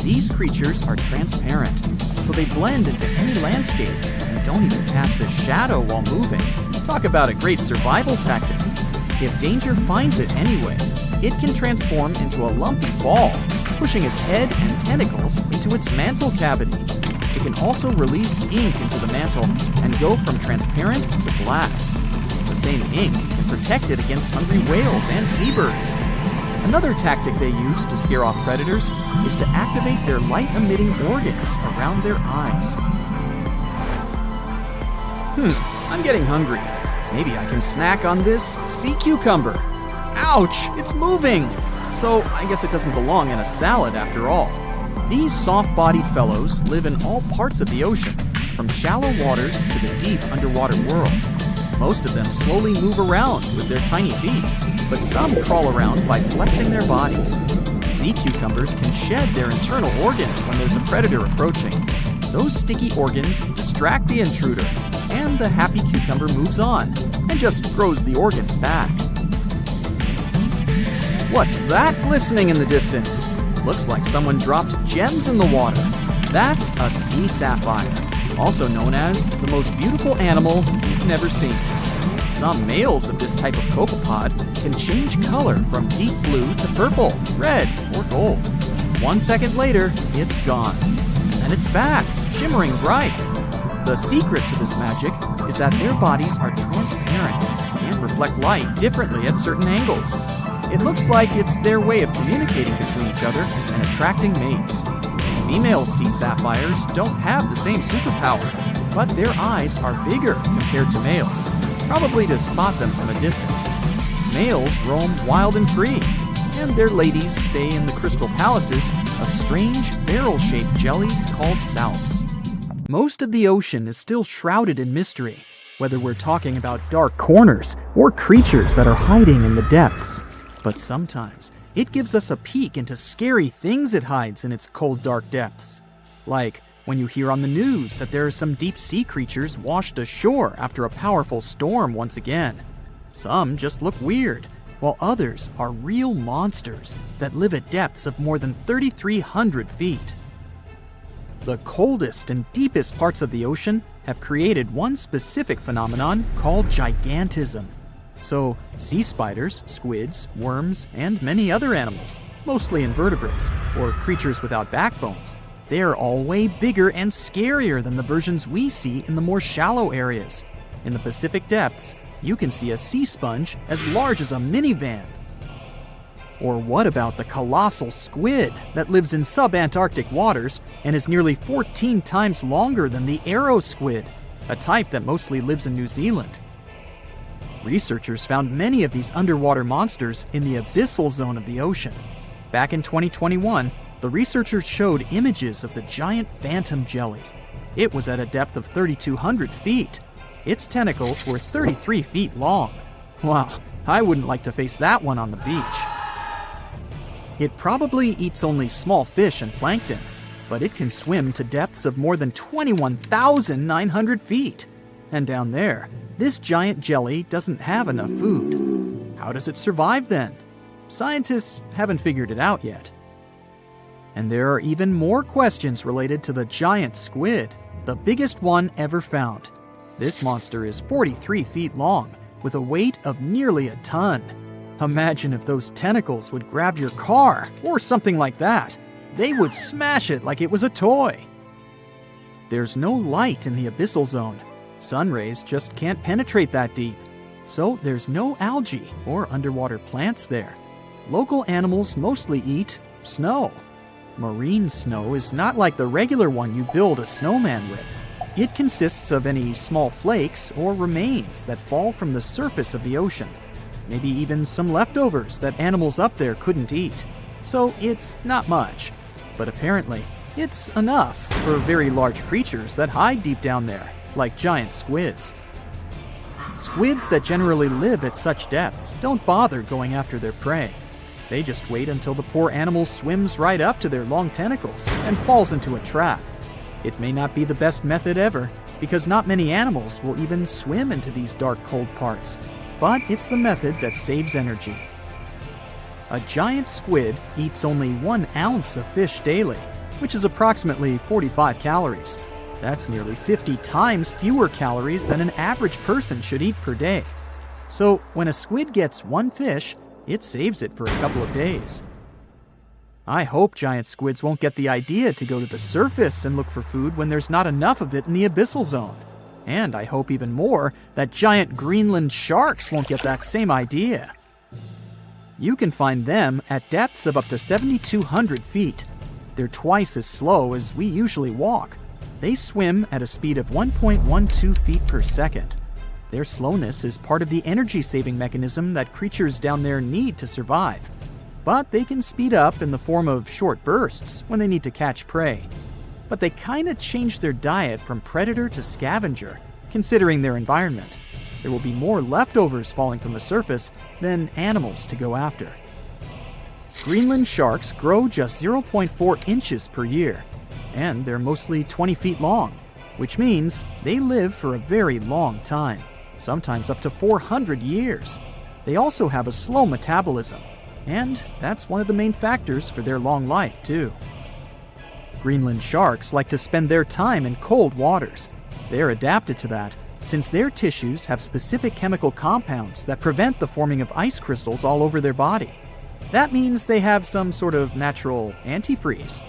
These creatures are transparent, so they blend into any landscape and don't even cast a shadow while moving. Talk about a great survival tactic. If danger finds it anyway, it can transform into a lumpy ball, pushing its head and tentacles into its mantle cavity. It can also release ink into the mantle and go from transparent to black. The same ink can protect it against hungry whales and seabirds. Another tactic they use to scare off predators is to activate their light-emitting organs around their eyes. I'm getting hungry. Maybe I can snack on this sea cucumber. Ouch, it's moving! So I guess it doesn't belong in a salad after all. These soft-bodied fellows live in all parts of the ocean, from shallow waters to the deep underwater world. Most of them slowly move around with their tiny feet, but some crawl around by flexing their bodies. Sea cucumbers can shed their internal organs when there's a predator approaching. Those sticky organs distract the intruder, and the happy cucumber moves on and just grows the organs back. What's that glistening in the distance? Looks like someone dropped gems in the water. That's a sea sapphire, also known as the most beautiful animal you've never seen. Some males of this type of copepod can change color from deep blue to purple, red, or gold. 1 second later, it's gone. and it's back, shimmering bright. The secret to this magic is that their bodies are transparent and reflect light differently at certain angles. It looks like it's their way of communicating between each other and attracting mates. Female sea sapphires don't have the same superpower, but their eyes are bigger compared to males, probably to spot them from a distance. Males roam wild and free, and their ladies stay in the crystal palaces of strange barrel-shaped jellies called salps. Most of the ocean is still shrouded in mystery, whether we're talking about dark corners or creatures that are hiding in the depths. But sometimes it gives us a peek into scary things it hides in its cold, dark depths. Like when you hear on the news that there are some deep-sea creatures washed ashore after a powerful storm once again. Some just look weird, while others are real monsters that live at depths of more than 3,300 feet. The coldest and deepest parts of the ocean have created one specific phenomenon called gigantism. So, sea spiders, squids, worms, and many other animals, mostly invertebrates, or creatures without backbones, they're all way bigger and scarier than the versions we see in the more shallow areas. In the Pacific depths, you can see a sea sponge as large as a minivan. Or what about the colossal squid that lives in subantarctic waters and is nearly 14 times longer than the arrow squid, a type that mostly lives in New Zealand? Researchers found many of these underwater monsters in the abyssal zone of the ocean. Back in 2021, the researchers showed images of the giant phantom jelly. It was at a depth of 3,200 feet. Its tentacles were 33 feet long. Wow, I wouldn't like to face that one on the beach. It probably eats only small fish and plankton, but it can swim to depths of more than 21,900 feet. And down there, this giant jelly doesn't have enough food. How does it survive then? Scientists haven't figured it out yet. And there are even more questions related to the giant squid, the biggest one ever found. This monster is 43 feet long, with a weight of nearly a ton. Imagine if those tentacles would grab your car, or something like that. They would smash it like it was a toy. There's no light in the abyssal zone. Sun rays just can't penetrate that deep. So there's no algae or underwater plants there. Local animals mostly eat snow. Marine snow is not like the regular one you build a snowman with. It consists of any small flakes or remains that fall from the surface of the ocean. Maybe even some leftovers that animals up there couldn't eat. So it's not much. But apparently, it's enough for very large creatures that hide deep down there, like giant squids. Squids that generally live at such depths don't bother going after their prey. They just wait until the poor animal swims right up to their long tentacles and falls into a trap. It may not be the best method ever, because not many animals will even swim into these dark, cold parts. But it's the method that saves energy. A giant squid eats only 1 ounce of fish daily, which is approximately 45 calories. That's nearly 50 times fewer calories than an average person should eat per day. So when a squid gets 1 fish, it saves it for a couple of days. I hope giant squids won't get the idea to go to the surface and look for food when there's not enough of it in the abyssal zone. And I hope even more that giant Greenland sharks won't get that same idea. You can find them at depths of up to 7,200 feet. They're twice as slow as we usually walk. They swim at a speed of 1.12 feet per second. Their slowness is part of the energy-saving mechanism that creatures down there need to survive. But they can speed up in the form of short bursts when they need to catch prey. But they kinda change their diet from predator to scavenger, considering their environment. There will be more leftovers falling from the surface than animals to go after. Greenland sharks grow just 0.4 inches per year, and they're mostly 20 feet long, which means they live for a very long time, sometimes up to 400 years. They also have a slow metabolism, and that's one of the main factors for their long life, too. Greenland sharks like to spend their time in cold waters. They're adapted to that, since their tissues have specific chemical compounds that prevent the forming of ice crystals all over their body. That means they have some sort of natural antifreeze.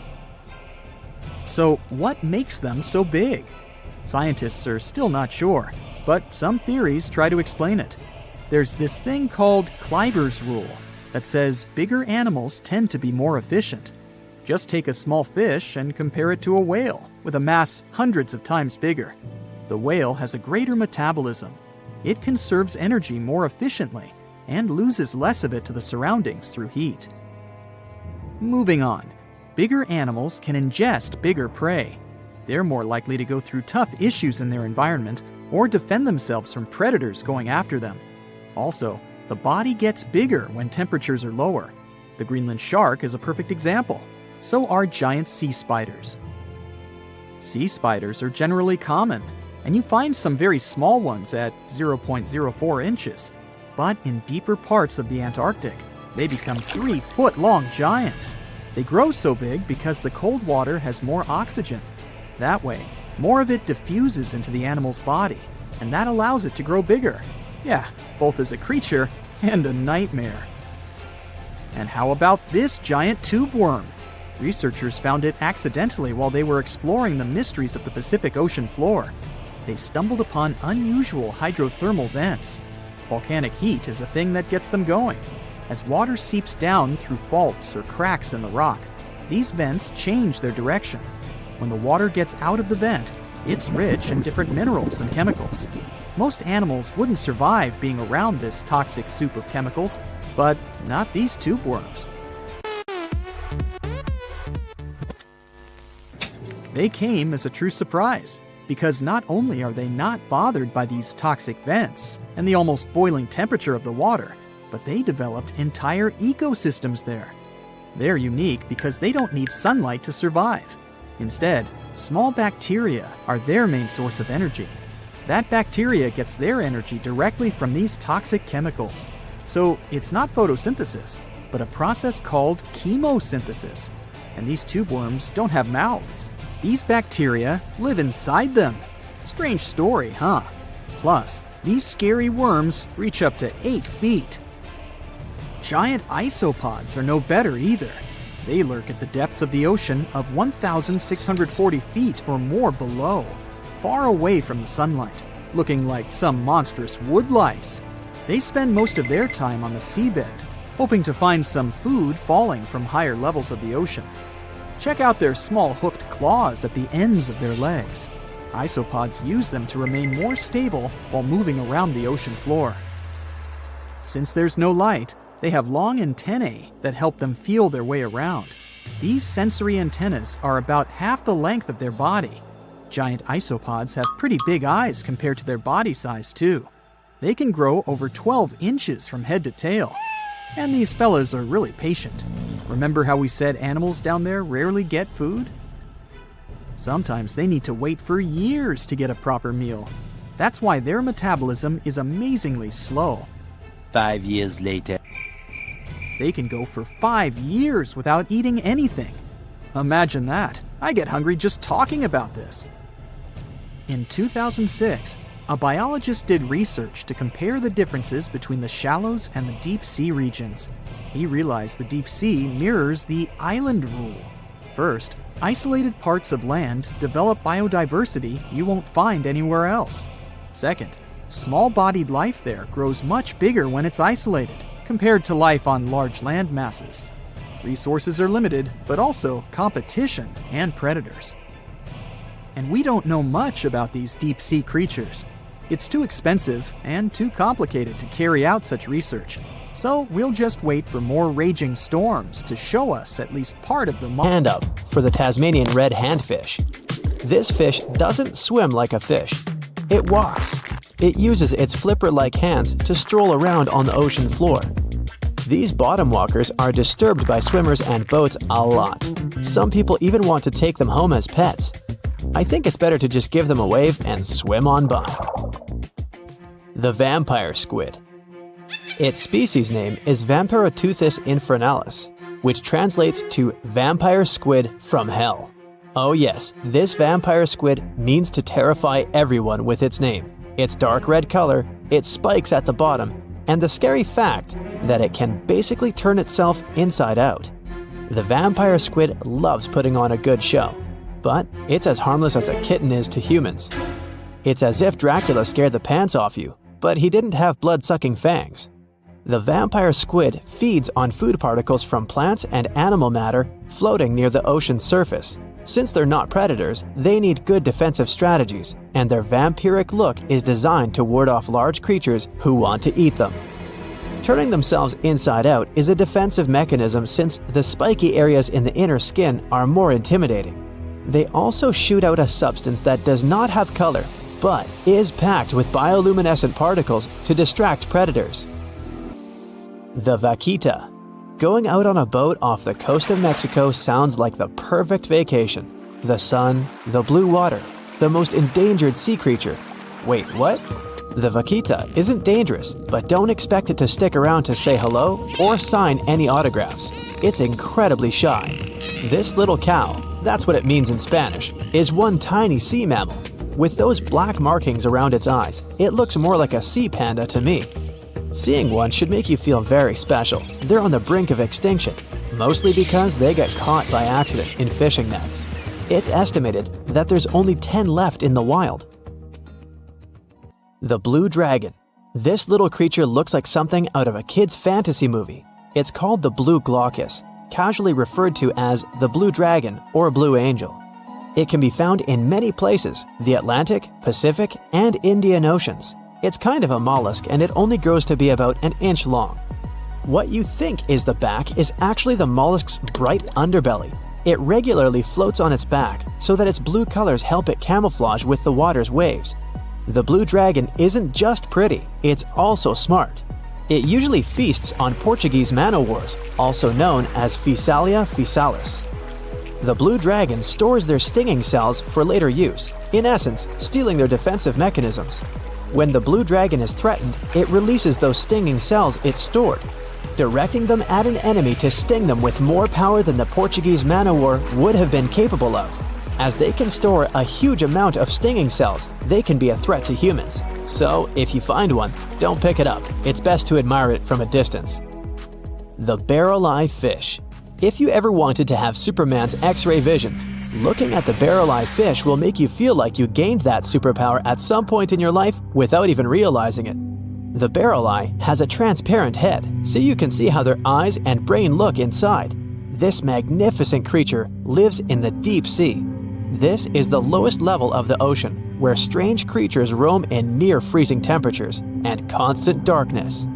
So what makes them so big? Scientists are still not sure, but some theories try to explain it. There's this thing called Kleiber's rule that says bigger animals tend to be more efficient. Just take a small fish and compare it to a whale with a mass hundreds of times bigger. The whale has a greater metabolism. It conserves energy more efficiently and loses less of it to the surroundings through heat. Moving on, bigger animals can ingest bigger prey. They're more likely to go through tough issues in their environment or defend themselves from predators going after them. Also, the body gets bigger when temperatures are lower. The Greenland shark is a perfect example. So are giant sea spiders. Sea spiders are generally common, and you find some very small ones at 0.04 inches. But in deeper parts of the Antarctic, they become 3-foot-long giants. They grow so big because the cold water has more oxygen. That way, more of it diffuses into the animal's body, and that allows it to grow bigger. Yeah, both as a creature and a nightmare. And how about this giant tube worm? Researchers found it accidentally while they were exploring the mysteries of the Pacific Ocean floor. They stumbled upon unusual hydrothermal vents. Volcanic heat is a thing that gets them going. As water seeps down through faults or cracks in the rock, these vents change their direction. When the water gets out of the vent, it's rich in different minerals and chemicals. Most animals wouldn't survive being around this toxic soup of chemicals, but not these tube worms. They came as a true surprise, because not only are they not bothered by these toxic vents and the almost boiling temperature of the water, but they developed entire ecosystems there. They're unique because they don't need sunlight to survive. Instead, small bacteria are their main source of energy. That bacteria gets their energy directly from these toxic chemicals. So it's not photosynthesis, but a process called chemosynthesis. And these tube worms don't have mouths. These bacteria live inside them. Strange story, huh? Plus, these scary worms reach up to 8 feet. Giant isopods are no better either. They lurk at the depths of the ocean of 1,640 feet or more below, far away from the sunlight, looking like some monstrous wood lice. They spend most of their time on the seabed, hoping to find some food falling from higher levels of the ocean. Check out their small hooked claws at the ends of their legs. Isopods use them to remain more stable while moving around the ocean floor. Since there's no light, they have long antennae that help them feel their way around. These sensory antennas are about half the length of their body. Giant isopods have pretty big eyes compared to their body size, too. They can grow over 12 inches from head to tail. And these fellas are really patient. Remember how we said animals down there rarely get food? Sometimes they need to wait for years to get a proper meal. That's why their metabolism is amazingly slow. 5 years later. They can go for 5 years without eating anything. Imagine that. I get hungry just talking about this. In 2006, a biologist did research to compare the differences between the shallows and the deep sea regions. He realized the deep sea mirrors the island rule. First, isolated parts of land develop biodiversity you won't find anywhere else. Second, small-bodied life there grows much bigger when it's isolated, compared to life on large land masses. Resources are limited, but also competition and predators. And we don't know much about these deep-sea creatures. It's too expensive and too complicated to carry out such research. So we'll just wait for more raging storms to show us at least part of the Hand up for the Tasmanian red handfish. This fish doesn't swim like a fish. It walks. It uses its flipper-like hands to stroll around on the ocean floor. These bottom walkers are disturbed by swimmers and boats a lot. Some people even want to take them home as pets. I think it's better to just give them a wave and swim on by. The vampire squid. Its species name is Vampiroteuthis infernalis, which translates to vampire squid from hell. Oh yes, this vampire squid means to terrify everyone with its name, its dark red color, its spikes at the bottom, and the scary fact that it can basically turn itself inside out. The vampire squid loves putting on a good show. But it's as harmless as a kitten is to humans. It's as if Dracula scared the pants off you, but he didn't have blood-sucking fangs. The vampire squid feeds on food particles from plants and animal matter floating near the ocean's surface. Since they're not predators, they need good defensive strategies, and their vampiric look is designed to ward off large creatures who want to eat them. Turning themselves inside out is a defensive mechanism since the spiky areas in the inner skin are more intimidating. They also shoot out a substance that does not have color, but is packed with bioluminescent particles to distract predators. The vaquita. Going out on a boat off the coast of Mexico sounds like the perfect vacation. The sun, the blue water, the most endangered sea creature. Wait, what? The vaquita isn't dangerous, but don't expect it to stick around to say hello or sign any autographs. It's incredibly shy. This little cow, that's what it means in Spanish, is one tiny sea mammal. With those black markings around its eyes, it looks more like a sea panda to me. Seeing one should make you feel very special. They're on the brink of extinction, mostly because they got caught by accident in fishing nets. It's estimated that there's only 10 left in the wild. The blue dragon. This little creature looks like something out of a kid's fantasy movie. It's called the blue glaucus, casually referred to as the blue dragon or blue angel. It can be found in many places, the Atlantic, Pacific, and Indian Oceans. It's kind of a mollusk and it only grows to be about an inch long. What you think is the back is actually the mollusk's bright underbelly. It regularly floats on its back so that its blue colors help it camouflage with the water's waves. The blue dragon isn't just pretty, it's also smart. It usually feasts on Portuguese man-o'-wars, also known as Physalia physalis. The blue dragon stores their stinging cells for later use, in essence, stealing their defensive mechanisms. When the blue dragon is threatened, it releases those stinging cells it stored, directing them at an enemy to sting them with more power than the Portuguese man-o'-war would have been capable of. As they can store a huge amount of stinging cells, they can be a threat to humans. So, if you find one, don't pick it up. It's best to admire it from a distance. The barrel-eye fish. If you ever wanted to have Superman's X-ray vision, looking at the barrel-eye fish will make you feel like you gained that superpower at some point in your life without even realizing it. The barrel eye has a transparent head, so you can see how their eyes and brain look inside. This magnificent creature lives in the deep sea. This is the lowest level of the ocean, where strange creatures roam in near-freezing temperatures and constant darkness.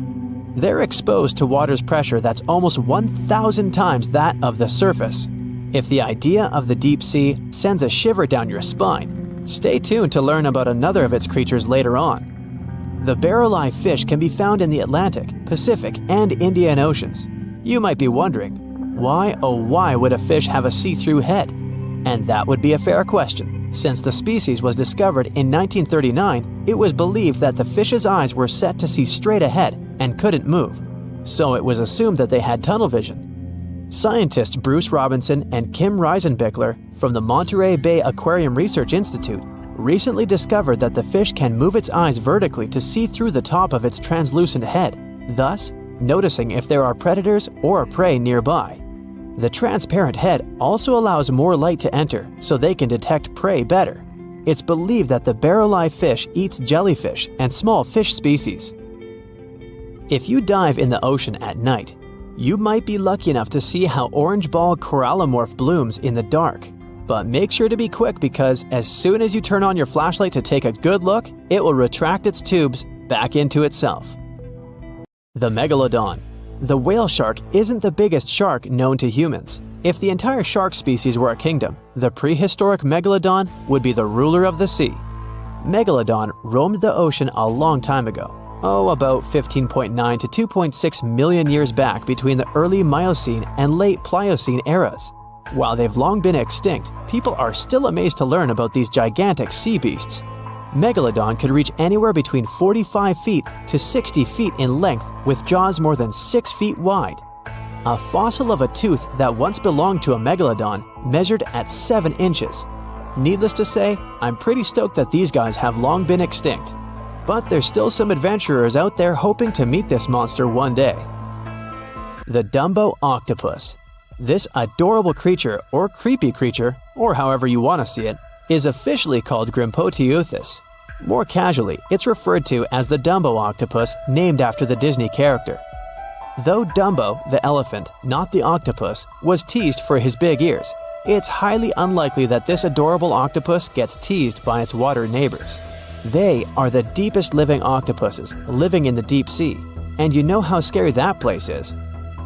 They're exposed to water's pressure that's almost 1,000 times that of the surface. If the idea of the deep sea sends a shiver down your spine, stay tuned to learn about another of its creatures later on. The barrel-eye fish can be found in the Atlantic, Pacific, and Indian Oceans. You might be wondering, why oh why would a fish have a see-through head? And that would be a fair question. Since the species was discovered in 1939, it was believed that the fish's eyes were set to see straight ahead and couldn't move. So it was assumed that they had tunnel vision. Scientists Bruce Robinson and Kim Reisenbichler from the Monterey Bay Aquarium Research Institute recently discovered that the fish can move its eyes vertically to see through the top of its translucent head, thus noticing if there are predators or prey nearby. The transparent head also allows more light to enter so they can detect prey better. It's believed that the barrel-eye fish eats jellyfish and small fish species. If you dive in the ocean at night, you might be lucky enough to see how orange ball corallomorph blooms in the dark. But make sure to be quick because as soon as you turn on your flashlight to take a good look, it will retract its tubes back into itself. The megalodon. The whale shark isn't the biggest shark known to humans. If the entire shark species were a kingdom, the prehistoric megalodon would be the ruler of the sea. Megalodon roamed the ocean a long time ago. About 15.9 to 2.6 million years back between the early Miocene and late Pliocene eras. While they've long been extinct, people are still amazed to learn about these gigantic sea beasts. Megalodon could reach anywhere between 45 feet to 60 feet in length with jaws more than 6 feet wide. A fossil of a tooth that once belonged to a megalodon measured at 7 inches. Needless to say, I'm pretty stoked that these guys have long been extinct. But there's still some adventurers out there hoping to meet this monster one day. The Dumbo octopus. This adorable creature, or creepy creature, or however you want to see it, is officially called Grimpoteuthis. More casually, it's referred to as the Dumbo octopus, named after the Disney character. Though Dumbo, the elephant, not the octopus, was teased for his big ears, it's highly unlikely that this adorable octopus gets teased by its water neighbors. They are the deepest living octopuses, living in the deep sea, and you know how scary that place is.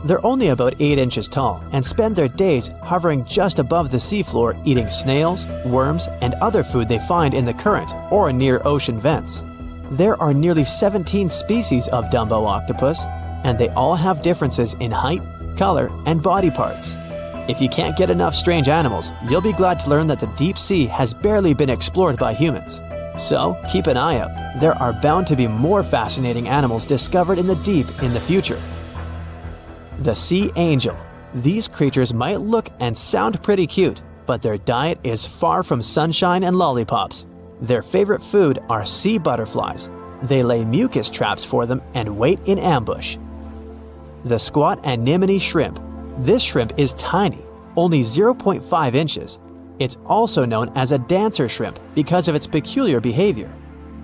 They're only about 8 inches tall and spend their days hovering just above the seafloor, eating snails, worms, and other food they find in the current or near ocean vents. There are nearly 17 species of Dumbo octopus, and they all have differences in height, color, and body parts. If you can't get enough strange animals, you'll be glad to learn that the deep sea has barely been explored by humans. So keep an eye out. There are bound to be more fascinating animals discovered in the deep in the future. The sea angel. These creatures might look and sound pretty cute, but their diet is far from sunshine and lollipops. Their favorite food are sea butterflies. They lay mucus traps for them and wait in ambush. The squat anemone shrimp. This shrimp is tiny, only 0.5 inches. It's also known as a dancer shrimp because of its peculiar behavior.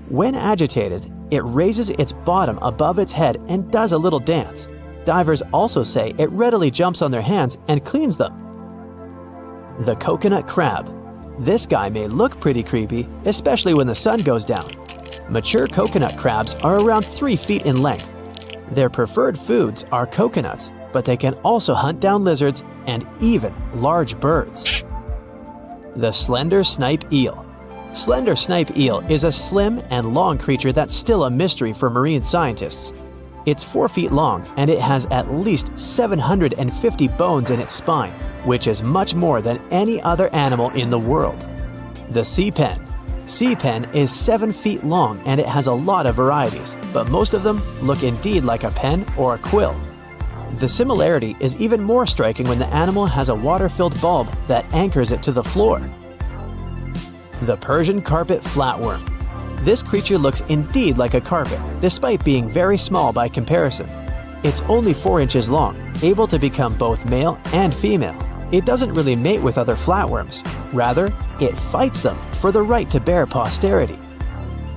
When agitated, it raises its bottom above its head and does a little dance. Divers also say it readily jumps on their hands and cleans them. The coconut crab. This guy may look pretty creepy, especially when the sun goes down. Mature coconut crabs are around 3 feet in length. Their preferred foods are coconuts, but they can also hunt down lizards and even large birds. The slender snipe eel. Slender snipe eel is a slim and long creature that's still a mystery for marine scientists. It's 4 feet long and it has at least 750 bones in its spine, which is much more than any other animal in the world. The sea pen. Sea pen is 7 feet long and it has a lot of varieties, but most of them look indeed like a pen or a quill. The similarity is even more striking when the animal has a water-filled bulb that anchors it to the floor. The Persian carpet flatworm. This creature looks indeed like a carpet, despite being very small by comparison. It's only 4 inches long, able to become both male and female. It doesn't really mate with other flatworms. Rather, it fights them for the right to bear posterity.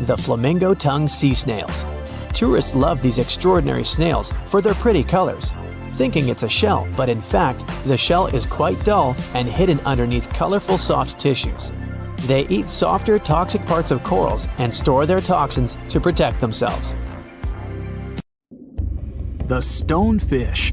The flamingo-tongued sea snails. Tourists love these extraordinary snails for their pretty colors, thinking it's a shell, but in fact, the shell is quite dull and hidden underneath colorful soft tissues. They eat softer, toxic parts of corals and store their toxins to protect themselves. The stonefish.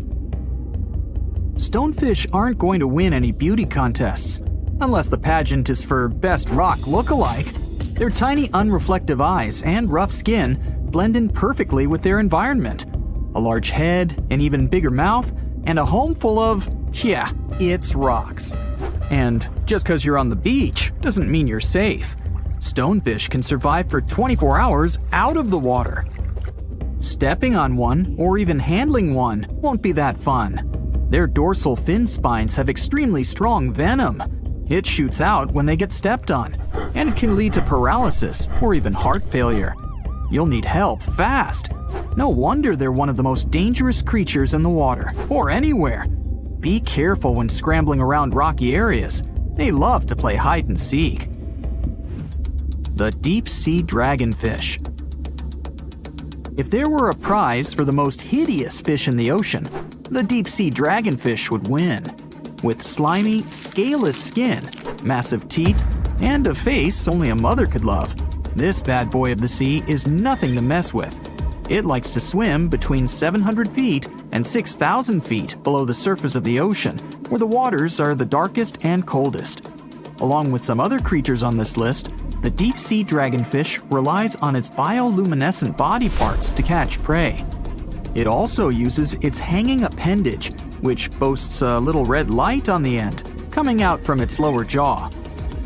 Stonefish aren't going to win any beauty contests, unless the pageant is for best rock look-alike. Their tiny, unreflective eyes and rough skin blend in perfectly with their environment. A large head, an even bigger mouth, and a home full of, yeah, it's rocks. And just because you're on the beach doesn't mean you're safe. Stonefish can survive for 24 hours out of the water. Stepping on one or even handling one won't be that fun. Their dorsal fin spines have extremely strong venom. It shoots out when they get stepped on, and can lead to paralysis or even heart failure. You'll need help fast. No wonder they're one of the most dangerous creatures in the water, or anywhere. Be careful when scrambling around rocky areas. They love to play hide and seek. The deep sea dragonfish. If there were a prize for the most hideous fish in the ocean, the deep sea dragonfish would win. With slimy, scaleless skin, massive teeth, and a face only a mother could love, this bad boy of the sea is nothing to mess with. It likes to swim between 700 feet and 6,000 feet below the surface of the ocean, where the waters are the darkest and coldest. Along with some other creatures on this list, the deep sea dragonfish relies on its bioluminescent body parts to catch prey. It also uses its hanging appendage, which boasts a little red light on the end, coming out from its lower jaw.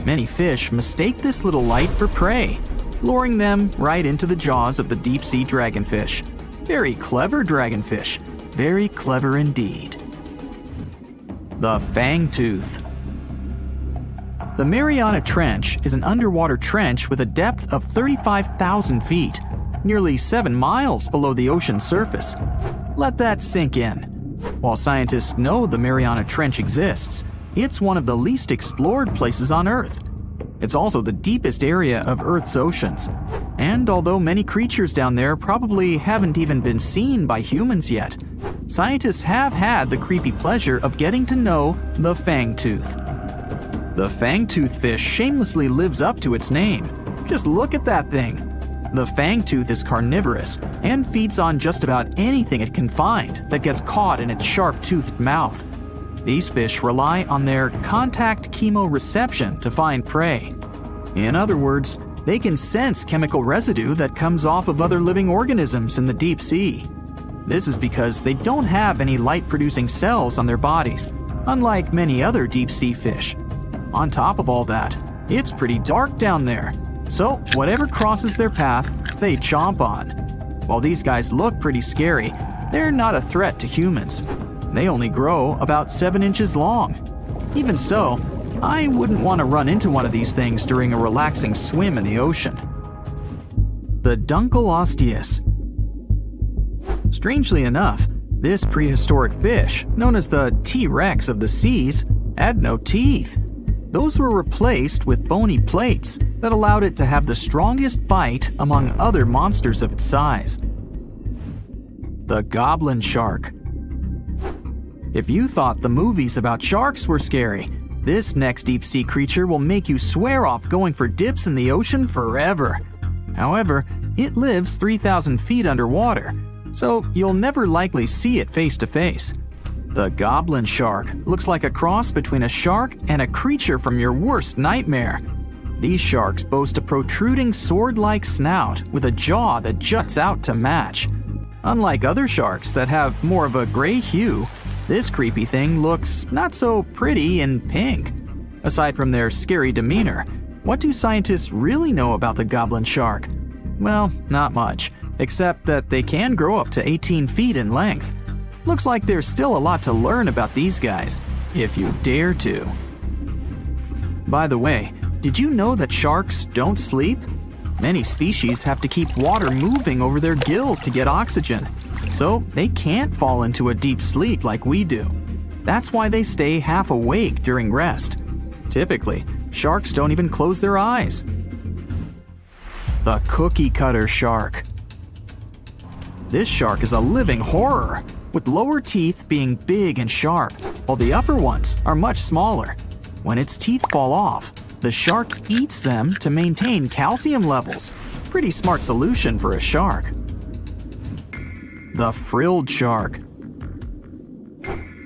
Many fish mistake this little light for prey, luring them right into the jaws of the deep sea dragonfish. Very clever dragonfish, very clever indeed. The fangtooth. The Mariana Trench is an underwater trench with a depth of 35,000 feet, nearly 7 miles below the ocean surface. Let that sink in. While scientists know the Mariana Trench exists, it's one of the least explored places on Earth. It's also the deepest area of Earth's oceans. And although many creatures down there probably haven't even been seen by humans yet, scientists have had the creepy pleasure of getting to know the fangtooth. The fangtooth fish shamelessly lives up to its name. Just look at that thing. The fangtooth is carnivorous and feeds on just about anything it can find that gets caught in its sharp-toothed mouth. These fish rely on their contact chemoreception to find prey. In other words, they can sense chemical residue that comes off of other living organisms in the deep sea. This is because they don't have any light-producing cells on their bodies, unlike many other deep-sea fish. On top of all that, it's pretty dark down there, so whatever crosses their path, they chomp on. While these guys look pretty scary, they're not a threat to humans. They only grow about 7 inches long. Even so, I wouldn't want to run into one of these things during a relaxing swim in the ocean. The Dunkleosteus. Strangely enough, this prehistoric fish, known as the T-Rex of the seas, had no teeth. Those were replaced with bony plates that allowed it to have the strongest bite among other monsters of its size. The goblin shark. If you thought the movies about sharks were scary, this next deep-sea creature will make you swear off going for dips in the ocean forever. However, it lives 3,000 feet underwater, so you'll never likely see it face to face. The goblin shark looks like a cross between a shark and a creature from your worst nightmare. These sharks boast a protruding sword-like snout with a jaw that juts out to match. Unlike other sharks that have more of a gray hue, this creepy thing looks not so pretty and pink. Aside from their scary demeanor, what do scientists really know about the goblin shark? Well, not much, except that they can grow up to 18 feet in length. Looks like there's still a lot to learn about these guys, if you dare to. By the way, did you know that sharks don't sleep? Many species have to keep water moving over their gills to get oxygen, so they can't fall into a deep sleep like we do. That's why they stay half awake during rest. Typically, sharks don't even close their eyes. The cookie cutter shark. This shark is a living horror, with lower teeth being big and sharp, while the upper ones are much smaller. When its teeth fall off, the shark eats them to maintain calcium levels. Pretty smart solution for a shark. The frilled shark.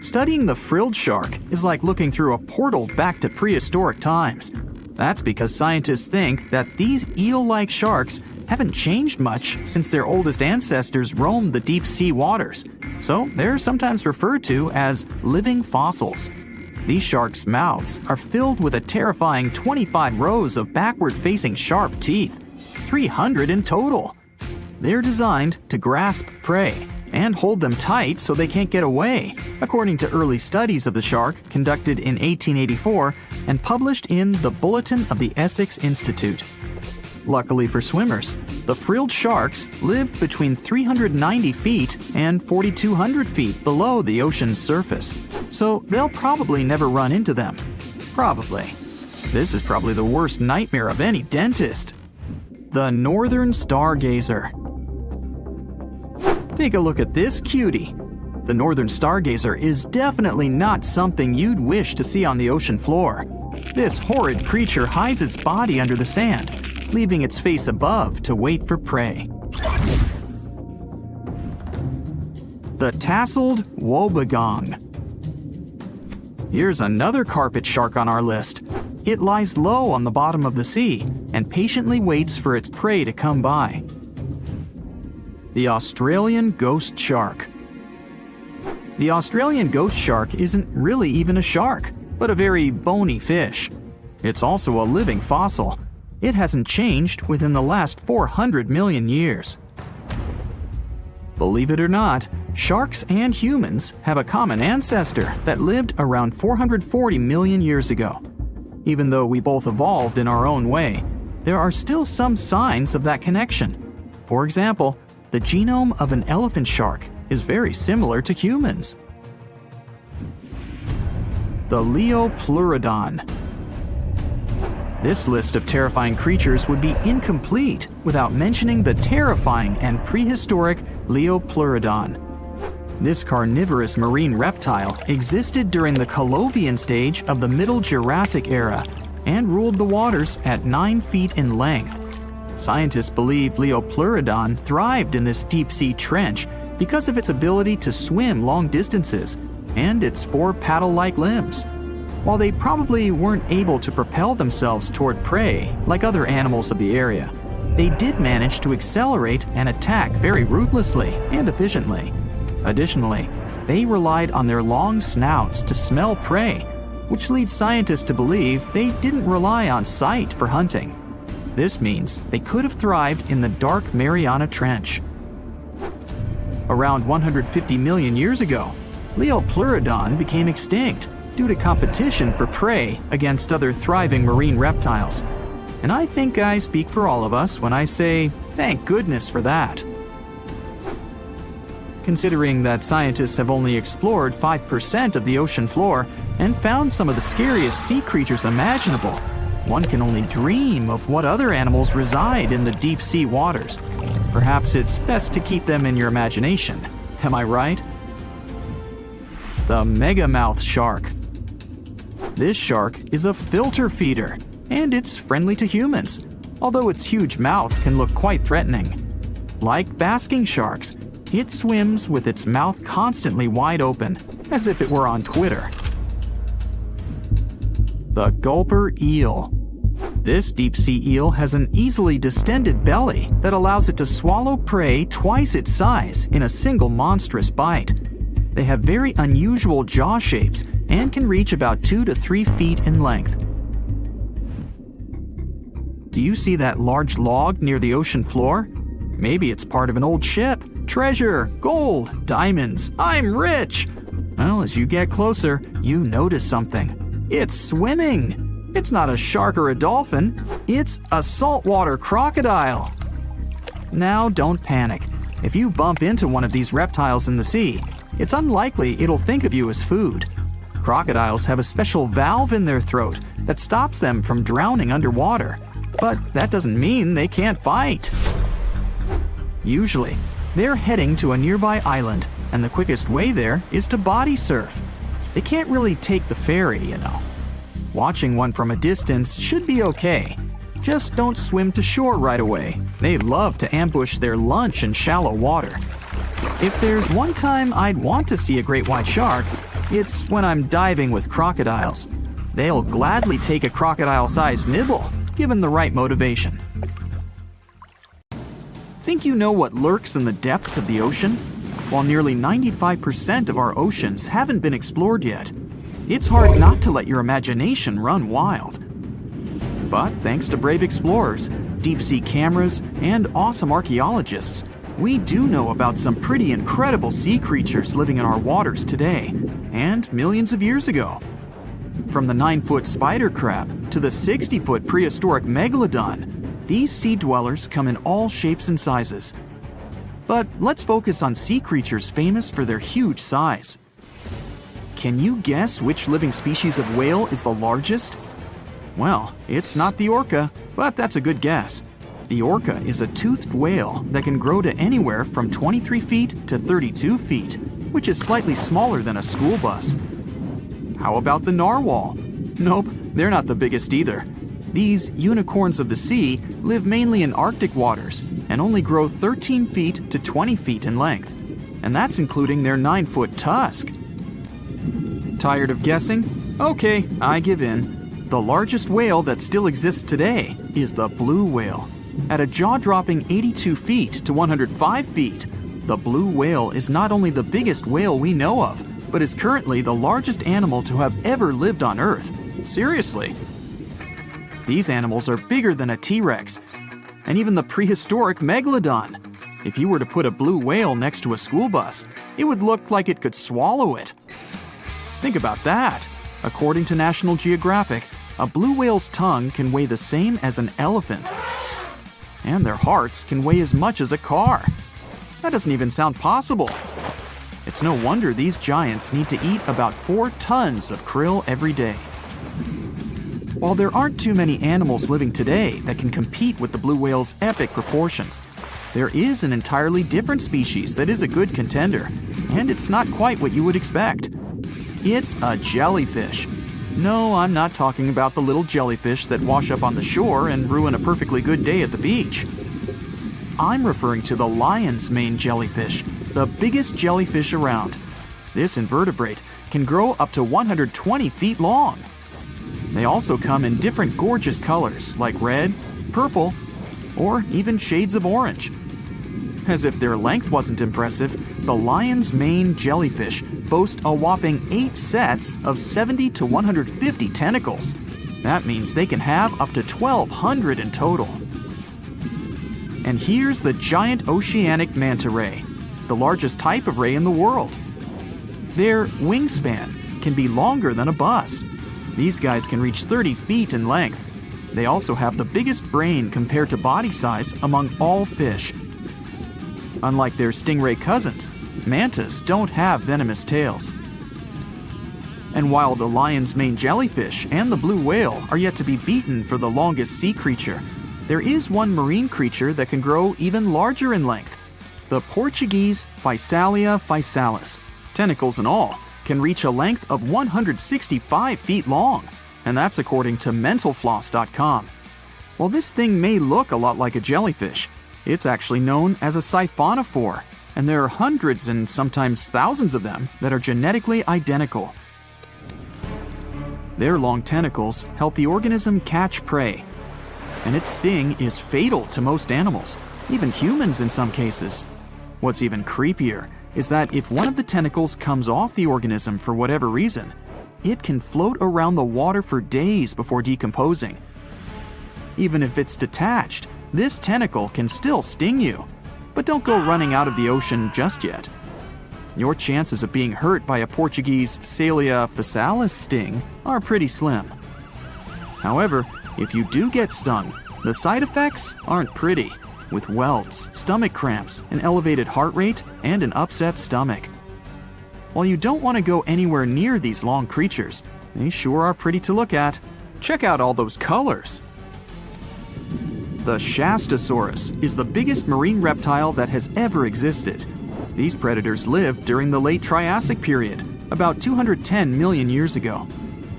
Studying the frilled shark is like looking through a portal back to prehistoric times. That's because scientists think that these eel-like sharks haven't changed much since their oldest ancestors roamed the deep sea waters, so they're sometimes referred to as living fossils. These sharks' mouths are filled with a terrifying 25 rows of backward-facing sharp teeth, 300 in total. They're designed to grasp prey and hold them tight so they can't get away, according to early studies of the shark conducted in 1884 and published in the Bulletin of the Essex Institute. Luckily for swimmers, the frilled sharks live between 390 feet and 4,200 feet below the ocean's surface, so they'll probably never run into them. Probably. This is probably the worst nightmare of any dentist. The northern stargazer. Take a look at this cutie. The northern stargazer is definitely not something you'd wish to see on the ocean floor. This horrid creature hides its body under the sand, leaving its face above to wait for prey. The tasseled wobbegong. Here's another carpet shark on our list. It lies low on the bottom of the sea and patiently waits for its prey to come by. The Australian ghost shark. The Australian ghost shark isn't really even a shark, but a very bony fish. It's also a living fossil. It hasn't changed within the last 400 million years. Believe it or not, sharks and humans have a common ancestor that lived around 440 million years ago. Even though we both evolved in our own way, there are still some signs of that connection. For example, the genome of an elephant shark is very similar to humans. the Leopleurodon. This list of terrifying creatures would be incomplete without mentioning the terrifying and prehistoric Leopleurodon. This carnivorous marine reptile existed during the Calovian stage of the Middle Jurassic era and ruled the waters at 9 feet in length. Scientists believe Leopleurodon thrived in this deep-sea trench because of its ability to swim long distances and its 4 paddle-like limbs. While they probably weren't able to propel themselves toward prey like other animals of the area, they did manage to accelerate and attack very ruthlessly and efficiently. Additionally, they relied on their long snouts to smell prey, which leads scientists to believe they didn't rely on sight for hunting. This means they could have thrived in the dark Mariana Trench. Around 150 million years ago, Leopleurodon became extinct due to competition for prey against other thriving marine reptiles. And I think I speak for all of us when I say, thank goodness for that. Considering that scientists have only explored 5% of the ocean floor and found some of the scariest sea creatures imaginable, one can only dream of what other animals reside in the deep sea waters. Perhaps it's best to keep them in your imagination. Am I right? The megamouth shark. This shark is a filter feeder, and it's friendly to humans, although its huge mouth can look quite threatening. Like basking sharks, it swims with its mouth constantly wide open, as if it were on Twitter. The gulper eel. This deep-sea eel has an easily distended belly that allows it to swallow prey twice its size in a single monstrous bite. They have very unusual jaw shapes and can reach about 2 to 3 feet in length. Do you see that large log near the ocean floor? Maybe it's part of an old ship. Treasure, gold, diamonds, I'm rich! Well, as you get closer, you notice something. It's swimming! It's not a shark or a dolphin, it's a saltwater crocodile! Now don't panic. If you bump into one of these reptiles in the sea, it's unlikely it'll think of you as food. Crocodiles have a special valve in their throat that stops them from drowning underwater, but that doesn't mean they can't bite. Usually, they're heading to a nearby island, and the quickest way there is to body surf. They can't really take the ferry, you know. Watching one from a distance should be okay. Just don't swim to shore right away. They love to ambush their lunch in shallow water. If there's one time I'd want to see a great white shark, it's when I'm diving with crocodiles. They'll gladly take a crocodile-sized nibble, given the right motivation. Think you know what lurks in the depths of the ocean? While nearly 95% of our oceans haven't been explored yet, it's hard not to let your imagination run wild. But thanks to brave explorers, deep-sea cameras, and awesome archaeologists, we do know about some pretty incredible sea creatures living in our waters today, and millions of years ago. From the 9-foot spider crab to the 60-foot prehistoric megalodon, these sea dwellers come in all shapes and sizes. But let's focus on sea creatures famous for their huge size. Can you guess which living species of whale is the largest? Well, it's not the orca, but that's a good guess. The orca is a toothed whale that can grow to anywhere from 23 feet to 32 feet, which is slightly smaller than a school bus. How about the narwhal? Nope, they're not the biggest either. These unicorns of the sea live mainly in Arctic waters and only grow 13 feet to 20 feet in length, and that's including their 9-foot tusk. Tired of guessing? Okay, I give in. The largest whale that still exists today is the blue whale. At a jaw-dropping 82 feet to 105 feet, the blue whale is not only the biggest whale we know of, but is currently the largest animal to have ever lived on Earth. Seriously. These animals are bigger than a T-Rex, and even the prehistoric megalodon. If you were to put a blue whale next to a school bus, it would look like it could swallow it. Think about that. According to National Geographic, a blue whale's tongue can weigh the same as an elephant. And their hearts can weigh as much as a car. That doesn't even sound possible. It's no wonder these giants need to eat about 4 tons of krill every day. While there aren't too many animals living today that can compete with the blue whale's epic proportions, there is an entirely different species that is a good contender, and it's not quite what you would expect. It's a jellyfish. No, I'm not talking about the little jellyfish that wash up on the shore and ruin a perfectly good day at the beach. I'm referring to the lion's mane jellyfish, the biggest jellyfish around. This invertebrate can grow up to 120 feet long. They also come in different gorgeous colors like red, purple, or even shades of orange. As if their length wasn't impressive, the lion's mane jellyfish boast a whopping 8 sets of 70 to 150 tentacles. That means they can have up to 1,200 in total. And here's the giant oceanic manta ray, the largest type of ray in the world. Their wingspan can be longer than a bus. These guys can reach 30 feet in length. They also have the biggest brain compared to body size among all fish. Unlike their stingray cousins, mantas don't have venomous tails. And while the lion's mane jellyfish and the blue whale are yet to be beaten for the longest sea creature, there is one marine creature that can grow even larger in length. The Portuguese Physalia physalis, tentacles and all, can reach a length of 165 feet long, and that's according to mentalfloss.com. While this thing may look a lot like a jellyfish, it's actually known as a siphonophore, and there are hundreds and sometimes thousands of them that are genetically identical. Their long tentacles help the organism catch prey, and its sting is fatal to most animals, even humans in some cases. What's even creepier is that if one of the tentacles comes off the organism for whatever reason, it can float around the water for days before decomposing. Even if it's detached, this tentacle can still sting you. But don't go running out of the ocean just yet. Your chances of being hurt by a Portuguese Physalia physalis sting are pretty slim. However, if you do get stung, the side effects aren't pretty, with welts, stomach cramps, an elevated heart rate, and an upset stomach. While you don't want to go anywhere near these long creatures, they sure are pretty to look at. Check out all those colors. The Shastasaurus is the biggest marine reptile that has ever existed. These predators lived during the late Triassic period, about 210 million years ago.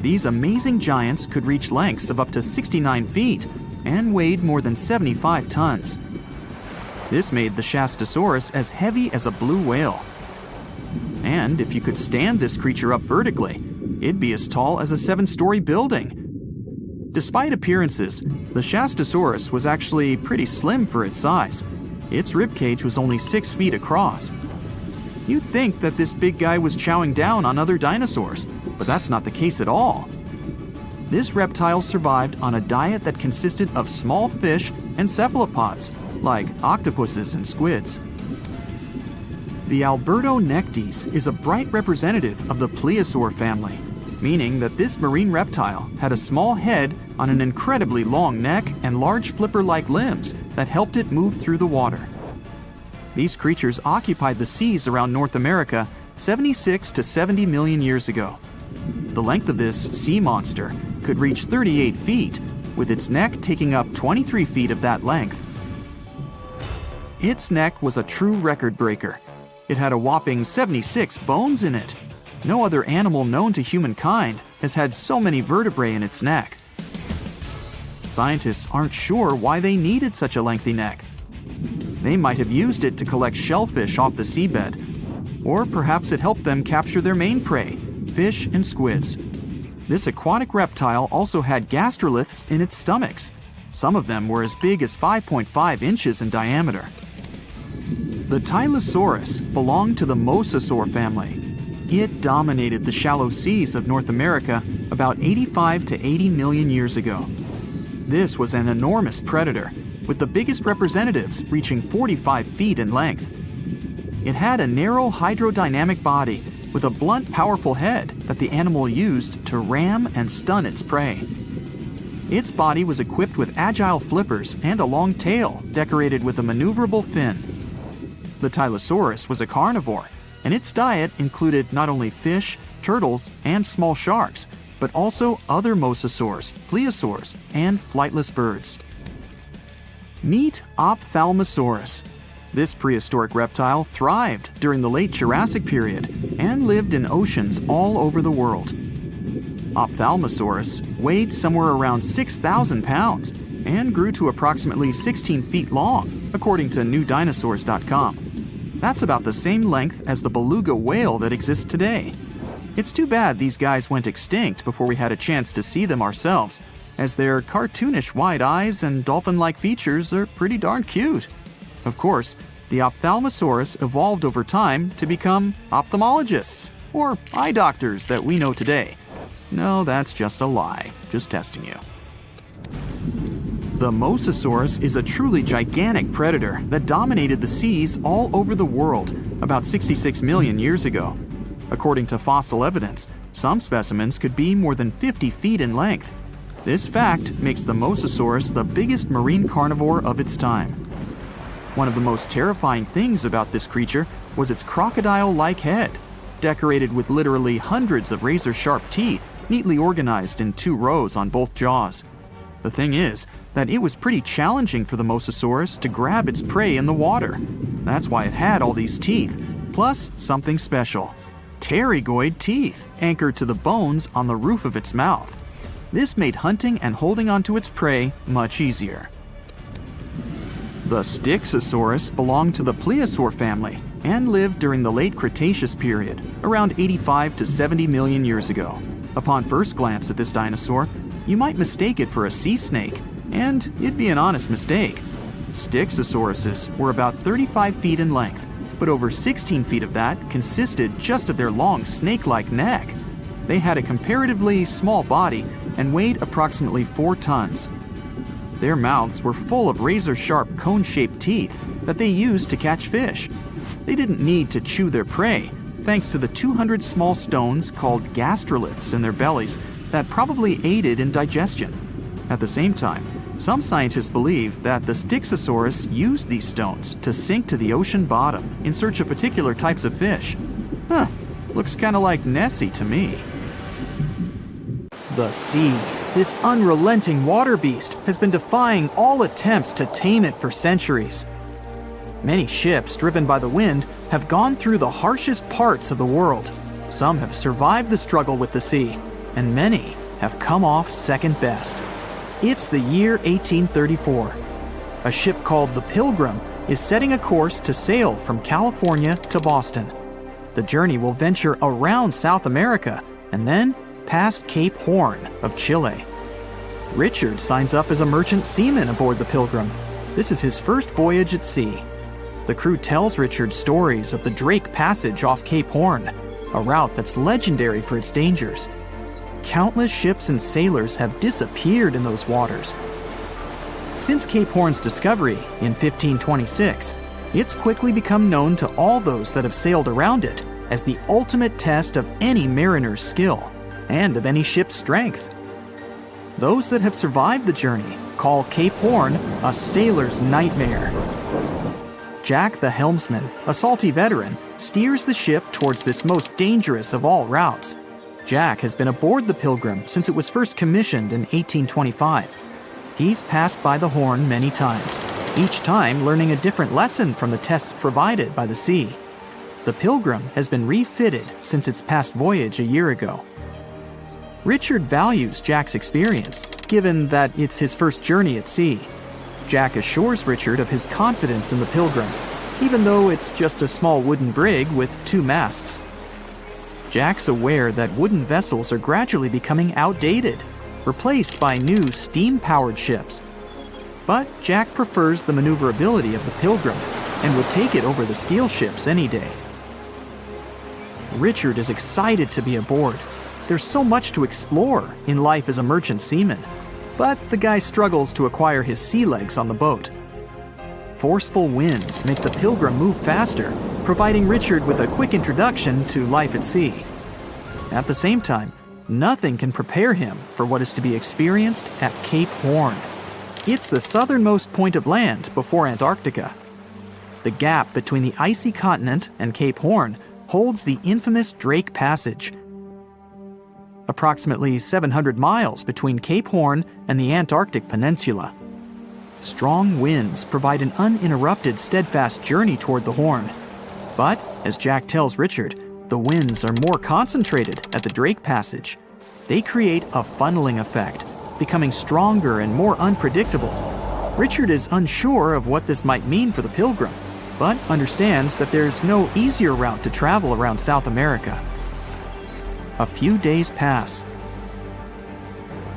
These amazing giants could reach lengths of up to 69 feet and weighed more than 75 tons. This made the Shastasaurus as heavy as a blue whale. And if you could stand this creature up vertically, it'd be as tall as a 7-story building. Despite appearances, the Shastasaurus was actually pretty slim for its size. Its ribcage was only 6 feet across. You'd think that this big guy was chowing down on other dinosaurs, but that's not the case at all. This reptile survived on a diet that consisted of small fish and cephalopods, like octopuses and squids. The Albertonectes is a bright representative of the plesiosaur family, meaning that this marine reptile had a small head on an incredibly long neck and large flipper-like limbs that helped it move through the water. These creatures occupied the seas around North America 76 to 70 million years ago. The length of this sea monster could reach 38 feet, with its neck taking up 23 feet of that length. Its neck was a true record breaker. It had a whopping 76 bones in it. No other animal known to humankind has had so many vertebrae in its neck. Scientists aren't sure why they needed such a lengthy neck. They might have used it to collect shellfish off the seabed, or perhaps it helped them capture their main prey, fish and squids. This aquatic reptile also had gastroliths in its stomachs. Some of them were as big as 5.5 inches in diameter. The Tylosaurus belonged to the Mosasaur family. It dominated the shallow seas of North America about 85 to 80 million years ago. This was an enormous predator, with the biggest representatives reaching 45 feet in length. It had a narrow hydrodynamic body with a blunt, powerful head that the animal used to ram and stun its prey. Its body was equipped with agile flippers and a long tail decorated with a maneuverable fin. The Tylosaurus was a carnivore, and its diet included not only fish, turtles, and small sharks, but also other mosasaurs, plesiosaurs, and flightless birds. Meet Ophthalmosaurus. This prehistoric reptile thrived during the late Jurassic period and lived in oceans all over the world. Ophthalmosaurus weighed somewhere around 6,000 pounds and grew to approximately 16 feet long, according to newdinosaurs.com. That's about the same length as the beluga whale that exists today. It's too bad these guys went extinct before we had a chance to see them ourselves, as their cartoonish wide eyes and dolphin-like features are pretty darn cute. Of course, the Ophthalmosaurus evolved over time to become ophthalmologists, or eye doctors that we know today. No, that's just a lie. Just testing you. The Mosasaurus is a truly gigantic predator that dominated the seas all over the world about 66 million years ago. According to fossil evidence, some specimens could be more than 50 feet in length. This fact makes the Mosasaurus the biggest marine carnivore of its time. One of the most terrifying things about this creature was its crocodile-like head, decorated with literally hundreds of razor-sharp teeth, neatly organized in 2 rows on both jaws. The thing is that it was pretty challenging for the Mosasaurus to grab its prey in the water. That's why it had all these teeth, plus something special: pterygoid teeth anchored to the bones on the roof of its mouth. This made hunting and holding onto its prey much easier. The Styxosaurus belonged to the plesiosaur family and lived during the late Cretaceous period, around 85 to 70 million years ago. Upon first glance at this dinosaur, you might mistake it for a sea snake, and it'd be an honest mistake. Styxosauruses were about 35 feet in length, but over 16 feet of that consisted just of their long snake-like neck. They had a comparatively small body and weighed approximately 4 tons. Their mouths were full of razor-sharp cone-shaped teeth that they used to catch fish. They didn't need to chew their prey, thanks to the 200 small stones called gastroliths in their bellies that probably aided in digestion. At the same time, some scientists believe that the Styxosaurus used these stones to sink to the ocean bottom in search of particular types of fish. Looks kind of like Nessie to me. The sea. This unrelenting water beast has been defying all attempts to tame it for centuries. Many ships driven by the wind have gone through the harshest parts of the world. Some have survived the struggle with the sea, and many have come off second best. It's the year 1834. A ship called the Pilgrim is setting a course to sail from California to Boston. The journey will venture around South America and then past Cape Horn of Chile. Richard signs up as a merchant seaman aboard the Pilgrim. This is his first voyage at sea. The crew tells Richard stories of the Drake Passage off Cape Horn, a route that's legendary for its dangers. Countless ships and sailors have disappeared in those waters. Since Cape Horn's discovery in 1526, it's quickly become known to all those that have sailed around it as the ultimate test of any mariner's skill and of any ship's strength. Those that have survived the journey call Cape Horn a sailor's nightmare. Jack the helmsman, a salty veteran, steers the ship towards this most dangerous of all routes. Jack has been aboard the Pilgrim since it was first commissioned in 1825. He's passed by the Horn many times, each time learning a different lesson from the tests provided by the sea. The Pilgrim has been refitted since its past voyage a year ago. Richard values Jack's experience, given that it's his first journey at sea. Jack assures Richard of his confidence in the Pilgrim, even though it's just a small wooden brig with 2 masts. Jack's aware that wooden vessels are gradually becoming outdated, replaced by new steam-powered ships. But Jack prefers the maneuverability of the Pilgrim and would take it over the steel ships any day. Richard is excited to be aboard. There's so much to explore in life as a merchant seaman, but the guy struggles to acquire his sea legs on the boat. Forceful winds make the Pilgrim move faster, providing Richard with a quick introduction to life at sea. At the same time, nothing can prepare him for what is to be experienced at Cape Horn. It's the southernmost point of land before Antarctica. The gap between the icy continent and Cape Horn holds the infamous Drake Passage. Approximately 700 miles between Cape Horn and the Antarctic Peninsula. Strong winds provide an uninterrupted, steadfast journey toward the Horn. But, as Jack tells Richard, the winds are more concentrated at the Drake Passage. They create a funneling effect, becoming stronger and more unpredictable. Richard is unsure of what this might mean for the Pilgrim, but understands that there's no easier route to travel around South America. A few days pass.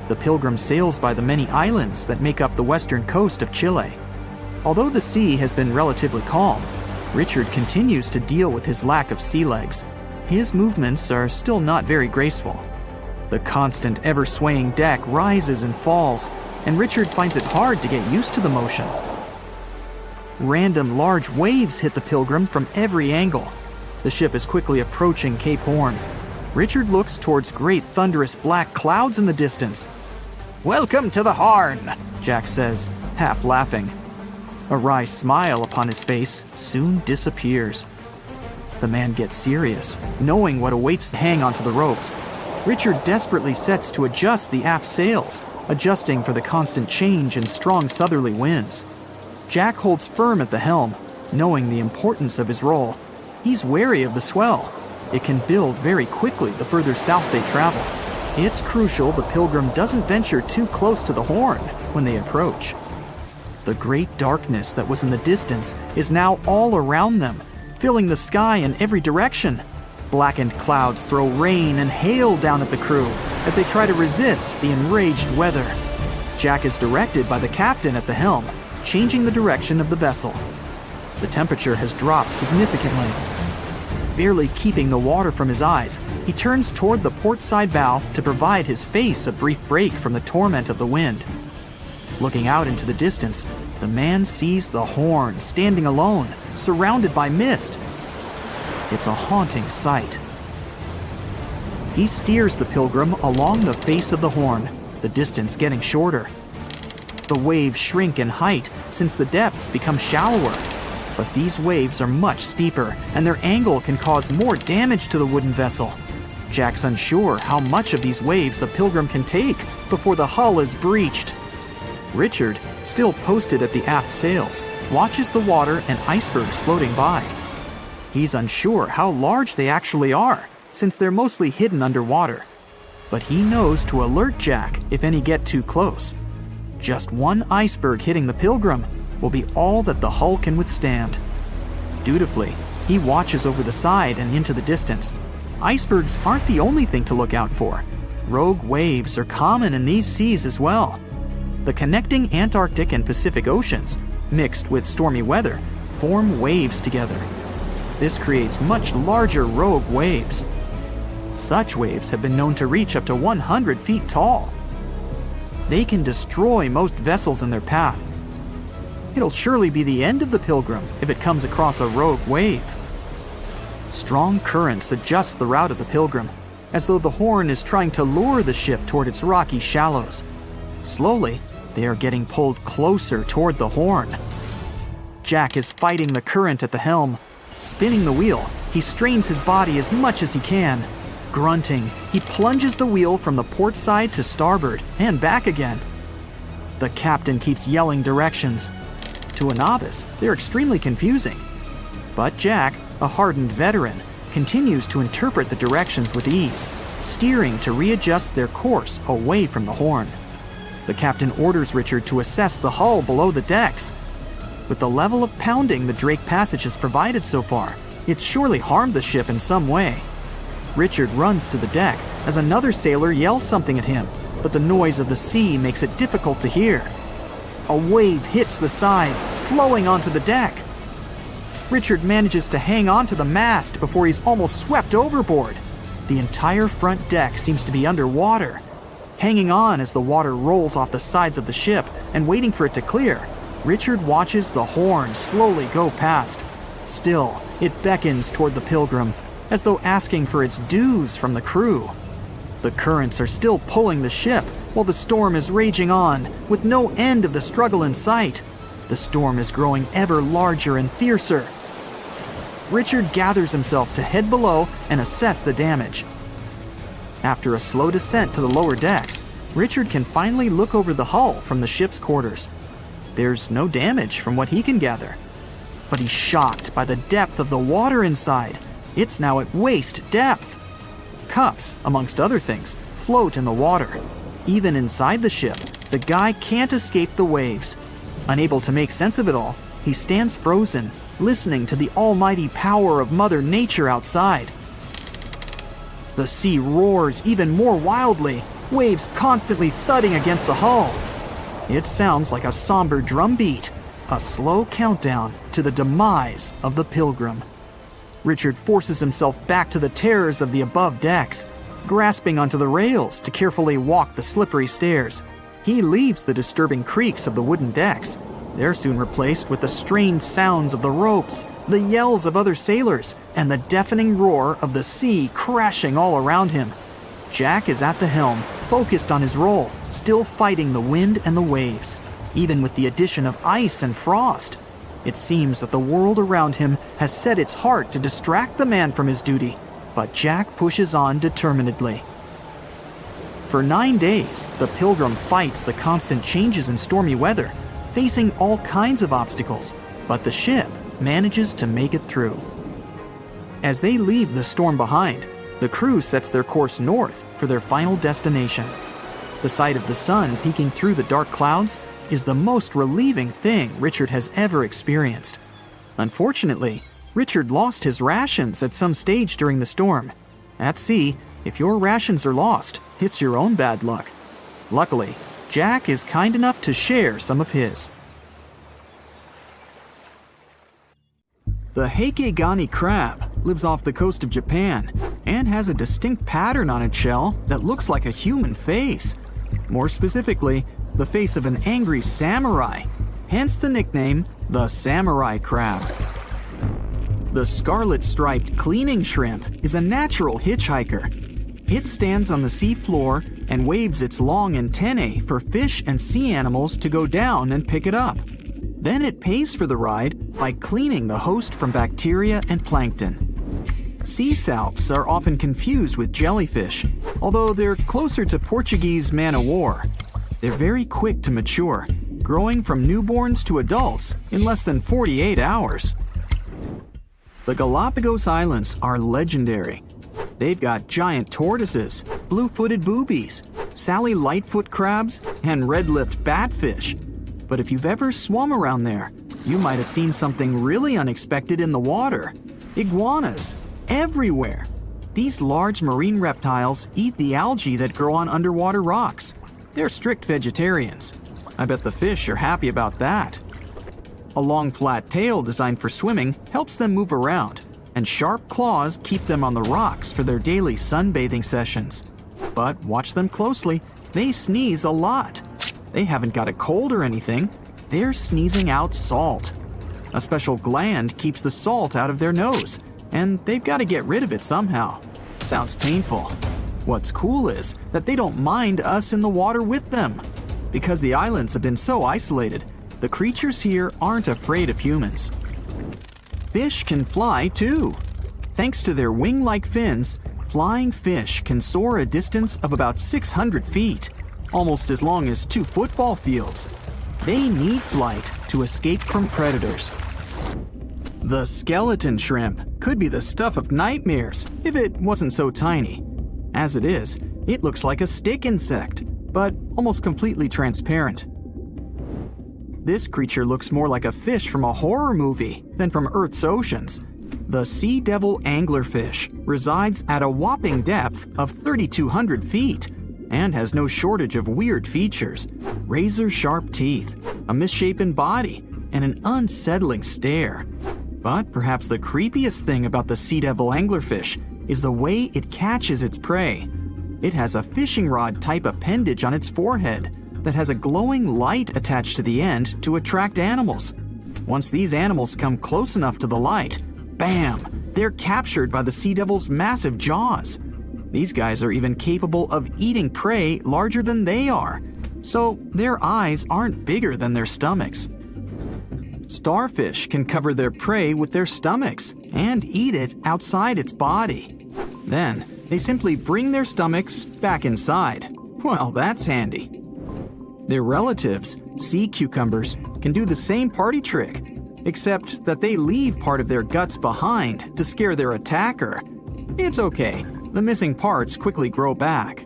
The Pilgrim sails by the many islands that make up the western coast of Chile. Although the sea has been relatively calm, Richard continues to deal with his lack of sea legs. His movements are still not very graceful. The constant, ever-swaying deck rises and falls, and Richard finds it hard to get used to the motion. Random large waves hit the Pilgrim from every angle. The ship is quickly approaching Cape Horn. Richard looks towards great thunderous black clouds in the distance. "Welcome to the Horn," Jack says, half laughing. A wry smile upon his face soon disappears. The man gets serious, knowing what awaits to hang onto the ropes. Richard desperately sets to adjust the aft sails, adjusting for the constant change in strong southerly winds. Jack holds firm at the helm, knowing the importance of his role. He's wary of the swell. It can build very quickly the further south they travel. It's crucial the Pilgrim doesn't venture too close to the Horn when they approach. The great darkness that was in the distance is now all around them, filling the sky in every direction. Blackened clouds throw rain and hail down at the crew as they try to resist the enraged weather. Jack is directed by the captain at the helm, changing the direction of the vessel. The temperature has dropped significantly. Barely keeping the water from his eyes, he turns toward the port side bow to provide his face a brief break from the torment of the wind. Looking out into the distance, the man sees the Horn standing alone, surrounded by mist. It's a haunting sight. He steers the Pilgrim along the face of the Horn, the distance getting shorter. The waves shrink in height since the depths become shallower. But these waves are much steeper, and their angle can cause more damage to the wooden vessel. Jack's unsure how much of these waves the Pilgrim can take before the hull is breached. Richard, still posted at the aft sails, watches the water and icebergs floating by. He's unsure how large they actually are, since they're mostly hidden underwater. But he knows to alert Jack if any get too close. Just one iceberg hitting the Pilgrim will be all that the hull can withstand. Dutifully, he watches over the side and into the distance. Icebergs aren't the only thing to look out for. Rogue waves are common in these seas as well. The connecting Antarctic and Pacific Oceans, mixed with stormy weather, form waves together. This creates much larger rogue waves. Such waves have been known to reach up to 100 feet tall. They can destroy most vessels in their path. It'll surely be the end of the Pilgrim if it comes across a rogue wave. Strong currents adjust the route of the Pilgrim, as though the Horn is trying to lure the ship toward its rocky shallows. Slowly, they are getting pulled closer toward the Horn. Jack is fighting the current at the helm. Spinning the wheel, he strains his body as much as he can. Grunting, he plunges the wheel from the port side to starboard and back again. The captain keeps yelling directions. To a novice, they're extremely confusing. But Jack, a hardened veteran, continues to interpret the directions with ease, steering to readjust their course away from the Horn. The captain orders Richard to assess the hull below the decks. With the level of pounding the Drake Passage has provided so far, it's surely harmed the ship in some way. Richard runs to the deck as another sailor yells something at him, but the noise of the sea makes it difficult to hear. A wave hits the side, flowing onto the deck. Richard manages to hang onto the mast before he's almost swept overboard. The entire front deck seems to be underwater. Hanging on as the water rolls off the sides of the ship and waiting for it to clear, Richard watches the Horn slowly go past. Still, it beckons toward the Pilgrim, as though asking for its dues from the crew. The currents are still pulling the ship, while the storm is raging on, with no end of the struggle in sight. The storm is growing ever larger and fiercer. Richard gathers himself to head below and assess the damage. After a slow descent to the lower decks, Richard can finally look over the hull from the ship's quarters. There's no damage from what he can gather. But he's shocked by the depth of the water inside. It's now at waist depth. Cups, amongst other things, float in the water. Even inside the ship, the guy can't escape the waves. Unable to make sense of it all, he stands frozen, listening to the almighty power of Mother Nature outside. The sea roars even more wildly, waves constantly thudding against the hull. It sounds like a somber drumbeat, a slow countdown to the demise of the Pilgrim. Richard forces himself back to the terrors of the above decks, grasping onto the rails to carefully walk the slippery stairs. He leaves the disturbing creaks of the wooden decks. They're soon replaced with the strained sounds of the ropes, the yells of other sailors, and the deafening roar of the sea crashing all around him. Jack is at the helm, focused on his role, still fighting the wind and the waves, even with the addition of ice and frost. It seems that the world around him has set its heart to distract the man from his duty, but Jack pushes on determinedly. For 9 days, the Pilgrim fights the constant changes in stormy weather, facing all kinds of obstacles, but the ship manages to make it through. As they leave the storm behind, the crew sets their course north for their final destination. The sight of the sun peeking through the dark clouds is the most relieving thing Richard has ever experienced. Unfortunately, Richard lost his rations at some stage during the storm. At sea, if your rations are lost, it's your own bad luck. Luckily, Jack is kind enough to share some of his. The Heikegani crab lives off the coast of Japan and has a distinct pattern on its shell that looks like a human face. More specifically, the face of an angry samurai, hence the nickname, the samurai crab. The scarlet-striped cleaning shrimp is a natural hitchhiker. It stands on the sea floor and waves its long antennae for fish and sea animals to go down and pick it up. Then it pays for the ride by cleaning the host from bacteria and plankton. Sea salps are often confused with jellyfish, although they're closer to Portuguese man-o'-war. They're very quick to mature, growing from newborns to adults in less than 48 hours. The Galapagos Islands are legendary. They've got giant tortoises, blue-footed boobies, Sally Lightfoot crabs, and red-lipped batfish. But if you've ever swum around there, you might have seen something really unexpected in the water. Iguanas, everywhere. These large marine reptiles eat the algae that grow on underwater rocks. They're strict vegetarians. I bet the fish are happy about that. A long flat tail designed for swimming helps them move around, and sharp claws keep them on the rocks for their daily sunbathing sessions. But watch them closely, they sneeze a lot. They haven't got a cold or anything, they're sneezing out salt. A special gland keeps the salt out of their nose, and they've got to get rid of it somehow. Sounds painful. What's cool is that they don't mind us in the water with them. Because the islands have been so isolated, the creatures here aren't afraid of humans. Fish can fly too. Thanks to their wing-like fins, flying fish can soar a distance of about 600 feet, almost as long as 2 football fields. They need flight to escape from predators. The skeleton shrimp could be the stuff of nightmares if it wasn't so tiny. As it is, it looks like a stick insect, but almost completely transparent. This creature looks more like a fish from a horror movie than from Earth's oceans. The sea devil anglerfish resides at a whopping depth of 3,200 feet and has no shortage of weird features: razor-sharp teeth, a misshapen body, and an unsettling stare. But perhaps the creepiest thing about the sea devil anglerfish is the way it catches its prey. It has a fishing rod-type appendage on its forehead that has a glowing light attached to the end to attract animals. Once these animals come close enough to the light, bam, they're captured by the sea devil's massive jaws. These guys are even capable of eating prey larger than they are, so their eyes aren't bigger than their stomachs. Starfish can cover their prey with their stomachs and eat it outside its body. Then, they simply bring their stomachs back inside. Well, that's handy. Their relatives, sea cucumbers, can do the same party trick, except that they leave part of their guts behind to scare their attacker. It's okay, the missing parts quickly grow back.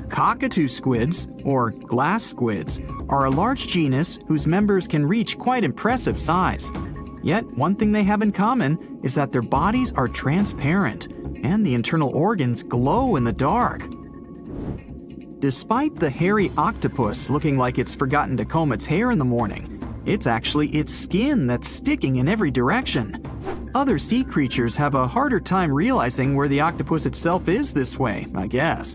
Cockatoo squids, or glass squids, are a large genus whose members can reach quite impressive size. Yet, one thing they have in common is that their bodies are transparent, and the internal organs glow in the dark. Despite the hairy octopus looking like it's forgotten to comb its hair in the morning, it's actually its skin that's sticking in every direction. Other sea creatures have a harder time realizing where the octopus itself is this way, I guess.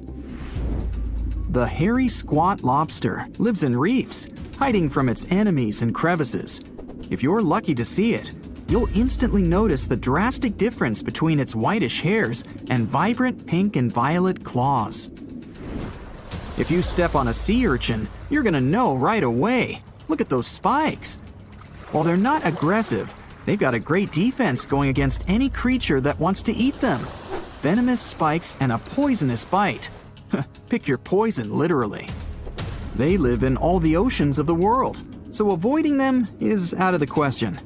The hairy squat lobster lives in reefs, hiding from its enemies in crevices. If you're lucky to see it, you'll instantly notice the drastic difference between its whitish hairs and vibrant pink and violet claws. If you step on a sea urchin, you're gonna know right away. Look at those spikes. While they're not aggressive, they've got a great defense going against any creature that wants to eat them. Venomous spikes and a poisonous bite. Pick your poison, literally. They live in all the oceans of the world, so avoiding them is out of the question.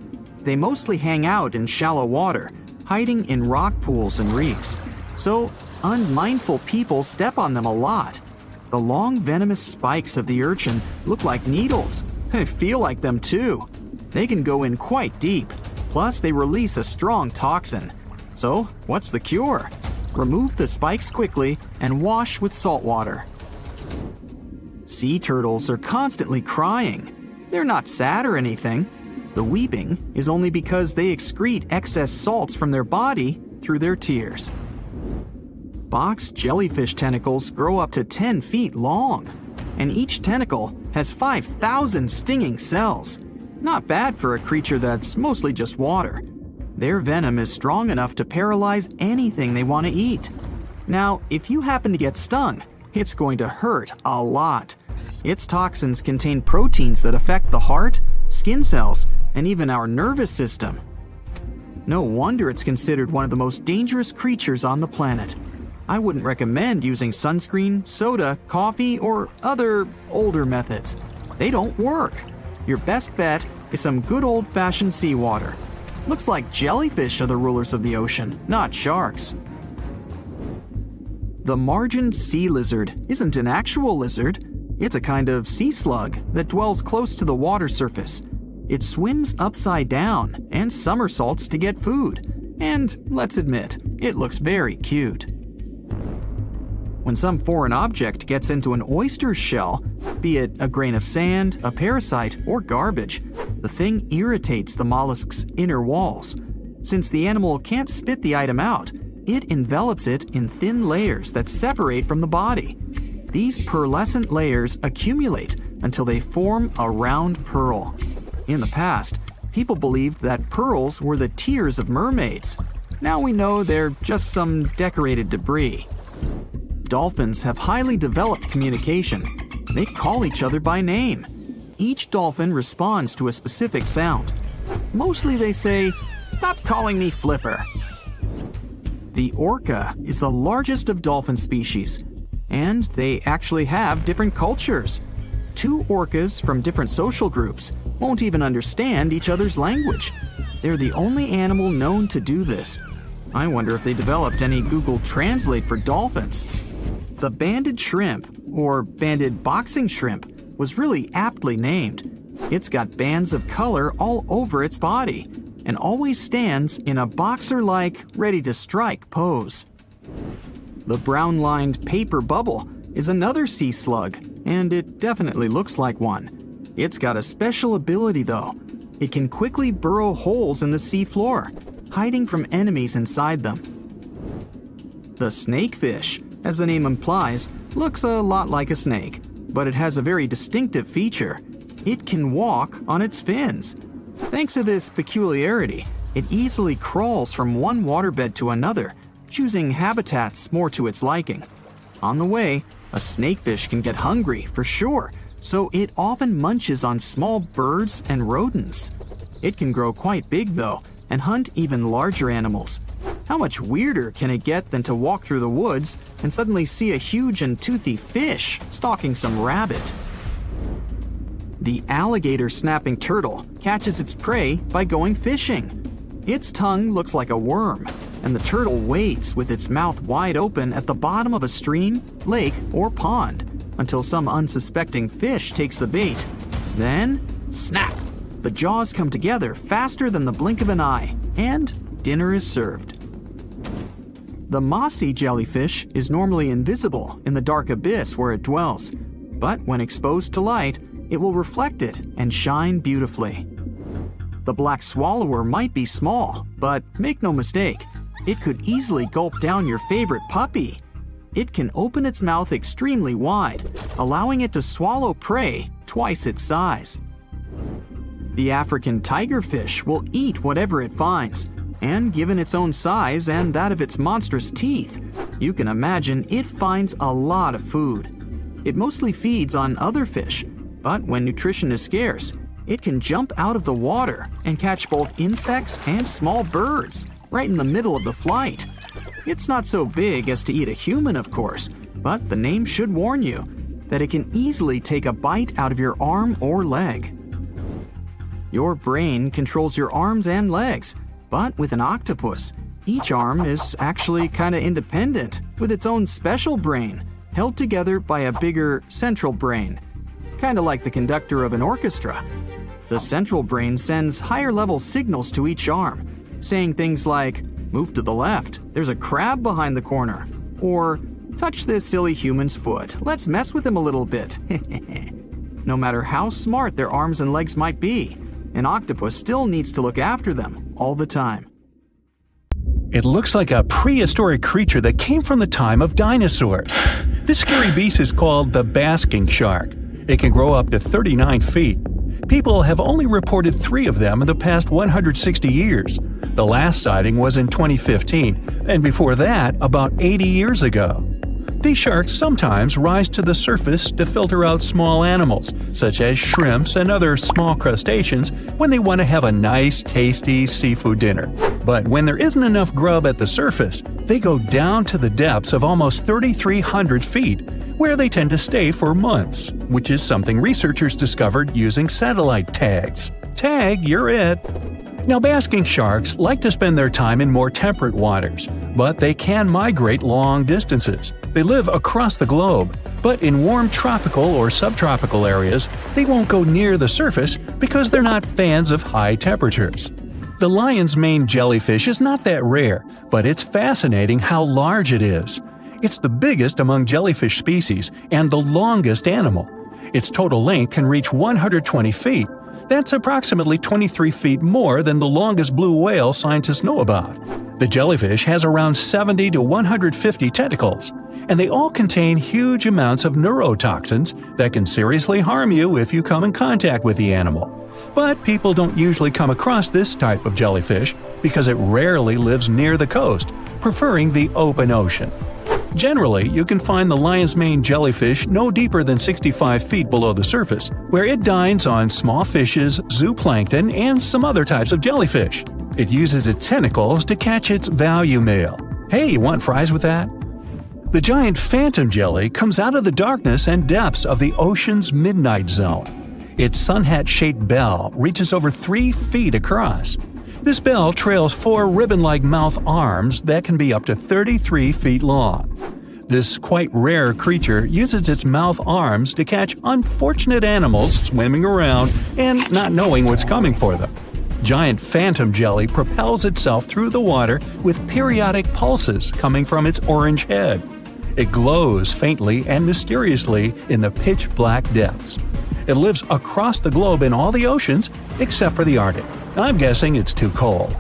They mostly hang out in shallow water, hiding in rock pools and reefs. So, unmindful people step on them a lot. The long venomous spikes of the urchin look like needles. They feel like them too. They can go in quite deep. Plus, they release a strong toxin. So, what's the cure? Remove the spikes quickly and wash with salt water. Sea turtles are constantly crying. They're not sad or anything. The weeping is only because they excrete excess salts from their body through their tears. Box jellyfish tentacles grow up to 10 feet long, and each tentacle has 5,000 stinging cells. Not bad for a creature that's mostly just water. Their venom is strong enough to paralyze anything they want to eat. Now, if you happen to get stung, it's going to hurt a lot. Its toxins contain proteins that affect the heart, skin cells, and even our nervous system. No wonder it's considered one of the most dangerous creatures on the planet. I wouldn't recommend using sunscreen, soda, coffee, or other older methods. They don't work. Your best bet is some good old-fashioned seawater. Looks like jellyfish are the rulers of the ocean, not sharks. The margin sea lizard isn't an actual lizard. It's a kind of sea slug that dwells close to the water surface. It swims upside down and somersaults to get food. And let's admit, it looks very cute. When some foreign object gets into an oyster's shell, be it a grain of sand, a parasite, or garbage, the thing irritates the mollusk's inner walls. Since the animal can't spit the item out, it envelops it in thin layers that separate from the body. These pearlescent layers accumulate until they form a round pearl. In the past, people believed that pearls were the tears of mermaids. Now we know they're just some decorated debris. Dolphins have highly developed communication. They call each other by name. Each dolphin responds to a specific sound. Mostly they say, "Stop calling me Flipper." The orca is the largest of dolphin species, and they actually have different cultures. Two orcas from different social groups won't even understand each other's language. They're the only animal known to do this. I wonder if they developed any Google Translate for dolphins. The banded shrimp, or banded boxing shrimp, was really aptly named. It's got bands of color all over its body, and always stands in a boxer-like, ready-to-strike pose. The brown-lined paper bubble is another sea slug, and it definitely looks like one. It's got a special ability though. It can quickly burrow holes in the sea floor, hiding from enemies inside them. The snakefish, as the name implies, looks a lot like a snake, but it has a very distinctive feature. It can walk on its fins. Thanks to this peculiarity, it easily crawls from one waterbed to another, choosing habitats more to its liking. On the way, a snakefish can get hungry, for sure, so it often munches on small birds and rodents. It can grow quite big though, and hunt even larger animals. How much weirder can it get than to walk through the woods and suddenly see a huge and toothy fish stalking some rabbit? The alligator snapping turtle catches its prey by going fishing. Its tongue looks like a worm, and the turtle waits with its mouth wide open at the bottom of a stream, lake, or pond until some unsuspecting fish takes the bait. Then, snap! The jaws come together faster than the blink of an eye, and dinner is served. The mossy jellyfish is normally invisible in the dark abyss where it dwells, but when exposed to light, it will reflect it and shine beautifully. The black swallower might be small, but make no mistake, it could easily gulp down your favorite puppy. It can open its mouth extremely wide, allowing it to swallow prey twice its size. The African tigerfish will eat whatever it finds, and given its own size and that of its monstrous teeth, you can imagine it finds a lot of food. It mostly feeds on other fish, but when nutrition is scarce, it can jump out of the water and catch both insects and small birds right in the middle of the flight. It's not so big as to eat a human, of course, but the name should warn you that it can easily take a bite out of your arm or leg. Your brain controls your arms and legs, but with an octopus, each arm is actually kind of independent with its own special brain, held together by a bigger central brain, kind of like the conductor of an orchestra. The central brain sends higher-level signals to each arm, saying things like, "Move to the left, there's a crab behind the corner," or "Touch this silly human's foot, let's mess with him a little bit." No matter how smart their arms and legs might be, an octopus still needs to look after them all the time. It looks like a prehistoric creature that came from the time of dinosaurs. This scary beast is called the basking shark. It can grow up to 39 feet. People have only reported 3 of them in the past 160 years. The last sighting was in 2015, and before that, about 80 years ago. These sharks sometimes rise to the surface to filter out small animals, such as shrimps and other small crustaceans, when they want to have a nice, tasty seafood dinner. But when there isn't enough grub at the surface, they go down to the depths of almost 3,300 feet, where they tend to stay for months, which is something researchers discovered using satellite tags. Tag, you're it! Now, basking sharks like to spend their time in more temperate waters, but they can migrate long distances. They live across the globe, but in warm tropical or subtropical areas, they won't go near the surface because they're not fans of high temperatures. The lion's mane jellyfish is not that rare, but it's fascinating how large it is. It's the biggest among jellyfish species and the longest animal. Its total length can reach 120 feet. That's approximately 23 feet more than the longest blue whale scientists know about. The jellyfish has around 70 to 150 tentacles, and they all contain huge amounts of neurotoxins that can seriously harm you if you come in contact with the animal. But people don't usually come across this type of jellyfish because it rarely lives near the coast, preferring the open ocean. Generally, you can find the lion's mane jellyfish no deeper than 65 feet below the surface, where it dines on small fishes, zooplankton, and some other types of jellyfish. It uses its tentacles to catch its value male. Hey, you want fries with that? The giant phantom jelly comes out of the darkness and depths of the ocean's midnight zone. Its sun hat-shaped bell reaches over 3 feet across. This bell trails 4 ribbon-like mouth arms that can be up to 33 feet long. This quite rare creature uses its mouth arms to catch unfortunate animals swimming around and not knowing what's coming for them. Giant phantom jelly propels itself through the water with periodic pulses coming from its orange head. It glows faintly and mysteriously in the pitch-black depths. It lives across the globe in all the oceans except for the Arctic. I'm guessing it's too cold.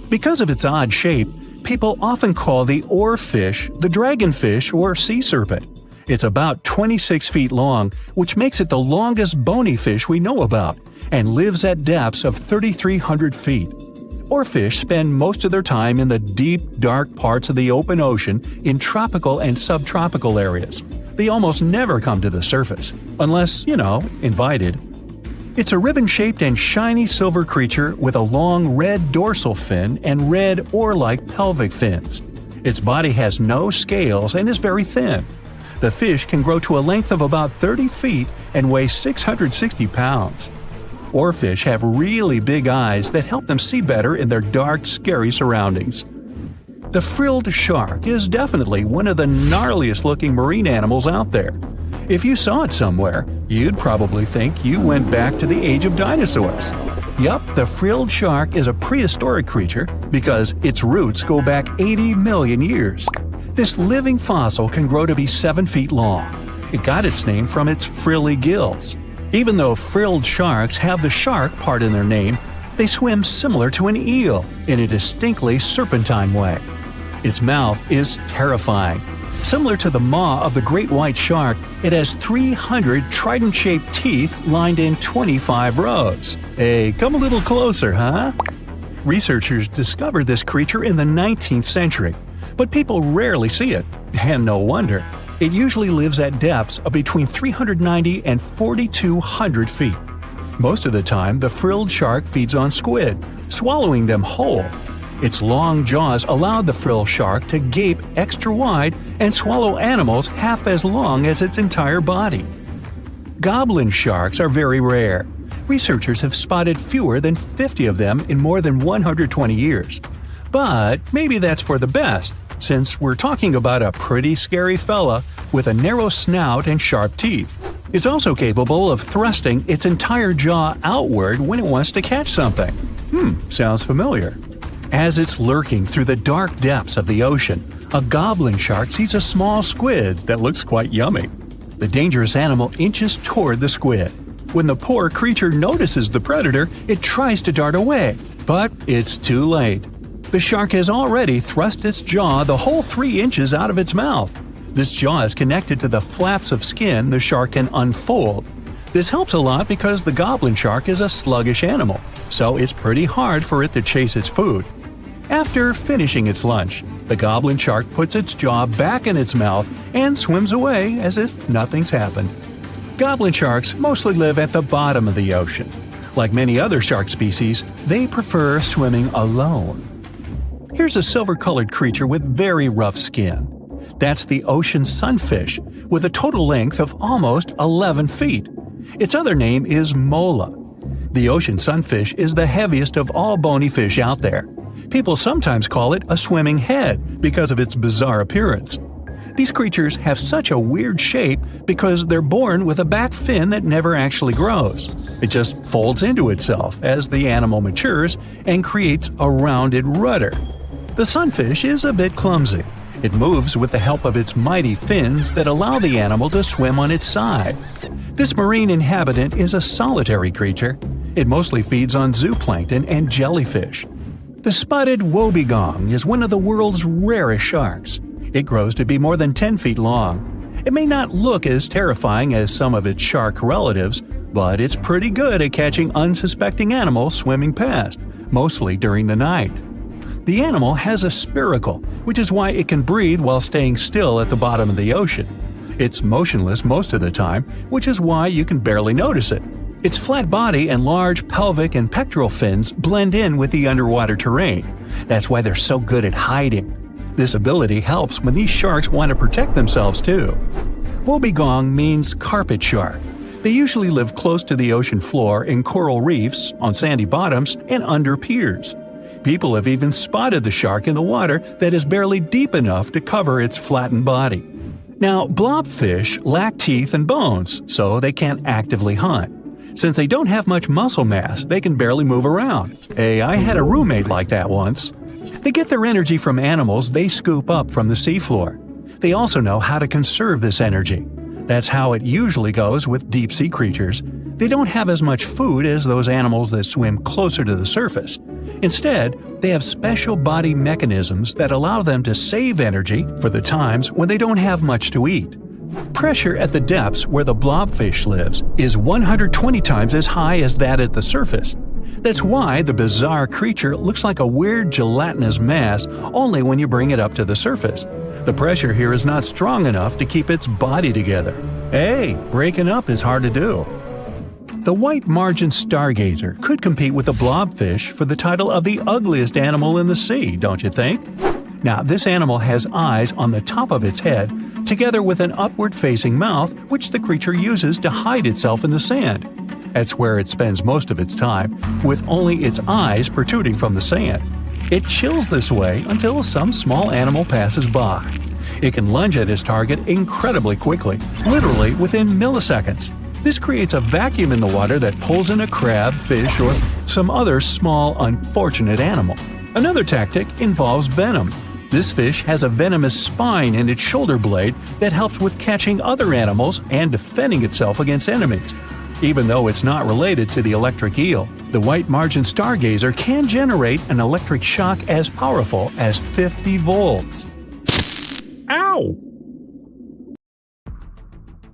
Because of its odd shape, people often call the oarfish the dragonfish or sea serpent. It's about 26 feet long, which makes it the longest bony fish we know about, and lives at depths of 3,300 feet. Oarfish spend most of their time in the deep, dark parts of the open ocean in tropical and subtropical areas. They almost never come to the surface, unless, invited. It's a ribbon-shaped and shiny silver creature with a long red dorsal fin and red oar-like pelvic fins. Its body has no scales and is very thin. The fish can grow to a length of about 30 feet and weigh 660 pounds. Oarfish have really big eyes that help them see better in their dark, scary surroundings. The frilled shark is definitely one of the gnarliest-looking marine animals out there. If you saw it somewhere, you'd probably think you went back to the age of dinosaurs. Yup, the frilled shark is a prehistoric creature because its roots go back 80 million years. This living fossil can grow to be 7 feet long. It got its name from its frilly gills. Even though frilled sharks have the shark part in their name, they swim similar to an eel in a distinctly serpentine way. Its mouth is terrifying. Similar to the maw of the great white shark, it has 300 trident-shaped teeth lined in 25 rows. Hey, come a little closer, huh? Researchers discovered this creature in the 19th century, but people rarely see it, and no wonder. It usually lives at depths of between 390 and 4,200 feet. Most of the time, the frilled shark feeds on squid, swallowing them whole. Its long jaws allowed the frilled shark to gape extra wide and swallow animals half as long as its entire body. Goblin sharks are very rare. Researchers have spotted fewer than 50 of them in more than 120 years. But maybe that's for the best, since we're talking about a pretty scary fella with a narrow snout and sharp teeth. It's also capable of thrusting its entire jaw outward when it wants to catch something. Sounds familiar. As it's lurking through the dark depths of the ocean, a goblin shark sees a small squid that looks quite yummy. The dangerous animal inches toward the squid. When the poor creature notices the predator, it tries to dart away, but it's too late. The shark has already thrust its jaw the whole 3 inches out of its mouth. This jaw is connected to the flaps of skin the shark can unfold. This helps a lot because the goblin shark is a sluggish animal, so it's pretty hard for it to chase its food. After finishing its lunch, the goblin shark puts its jaw back in its mouth and swims away as if nothing's happened. Goblin sharks mostly live at the bottom of the ocean. Like many other shark species, they prefer swimming alone. Here's a silver-colored creature with very rough skin. That's the ocean sunfish, with a total length of almost 11 feet. Its other name is mola. The ocean sunfish is the heaviest of all bony fish out there. People sometimes call it a swimming head because of its bizarre appearance. These creatures have such a weird shape because they're born with a back fin that never actually grows. It just folds into itself as the animal matures and creates a rounded rudder. The sunfish is a bit clumsy. It moves with the help of its mighty fins that allow the animal to swim on its side. This marine inhabitant is a solitary creature. It mostly feeds on zooplankton and jellyfish. The spotted wobbegong is one of the world's rarest sharks. It grows to be more than 10 feet long. It may not look as terrifying as some of its shark relatives, but it's pretty good at catching unsuspecting animals swimming past, mostly during the night. The animal has a spiracle, which is why it can breathe while staying still at the bottom of the ocean. It's motionless most of the time, which is why you can barely notice it. Its flat body and large pelvic and pectoral fins blend in with the underwater terrain. That's why they're so good at hiding. This ability helps when these sharks want to protect themselves too. Wobbegong means carpet shark. They usually live close to the ocean floor in coral reefs, on sandy bottoms, and under piers. People have even spotted the shark in the water that is barely deep enough to cover its flattened body. Now, blobfish lack teeth and bones, so they can't actively hunt. Since they don't have much muscle mass, they can barely move around. Hey, I had a roommate like that once. They get their energy from animals they scoop up from the seafloor. They also know how to conserve this energy. That's how it usually goes with deep-sea creatures. They don't have as much food as those animals that swim closer to the surface. Instead, they have special body mechanisms that allow them to save energy for the times when they don't have much to eat. Pressure at the depths where the blobfish lives is 120 times as high as that at the surface. That's why the bizarre creature looks like a weird gelatinous mass only when you bring it up to the surface. The pressure here is not strong enough to keep its body together. Hey, breaking up is hard to do. The white margin stargazer could compete with the blobfish for the title of the ugliest animal in the sea, don't you think? Now, this animal has eyes on the top of its head, together with an upward-facing mouth which the creature uses to hide itself in the sand. That's where it spends most of its time, with only its eyes protruding from the sand. It chills this way until some small animal passes by. It can lunge at its target incredibly quickly, literally within milliseconds. This creates a vacuum in the water that pulls in a crab, fish, or some other small, unfortunate animal. Another tactic involves venom. This fish has a venomous spine in its shoulder blade that helps with catching other animals and defending itself against enemies. Even though it's not related to the electric eel, the white margin stargazer can generate an electric shock as powerful as 50 volts. Ow!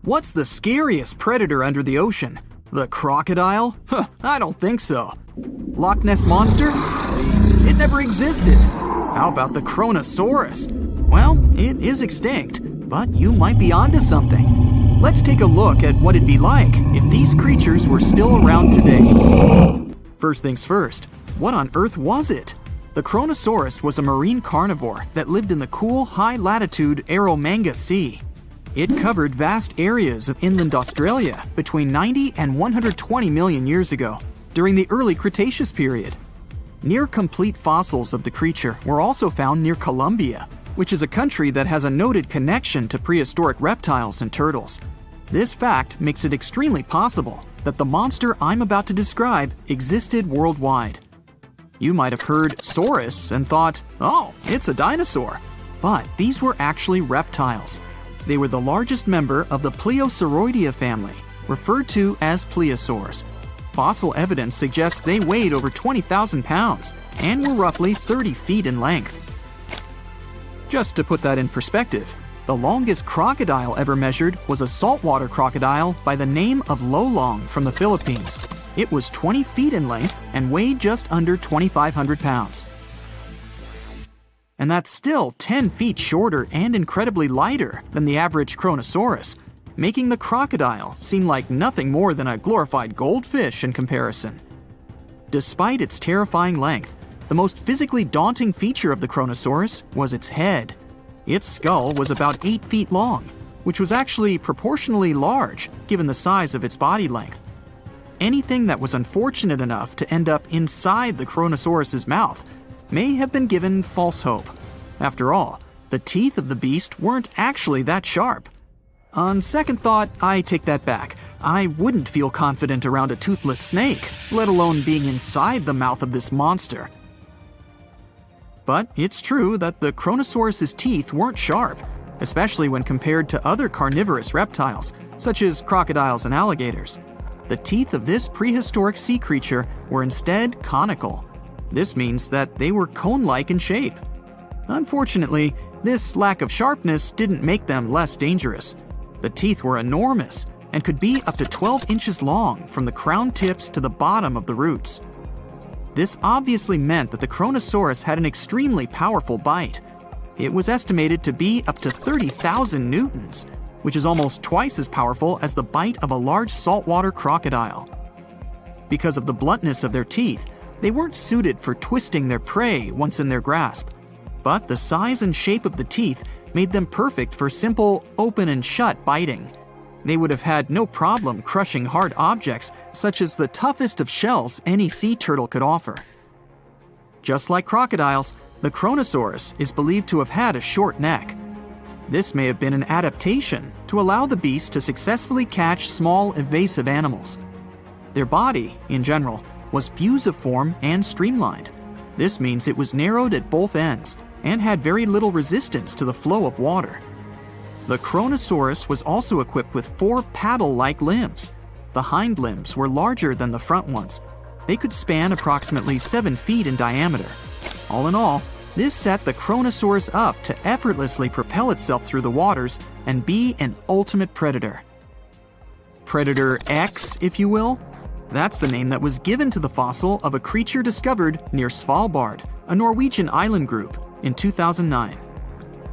What's the scariest predator under the ocean? The crocodile? Huh, I don't think so. Loch Ness Monster? Please, it never existed. How about the Kronosaurus? Well, it is extinct, but you might be onto something. Let's take a look at what it'd be like if these creatures were still around today. First things first, what on earth was it? The Kronosaurus was a marine carnivore that lived in the cool, high-latitude Eromanga Sea. It covered vast areas of inland Australia between 90 and 120 million years ago, during the early Cretaceous period. Near-complete fossils of the creature were also found near Colombia, which is a country that has a noted connection to prehistoric reptiles and turtles. This fact makes it extremely possible that the monster I'm about to describe existed worldwide. You might have heard saurus and thought, oh, it's a dinosaur. But these were actually reptiles. They were the largest member of the Plesiosauridae family, referred to as plesiosaurs. Fossil evidence suggests they weighed over 20,000 pounds and were roughly 30 feet in length. Just to put that in perspective, the longest crocodile ever measured was a saltwater crocodile by the name of Lolong from the Philippines. It was 20 feet in length and weighed just under 2,500 pounds. And that's still 10 feet shorter and incredibly lighter than the average Kronosaurus, making the crocodile seem like nothing more than a glorified goldfish in comparison. Despite its terrifying length, the most physically daunting feature of the Kronosaurus was its head. Its skull was about 8 feet long, which was actually proportionally large given the size of its body length. Anything that was unfortunate enough to end up inside the Kronosaurus's mouth may have been given false hope. After all, the teeth of the beast weren't actually that sharp. On second thought, I take that back. I wouldn't feel confident around a toothless snake, let alone being inside the mouth of this monster. But it's true that the Kronosaurus's teeth weren't sharp, especially when compared to other carnivorous reptiles, such as crocodiles and alligators. The teeth of this prehistoric sea creature were instead conical. This means that they were cone-like in shape. Unfortunately, this lack of sharpness didn't make them less dangerous. The teeth were enormous and could be up to 12 inches long from the crown tips to the bottom of the roots. This obviously meant that the Kronosaurus had an extremely powerful bite. It was estimated to be up to 30,000 newtons, which is almost twice as powerful as the bite of a large saltwater crocodile. Because of the bluntness of their teeth, they weren't suited for twisting their prey once in their grasp, but the size and shape of the teeth made them perfect for simple open and shut biting. They would have had no problem crushing hard objects such as the toughest of shells any sea turtle could offer. Just like crocodiles, the Kronosaurus is believed to have had a short neck. This may have been an adaptation to allow the beast to successfully catch small, evasive animals. Their body, in general, was fusiform and streamlined. This means it was narrowed at both ends and had very little resistance to the flow of water. The Kronosaurus was also equipped with 4 paddle-like limbs. The hind limbs were larger than the front ones. They could span approximately 7 feet in diameter. All in all, this set the Kronosaurus up to effortlessly propel itself through the waters and be an ultimate predator. Predator X, if you will? That's the name that was given to the fossil of a creature discovered near Svalbard, a Norwegian island group, in 2009.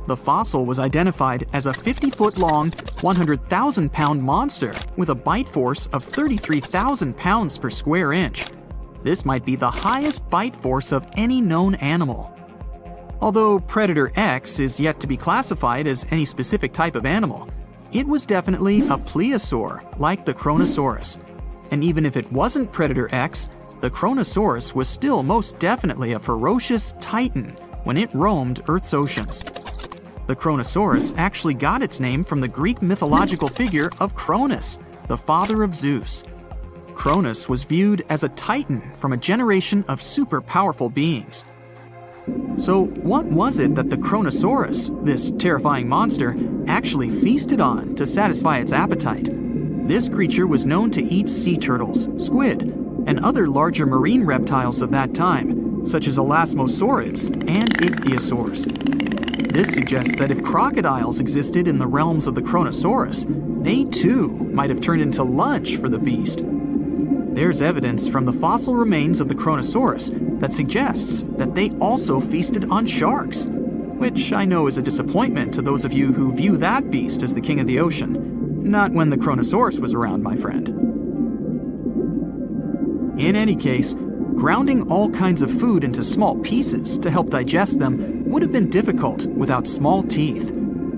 The fossil was identified as a 50-foot-long, 100,000-pound monster with a bite force of 33,000 pounds per square inch. This might be the highest bite force of any known animal. Although Predator X is yet to be classified as any specific type of animal, it was definitely a plesiosaur, like the Kronosaurus. And even if it wasn't Predator X, the Kronosaurus was still most definitely a ferocious titan when it roamed Earth's oceans. The Kronosaurus actually got its name from the Greek mythological figure of Cronus, the father of Zeus. Cronus was viewed as a titan from a generation of super powerful beings. So what was it that the Kronosaurus, this terrifying monster, actually feasted on to satisfy its appetite? This creature was known to eat sea turtles, squid, and other larger marine reptiles of that time, such as elasmosaurids and ichthyosaurs. This suggests that if crocodiles existed in the realms of the Kronosaurus, they too might have turned into lunch for the beast. There's evidence from the fossil remains of the Kronosaurus that suggests that they also feasted on sharks, which I know is a disappointment to those of you who view that beast as the king of the ocean. Not when the Kronosaurus was around, my friend. In any case, grounding all kinds of food into small pieces to help digest them would have been difficult without small teeth.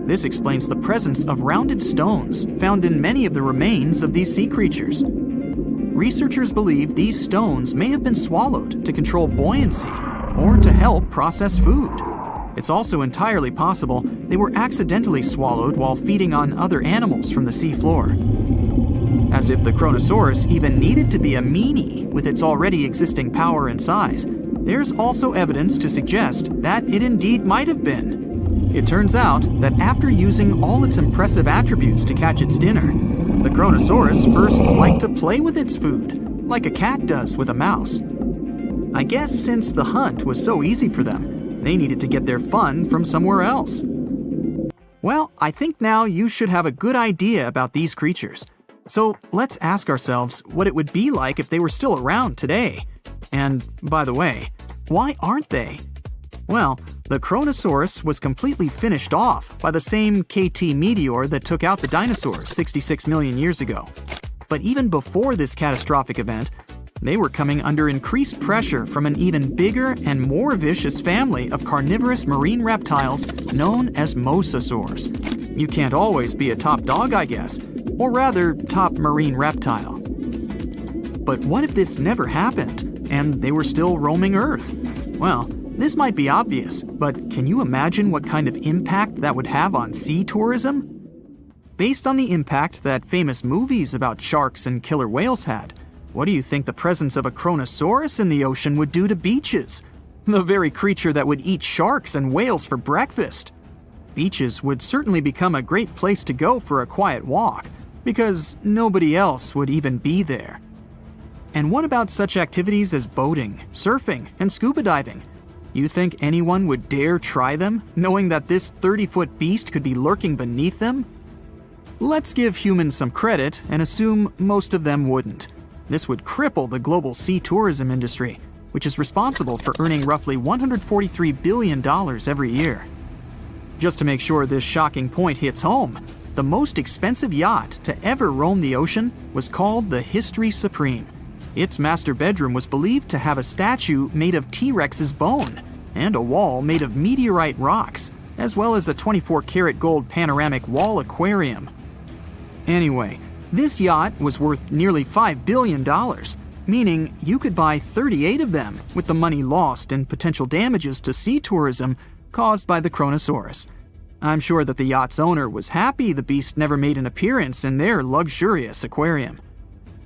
This explains the presence of rounded stones found in many of the remains of these sea creatures. Researchers believe these stones may have been swallowed to control buoyancy or to help process food. It's also entirely possible they were accidentally swallowed while feeding on other animals from the seafloor. As if the Kronosaurus even needed to be a meanie with its already existing power and size, there's also evidence to suggest that it indeed might have been. It turns out that after using all its impressive attributes to catch its dinner, the Kronosaurus first liked to play with its food, like a cat does with a mouse. I guess since the hunt was so easy for them, they needed to get their fun from somewhere else. Well, I think now you should have a good idea about these creatures. So let's ask ourselves what it would be like if they were still around today. And by the way, why aren't they? Well, the Kronosaurus was completely finished off by the same KT meteor that took out the dinosaurs 66 million years ago. But even before this catastrophic event, they were coming under increased pressure from an even bigger and more vicious family of carnivorous marine reptiles known as mosasaurs. You can't always be a top dog, I guess, or rather, top marine reptile. But what if this never happened, and they were still roaming Earth? Well, this might be obvious, but can you imagine what kind of impact that would have on sea tourism? Based on the impact that famous movies about sharks and killer whales had, what do you think the presence of a Kronosaurus in the ocean would do to beaches? The very creature that would eat sharks and whales for breakfast. Beaches would certainly become a great place to go for a quiet walk, because nobody else would even be there. And what about such activities as boating, surfing, and scuba diving? You think anyone would dare try them, knowing that this 30-foot beast could be lurking beneath them? Let's give humans some credit and assume most of them wouldn't. This would cripple the global sea tourism industry, which is responsible for earning roughly $143 billion every year. Just to make sure this shocking point hits home, the most expensive yacht to ever roam the ocean was called the History Supreme. Its master bedroom was believed to have a statue made of T-Rex's bone and a wall made of meteorite rocks, as well as a 24-karat gold panoramic wall aquarium. Anyway, this yacht was worth nearly $5 billion, meaning you could buy 38 of them with the money lost in potential damages to sea tourism caused by the Kronosaurus. I'm sure that the yacht's owner was happy the beast never made an appearance in their luxurious aquarium.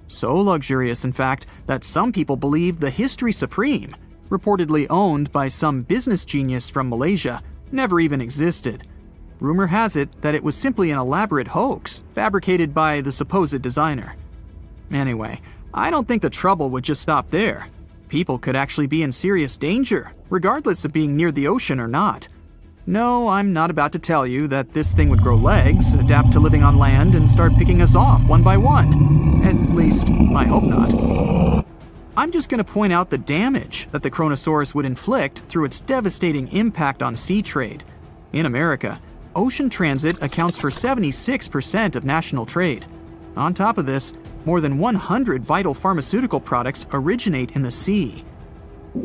So luxurious, in fact, that some people believe the History Supreme, reportedly owned by some business genius from Malaysia, never even existed. Rumor has it that it was simply an elaborate hoax fabricated by the supposed designer. Anyway, I don't think the trouble would just stop there. People could actually be in serious danger, regardless of being near the ocean or not. No, I'm not about to tell you that this thing would grow legs, adapt to living on land, and start picking us off one by one. And At least, I hope not. I'm just going to point out the damage that the Kronosaurus would inflict through its devastating impact on sea trade. In America, ocean transit accounts for 76% of national trade. On top of this, more than 100 vital pharmaceutical products originate in the sea.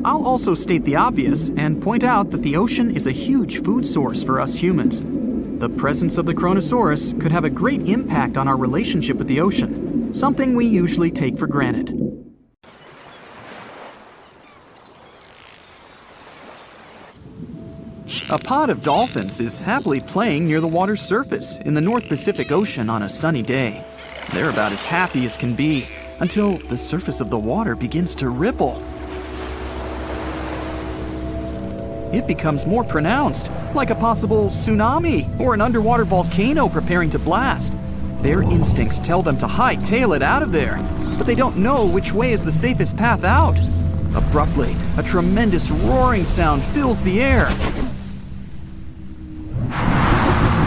I'll also state the obvious and point out that the ocean is a huge food source for us humans. The presence of the Kronosaurus could have a great impact on our relationship with the ocean, something we usually take for granted. A pod of dolphins is happily playing near the water's surface in the North Pacific Ocean on a sunny day. They're about as happy as can be until the surface of the water begins to ripple. It becomes more pronounced, like a possible tsunami or an underwater volcano preparing to blast. Their instincts tell them to hightail it out of there, but they don't know which way is the safest path out. Abruptly, a tremendous roaring sound fills the air.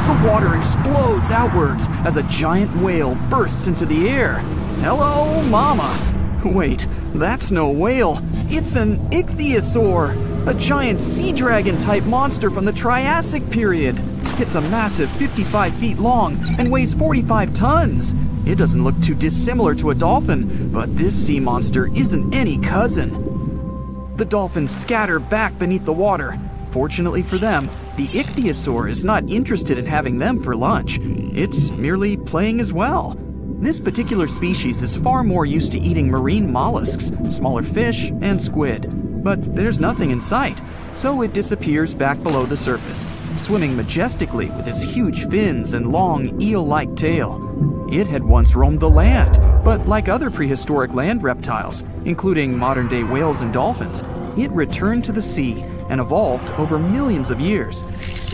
The water explodes outwards as a giant whale bursts into the air. Hello, mama! Wait, that's no whale. It's an ichthyosaur, a giant sea dragon-type monster from the Triassic period. It's a massive 55 feet long and weighs 45 tons. It doesn't look too dissimilar to a dolphin, but this sea monster isn't any cousin. The dolphins scatter back beneath the water. Fortunately for them, the ichthyosaur is not interested in having them for lunch. It's merely playing as well. This particular species is far more used to eating marine mollusks, smaller fish, and squid. But there's nothing in sight, so it disappears back below the surface, swimming majestically with its huge fins and long eel-like tail. It had once roamed the land, but like other prehistoric land reptiles, including modern-day whales and dolphins, it returned to the sea and evolved over millions of years.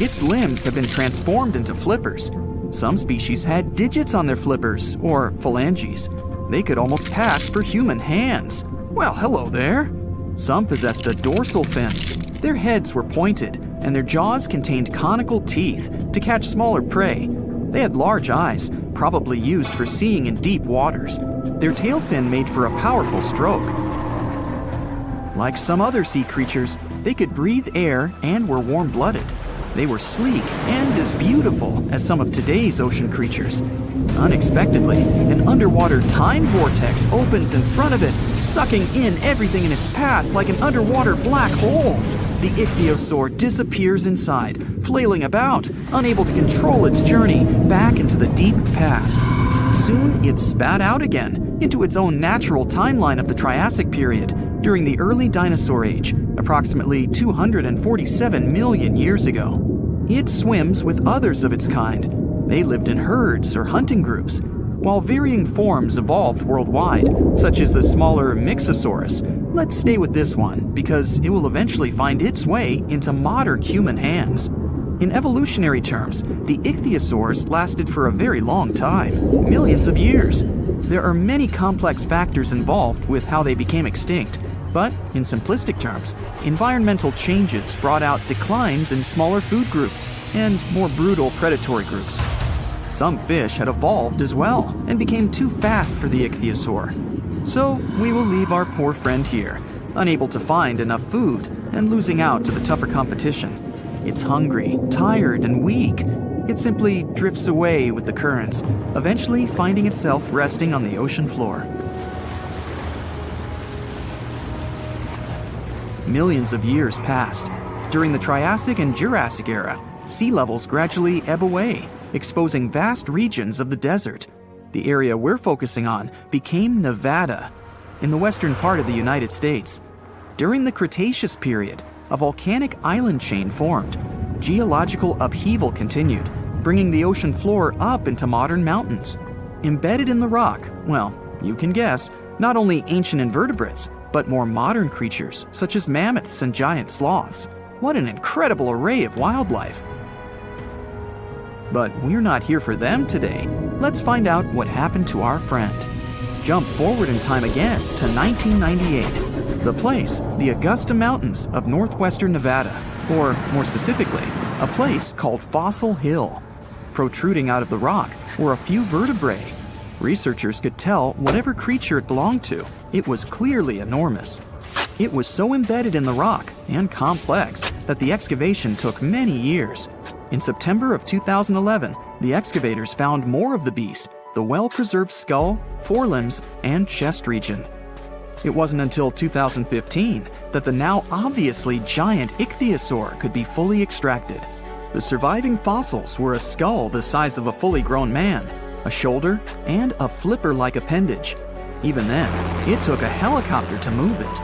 Its limbs have been transformed into flippers. Some species had digits on their flippers, or phalanges. They could almost pass for human hands. Well, hello there. Some possessed a dorsal fin. Their heads were pointed, and their jaws contained conical teeth to catch smaller prey. They had large eyes, probably used for seeing in deep waters. Their tail fin made for a powerful stroke. Like some other sea creatures, they could breathe air and were warm-blooded. They were sleek and as beautiful as some of today's ocean creatures. Unexpectedly, an underwater time vortex opens in front of it, sucking in everything in its path like an underwater black hole. The ichthyosaur disappears inside, flailing about, unable to control its journey back into the deep past. Soon, it spat out again into its own natural timeline of the Triassic period during the early dinosaur age, approximately 247 million years ago. It swims with others of its kind. They lived in herds or hunting groups. While varying forms evolved worldwide, such as the smaller Mixosaurus, let's stay with this one because it will eventually find its way into modern human hands. In evolutionary terms, the ichthyosaurs lasted for a very long time, millions of years. There are many complex factors involved with how they became extinct, but in simplistic terms, environmental changes brought out declines in smaller food groups and more brutal predatory groups. Some fish had evolved as well and became too fast for the ichthyosaur. So we will leave our poor friend here, unable to find enough food and losing out to the tougher competition. It's hungry, tired, and weak. It simply drifts away with the currents, eventually finding itself resting on the ocean floor. Millions of years passed. During the Triassic and Jurassic era, sea levels gradually ebb away, exposing vast regions of the desert. The area we're focusing on became Nevada, in the western part of the United States. During the Cretaceous period, a volcanic island chain formed. Geological upheaval continued, bringing the ocean floor up into modern mountains. Embedded in the rock, well, you can guess, not only ancient invertebrates, but more modern creatures such as mammoths and giant sloths. What an incredible array of wildlife. But we're not here for them today. Let's find out what happened to our friend. Jump forward in time again to 1998. The place, the Augusta Mountains of northwestern Nevada, or more specifically, a place called Fossil Hill. Protruding out of the rock were a few vertebrae. Researchers could tell whatever creature it belonged to, it was clearly enormous. It was so embedded in the rock and complex that the excavation took many years. In September of 2011, the excavators found more of the beast, the well-preserved skull, forelimbs, and chest region. It wasn't until 2015 that the now obviously giant ichthyosaur could be fully extracted. The surviving fossils were a skull the size of a fully grown man, a shoulder, and a flipper-like appendage. Even then, it took a helicopter to move it.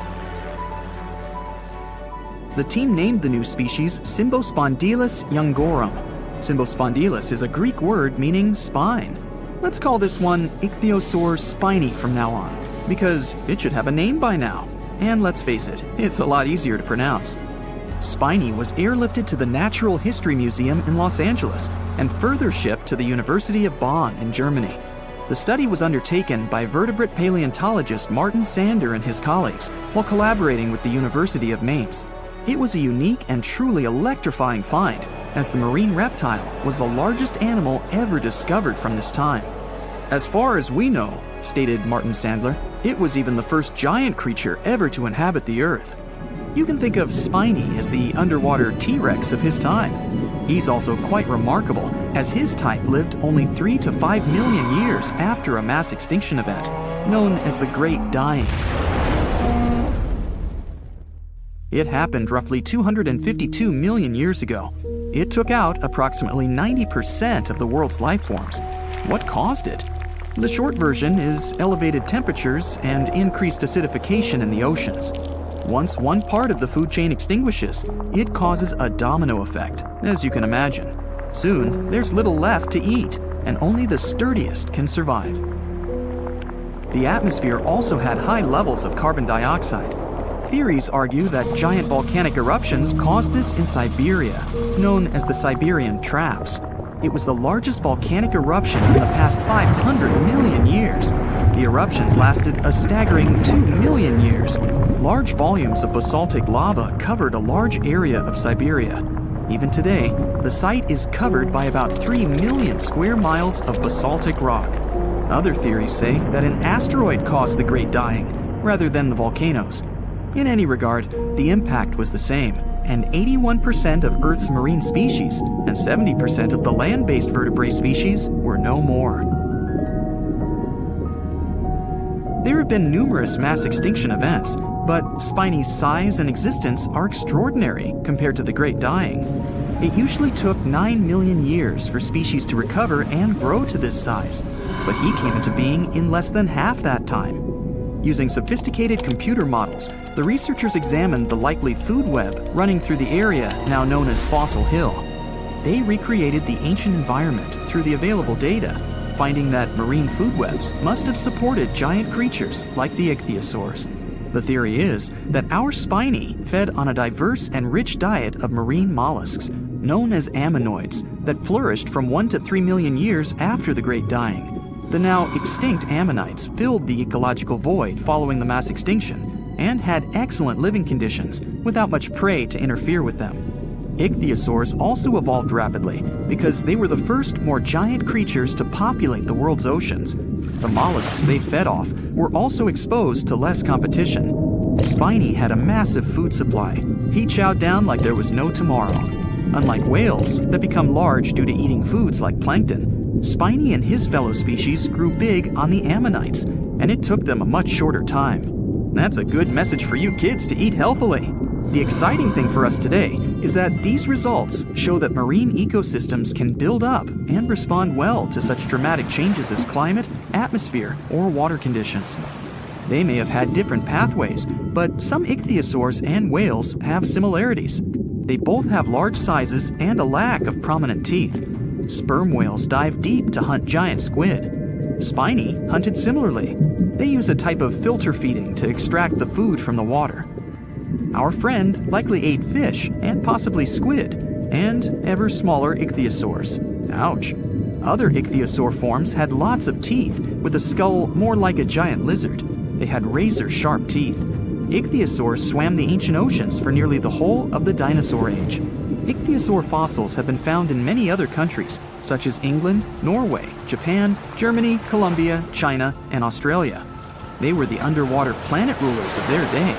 The team named the new species Symbospondylus youngorum. Symbospondylus is a Greek word meaning spine. Let's call this one Ichthyosaur spiny from now on, because it should have a name by now. And let's face it, it's a lot easier to pronounce. Spiny was airlifted to the Natural History Museum in Los Angeles and further shipped to the University of Bonn in Germany. The study was undertaken by vertebrate paleontologist Martin Sander and his colleagues while collaborating with the University of Mainz. It was a unique and truly electrifying find, as the marine reptile was the largest animal ever discovered from this time. As far as we know, stated Martin Sandler, it was even the first giant creature ever to inhabit the Earth. You can think of Spiny as the underwater T-Rex of his time. He's also quite remarkable, as his type lived only 3 to 5 million years after a mass extinction event, known as the Great Dying. It happened roughly 252 million years ago. It took out approximately 90% of the world's life forms. What caused it? The short version is elevated temperatures and increased acidification in the oceans. Once one part of the food chain extinguishes, it causes a domino effect, as you can imagine. Soon, there's little left to eat, and only the sturdiest can survive. The atmosphere also had high levels of carbon dioxide. Theories argue that giant volcanic eruptions caused this in Siberia, known as the Siberian Traps. It was the largest volcanic eruption in the past 500 million years. The eruptions lasted a staggering 2 million years. Large volumes of basaltic lava covered a large area of Siberia. Even today, the site is covered by about 3 million square miles of basaltic rock. Other theories say that an asteroid caused the Great Dying, rather than the volcanoes. In any regard, the impact was the same, and 81% of Earth's marine species and 70% of the land-based vertebrate species were no more. There have been numerous mass extinction events, but Spiny's size and existence are extraordinary compared to the Great Dying. It usually took 9 million years for species to recover and grow to this size, but he came into being in less than half that time. Using sophisticated computer models, the researchers examined the likely food web running through the area now known as Fossil Hill. They recreated the ancient environment through the available data, finding that marine food webs must have supported giant creatures like the ichthyosaurs. The theory is that our Spiny fed on a diverse and rich diet of marine mollusks, known as ammonoids, that flourished from 1 to 3 million years after the Great Dying. The now extinct ammonites filled the ecological void following the mass extinction and had excellent living conditions without much prey to interfere with them. Ichthyosaurs also evolved rapidly because they were the first more giant creatures to populate the world's oceans. The mollusks they fed off were also exposed to less competition. Spiny had a massive food supply. He chowed down like there was no tomorrow. Unlike whales that become large due to eating foods like plankton, Spiny and his fellow species grew big on the ammonites, and it took them a much shorter time. That's a good message for you kids to eat healthily. The exciting thing for us today is that these results show that marine ecosystems can build up and respond well to such dramatic changes as climate, atmosphere, or water conditions. They may have had different pathways, but some ichthyosaurs and whales have similarities. They both have large sizes and a lack of prominent teeth. Sperm whales dive deep to hunt giant squid. Spiny hunted similarly. They use a type of filter feeding to extract the food from the water. Our friend likely ate fish and possibly squid, and ever smaller ichthyosaurs. Ouch. Other ichthyosaur forms had lots of teeth, with a skull more like a giant lizard. They had razor-sharp teeth. Ichthyosaurs swam the ancient oceans for nearly the whole of the dinosaur age. Ichthyosaur fossils have been found in many other countries, such as England, Norway, Japan, Germany, Colombia, China, and Australia. They were the underwater planet rulers of their day.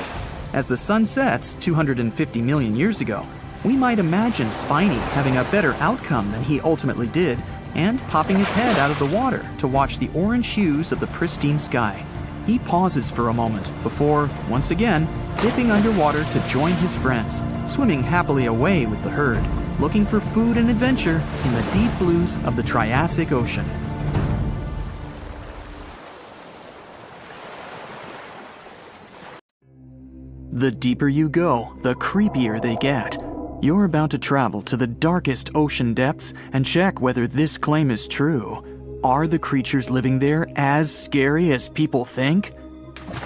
As the sun sets 250 million years ago, we might imagine Spiny having a better outcome than he ultimately did, and popping his head out of the water to watch the orange hues of the pristine sky. He pauses for a moment before, once again, dipping underwater to join his friends, swimming happily away with the herd, looking for food and adventure in the deep blues of the Triassic Ocean. The deeper you go, the creepier they get. You're about to travel to the darkest ocean depths and check whether this claim is true. Are the creatures living there as scary as people think?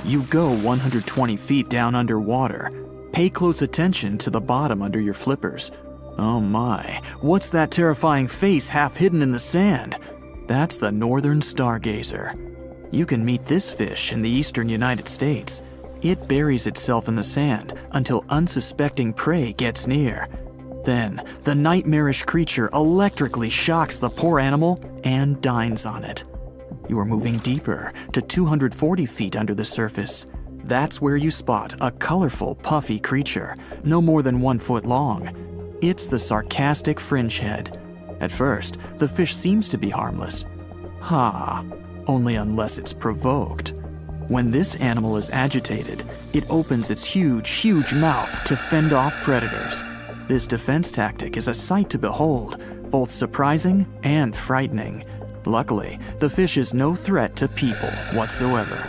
You go 120 feet down underwater. Pay close attention to the bottom under your flippers. Oh my, what's that terrifying face half hidden in the sand? That's the northern stargazer. You can meet this fish in the eastern United States. It buries itself in the sand until unsuspecting prey gets near. Then, the nightmarish creature electrically shocks the poor animal and dines on it. You are moving deeper to 240 feet under the surface. That's where you spot a colorful, puffy creature, no more than 1 foot long. It's the sarcastic fringehead. At first, the fish seems to be harmless. Only unless it's provoked. When this animal is agitated, it opens its huge mouth to fend off predators. This defense tactic is a sight to behold, both surprising and frightening. Luckily, the fish is no threat to people whatsoever.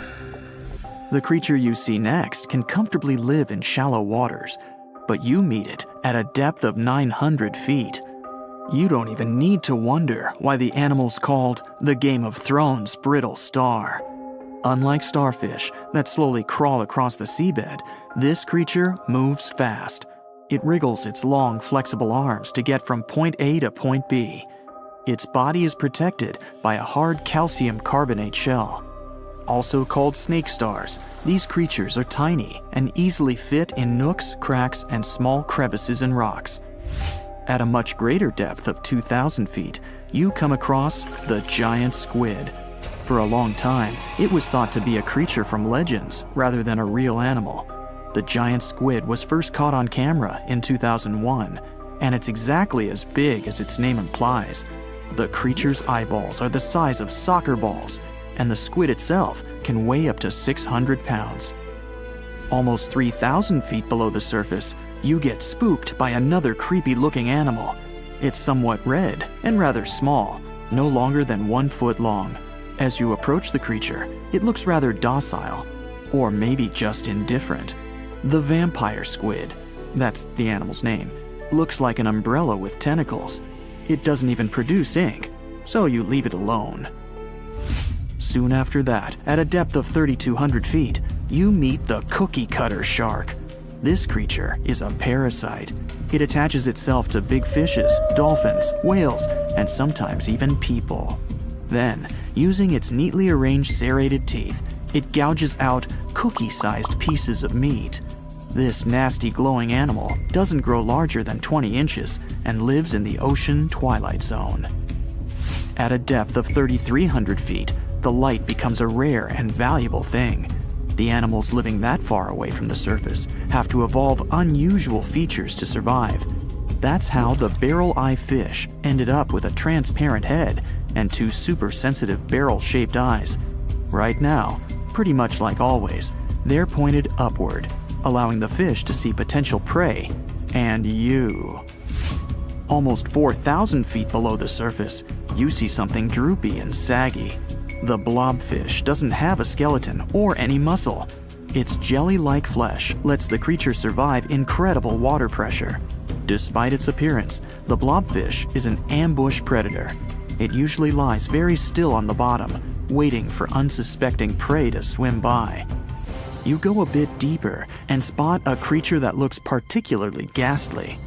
The creature you see next can comfortably live in shallow waters, but you meet it at a depth of 900 feet. You don't even need to wonder why the animal's called the Game of Thrones brittle star. Unlike starfish that slowly crawl across the seabed, this creature moves fast. It wriggles its long, flexible arms to get from point A to point B. Its body is protected by a hard calcium carbonate shell. Also called snake stars, these creatures are tiny and easily fit in nooks, cracks, and small crevices in rocks. At a much greater depth of 2,000 feet, you come across the giant squid. For a long time, it was thought to be a creature from legends rather than a real animal. The giant squid was first caught on camera in 2001, and it's exactly as big as its name implies. The creature's eyeballs are the size of soccer balls, and the squid itself can weigh up to 600 pounds. Almost 3,000 feet below the surface, you get spooked by another creepy-looking animal. It's somewhat red and rather small, no longer than 1 foot long. As you approach the creature, it looks rather docile, or maybe just indifferent. The vampire squid, that's the animal's name, looks like an umbrella with tentacles. It doesn't even produce ink, so you leave it alone. Soon after that, at a depth of 3,200 feet, you meet the cookie cutter shark. This creature is a parasite. It attaches itself to big fishes, dolphins, whales, and sometimes even people. Then, using its neatly arranged serrated teeth, it gouges out cookie-sized pieces of meat. This nasty glowing animal doesn't grow larger than 20 inches and lives in the ocean twilight zone. At a depth of 3,300 feet, the light becomes a rare and valuable thing. The animals living that far away from the surface have to evolve unusual features to survive. That's how the barrel-eye fish ended up with a transparent head and 2 super-sensitive barrel-shaped eyes. Right now, pretty much like always, they're pointed upward, allowing the fish to see potential prey and you. Almost 4,000 feet below the surface, you see something droopy and saggy. The blobfish doesn't have a skeleton or any muscle. Its jelly-like flesh lets the creature survive incredible water pressure. Despite its appearance, the blobfish is an ambush predator. It usually lies very still on the bottom, waiting for unsuspecting prey to swim by. You go a bit deeper and spot a creature that looks particularly ghastly.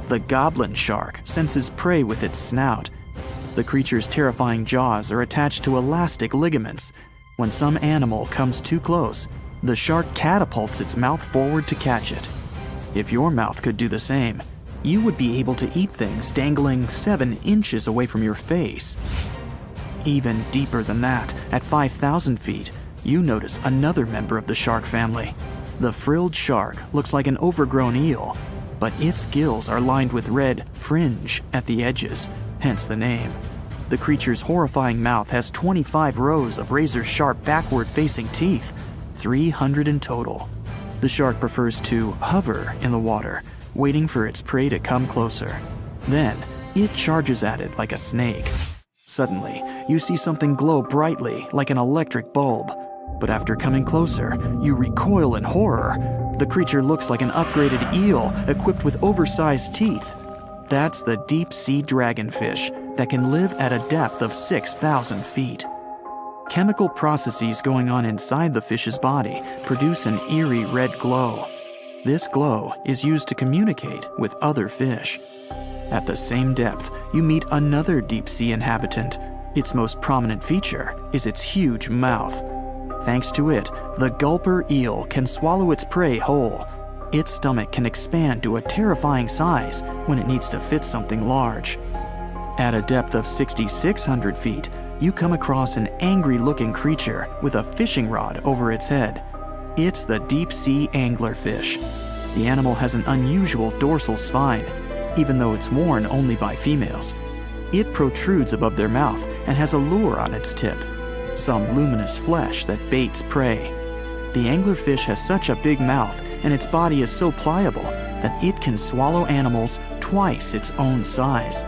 The goblin shark senses prey with its snout. The creature's terrifying jaws are attached to elastic ligaments. When some animal comes too close, the shark catapults its mouth forward to catch it. If your mouth could do the same, you would be able to eat things dangling 7 inches away from your face. Even deeper than that, at 5,000 feet, you notice another member of the shark family. The frilled shark looks like an overgrown eel, but its gills are lined with red fringe at the edges, hence the name. The creature's horrifying mouth has 25 rows of razor-sharp backward-facing teeth, 300 in total. The shark prefers to hover in the water, waiting for its prey to come closer. Then, it charges at it like a snake. Suddenly, you see something glow brightly like an electric bulb. But after coming closer, you recoil in horror. The creature looks like an upgraded eel equipped with oversized teeth. That's the deep-sea dragonfish that can live at a depth of 6,000 feet. Chemical processes going on inside the fish's body produce an eerie red glow. This glow is used to communicate with other fish. At the same depth, you meet another deep-sea inhabitant. Its most prominent feature is its huge mouth. Thanks to it, the gulper eel can swallow its prey whole. Its stomach can expand to a terrifying size when it needs to fit something large. At a depth of 6,600 feet, you come across an angry-looking creature with a fishing rod over its head. It's the deep-sea anglerfish. The animal has an unusual dorsal spine, even though it's worn only by females. It protrudes above their mouth and has a lure on its tip, some luminous flesh that baits prey. The anglerfish has such a big mouth and its body is so pliable that it can swallow animals twice its own size.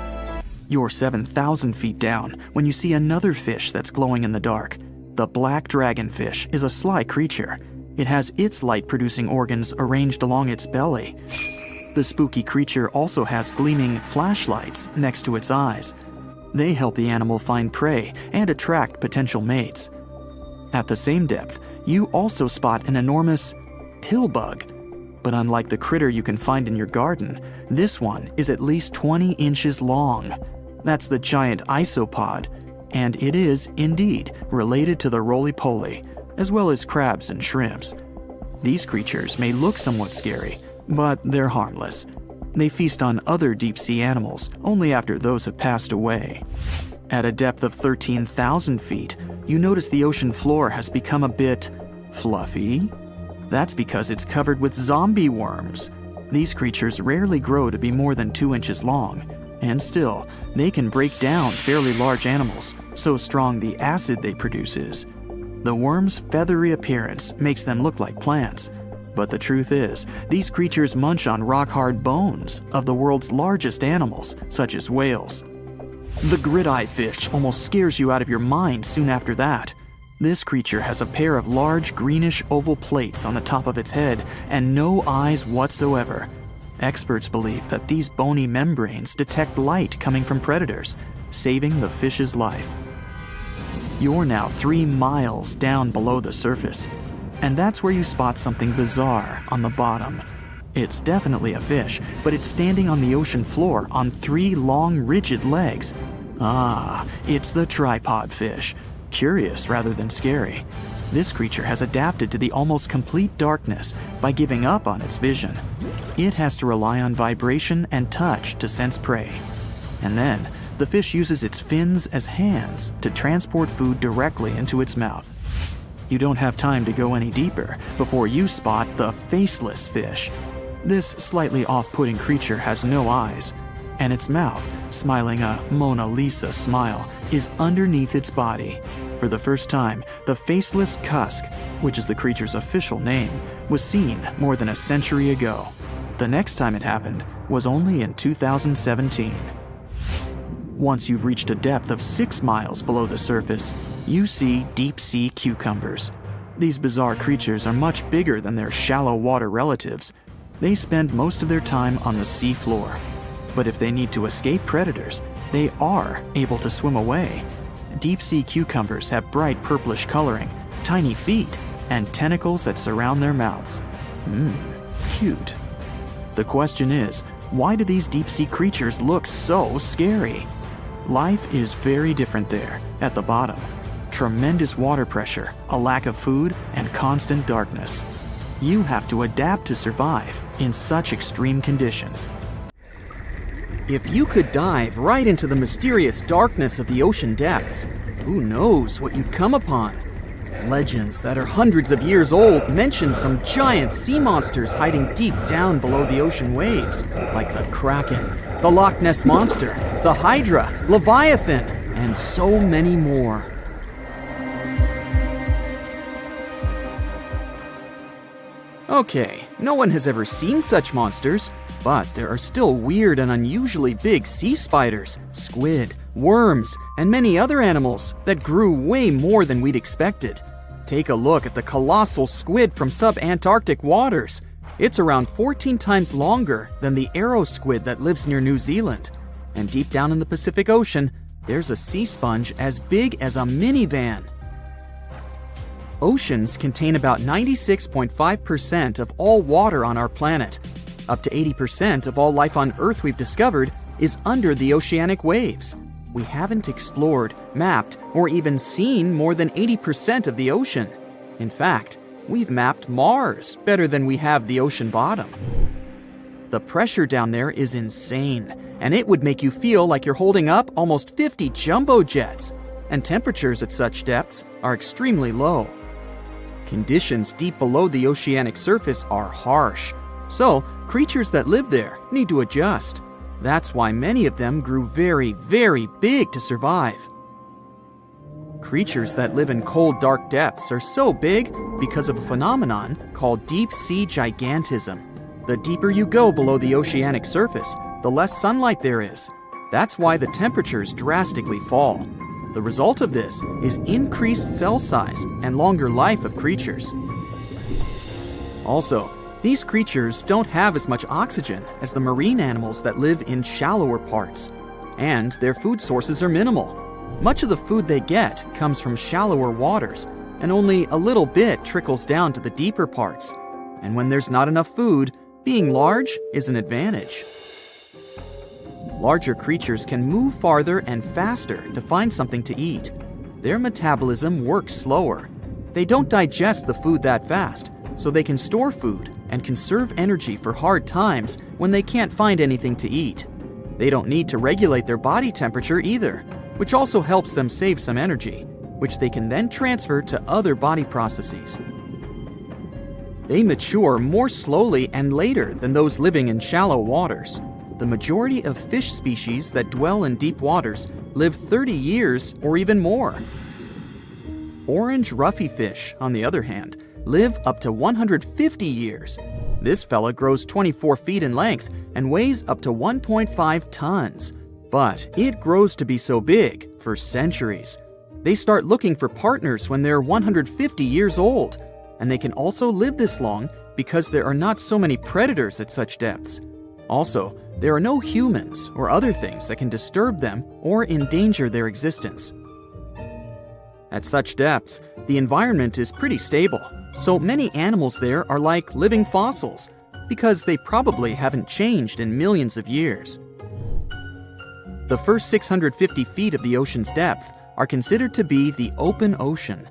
You're 7,000 feet down when you see another fish that's glowing in the dark. The black dragonfish is a sly creature. It has its light-producing organs arranged along its belly. The spooky creature also has gleaming flashlights next to its eyes. They help the animal find prey and attract potential mates. At the same depth, you also spot an enormous pillbug. But unlike the critter you can find in your garden, this one is at least 20 inches long. That's the giant isopod, and it is, indeed, related to the roly-poly, as well as crabs and shrimps. These creatures may look somewhat scary, but they're harmless. They feast on other deep-sea animals only after those have passed away. At a depth of 13,000 feet, you notice the ocean floor has become a bit fluffy. That's because it's covered with zombie worms. These creatures rarely grow to be more than 2 inches long, and still, they can break down fairly large animals, so strong the acid they produce is. The worms' feathery appearance makes them look like plants, but the truth is, these creatures munch on rock-hard bones of the world's largest animals, such as whales. The grid-eye fish almost scares you out of your mind soon after that. This creature has a pair of large greenish oval plates on the top of its head and no eyes whatsoever. Experts believe that these bony membranes detect light coming from predators, saving the fish's life. You're now 3 miles down below the surface, and that's where you spot something bizarre on the bottom. It's definitely a fish, but it's standing on the ocean floor on 3 long, rigid legs. Ah, it's the tripod fish. Curious rather than scary. This creature has adapted to the almost complete darkness by giving up on its vision. It has to rely on vibration and touch to sense prey. And then, the fish uses its fins as hands to transport food directly into its mouth. You don't have time to go any deeper before you spot the faceless fish. This slightly off-putting creature has no eyes, and its mouth, smiling a Mona Lisa smile, is underneath its body. For the first time, the faceless cusk, which is the creature's official name, was seen more than a century ago. The next time it happened was only in 2017. Once you've reached a depth of 6 miles below the surface, you see deep-sea cucumbers. These bizarre creatures are much bigger than their shallow water relatives. They spend most of their time on the sea floor. But if they need to escape predators, they are able to swim away. Deep-sea cucumbers have bright purplish coloring, tiny feet, and tentacles that surround their mouths. Cute. The question is, why do these deep-sea creatures look so scary? Life is very different there, at the bottom. Tremendous water pressure, a lack of food, and constant darkness. You have to adapt to survive in such extreme conditions. If you could dive right into the mysterious darkness of the ocean depths, who knows what you'd come upon? Legends that are hundreds of years old mention some giant sea monsters hiding deep down below the ocean waves, like the Kraken, the Loch Ness Monster, the Hydra, Leviathan, and so many more. Okay, no one has ever seen such monsters, but there are still weird and unusually big sea spiders, squid, worms, and many other animals that grew way more than we'd expected. Take a look at the colossal squid from sub-Antarctic waters. It's around 14 times longer than the arrow squid that lives near New Zealand. And deep down in the Pacific Ocean, there's a sea sponge as big as a minivan. Oceans contain about 96.5% of all water on our planet. Up to 80% of all life on Earth we've discovered is under the oceanic waves. We haven't explored, mapped, or even seen more than 80% of the ocean. In fact, we've mapped Mars better than we have the ocean bottom. The pressure down there is insane, and it would make you feel like you're holding up almost 50 jumbo jets. And temperatures at such depths are extremely low. Conditions deep below the oceanic surface are harsh, so creatures that live there need to adjust. That's why many of them grew very, very big to survive. Creatures that live in cold, dark depths are so big because of a phenomenon called deep sea gigantism. The deeper you go below the oceanic surface, the less sunlight there is. That's why the temperatures drastically fall. The result of this is increased cell size and longer life of creatures. Also, these creatures don't have as much oxygen as the marine animals that live in shallower parts, and their food sources are minimal. Much of the food they get comes from shallower waters, and only a little bit trickles down to the deeper parts. And when there's not enough food, being large is an advantage. Larger creatures can move farther and faster to find something to eat. Their metabolism works slower. They don't digest the food that fast, so they can store food and conserve energy for hard times when they can't find anything to eat. They don't need to regulate their body temperature either, which also helps them save some energy, which they can then transfer to other body processes. They mature more slowly and later than those living in shallow waters. The majority of fish species that dwell in deep waters live 30 years or even more. Orange ruffy fish, on the other hand, live up to 150 years. This fella grows 24 feet in length and weighs up to 1.5 tons. But it grows to be so big for centuries. They start looking for partners when they're 150 years old, and they can also live this long because there are not so many predators at such depths. Also, there are no humans or other things that can disturb them or endanger their existence. At such depths, the environment is pretty stable, so many animals there are like living fossils, because they probably haven't changed in millions of years. The first 650 feet of the ocean's depth are considered to be the open ocean.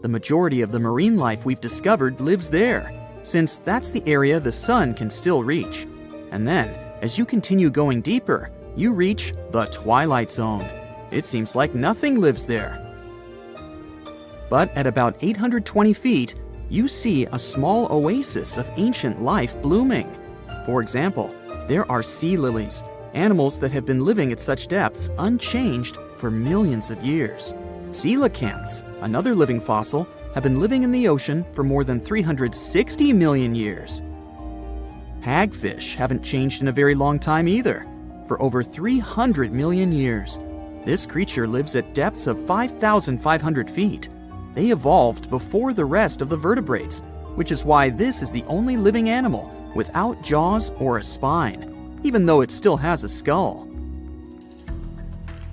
The majority of the marine life we've discovered lives there, since that's the area the sun can still reach. And then, as you continue going deeper, you reach the twilight zone. It seems like nothing lives there. But at about 820 feet, you see a small oasis of ancient life blooming. For example, there are sea lilies, animals that have been living at such depths unchanged for millions of years. Coelacanths, another living fossil, have been living in the ocean for more than 360 million years. Hagfish haven't changed in a very long time either, for over 300 million years. This creature lives at depths of 5,500 feet. They evolved before the rest of the vertebrates, which is why this is the only living animal without jaws or a spine, even though it still has a skull.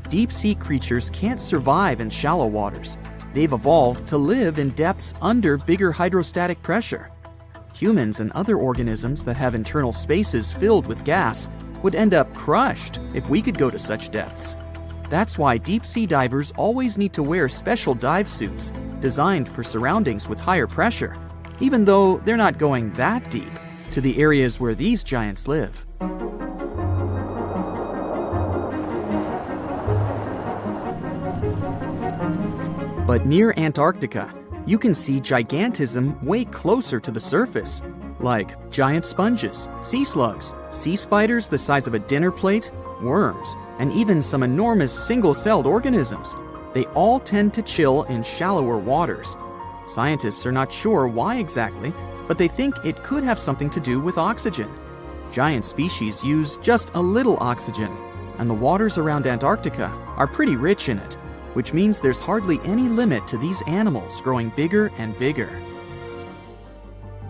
Deep-sea creatures can't survive in shallow waters. They've evolved to live in depths under bigger hydrostatic pressure. Humans and other organisms that have internal spaces filled with gas would end up crushed if we could go to such depths. That's why deep-sea divers always need to wear special dive suits designed for surroundings with higher pressure, even though they're not going that deep to the areas where these giants live. But near Antarctica, you can see gigantism way closer to the surface, like giant sponges, sea slugs, sea spiders the size of a dinner plate, worms, and even some enormous single-celled organisms. They all tend to chill in shallower waters. Scientists are not sure why exactly, but they think it could have something to do with oxygen. Giant species use just a little oxygen, and the waters around Antarctica are pretty rich in it, which means there's hardly any limit to these animals growing bigger and bigger.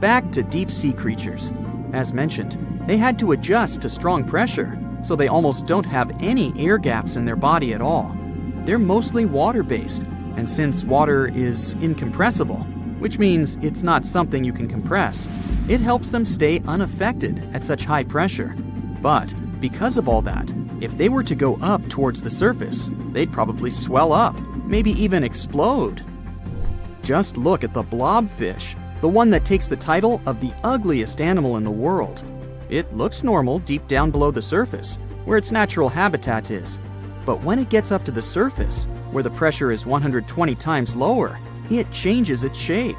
Back to deep-sea creatures. As mentioned, they had to adjust to strong pressure, so they almost don't have any air gaps in their body at all. They're mostly water-based, and since water is incompressible, which means it's not something you can compress, it helps them stay unaffected at such high pressure. But because of all that, if they were to go up towards the surface, they'd probably swell up, maybe even explode. Just look at the blobfish, the one that takes the title of the ugliest animal in the world. It looks normal deep down below the surface, where its natural habitat is. But when it gets up to the surface, where the pressure is 120 times lower, it changes its shape.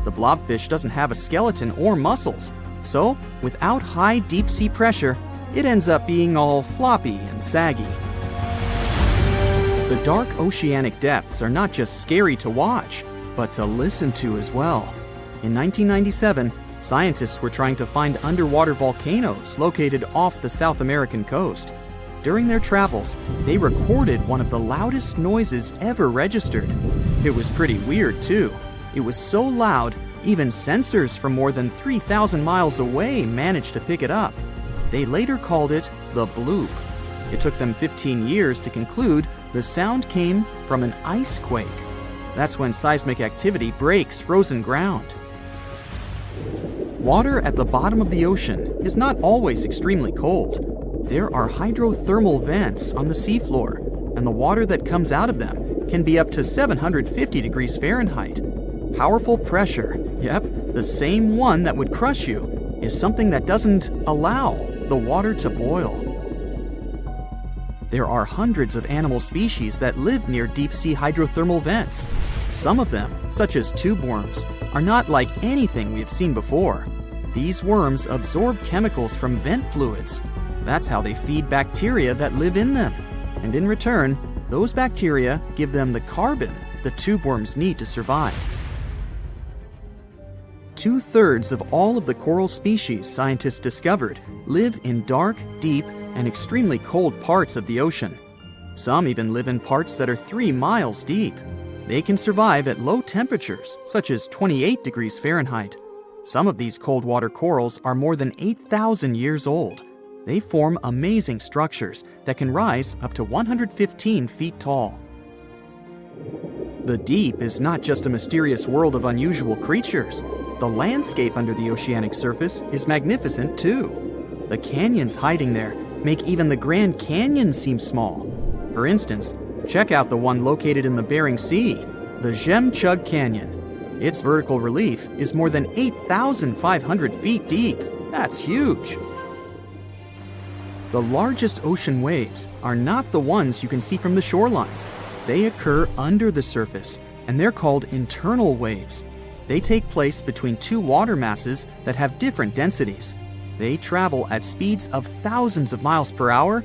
The blobfish doesn't have a skeleton or muscles, so without high deep-sea pressure, it ends up being all floppy and saggy. The dark oceanic depths are not just scary to watch, but to listen to as well. In 1997, scientists were trying to find underwater volcanoes located off the South American coast. During their travels, they recorded one of the loudest noises ever registered. It was pretty weird, too. It was so loud, even sensors from more than 3,000 miles away managed to pick it up. They later called it the bloop. It took them 15 years to conclude the sound came from an ice quake. That's when seismic activity breaks frozen ground. Water at the bottom of the ocean is not always extremely cold. There are hydrothermal vents on the seafloor, and the water that comes out of them can be up to 750 degrees Fahrenheit. Powerful pressure, yep, the same one that would crush you, is something that doesn't allow the water to boil. There are hundreds of animal species that live near deep-sea hydrothermal vents. Some of them, such as tube worms, are not like anything we have seen before. These worms absorb chemicals from vent fluids. That's how they feed bacteria that live in them. And in return, those bacteria give them the carbon the tube worms need to survive. 2/3 of all of the coral species scientists discovered live in dark, deep, and extremely cold parts of the ocean. Some even live in parts that are 3 miles deep. They can survive at low temperatures, such as 28 degrees Fahrenheit. Some of these cold water corals are more than 8,000 years old. They form amazing structures that can rise up to 115 feet tall. The deep is not just a mysterious world of unusual creatures. The landscape under the oceanic surface is magnificent too. The canyons hiding there make even the Grand Canyon seem small. For instance, check out the one located in the Bering Sea, the Jemchug Canyon. Its vertical relief is more than 8,500 feet deep. That's huge. The largest ocean waves are not the ones you can see from the shoreline. They occur under the surface, and they're called internal waves. They take place between two water masses that have different densities. They travel at speeds of thousands of miles per hour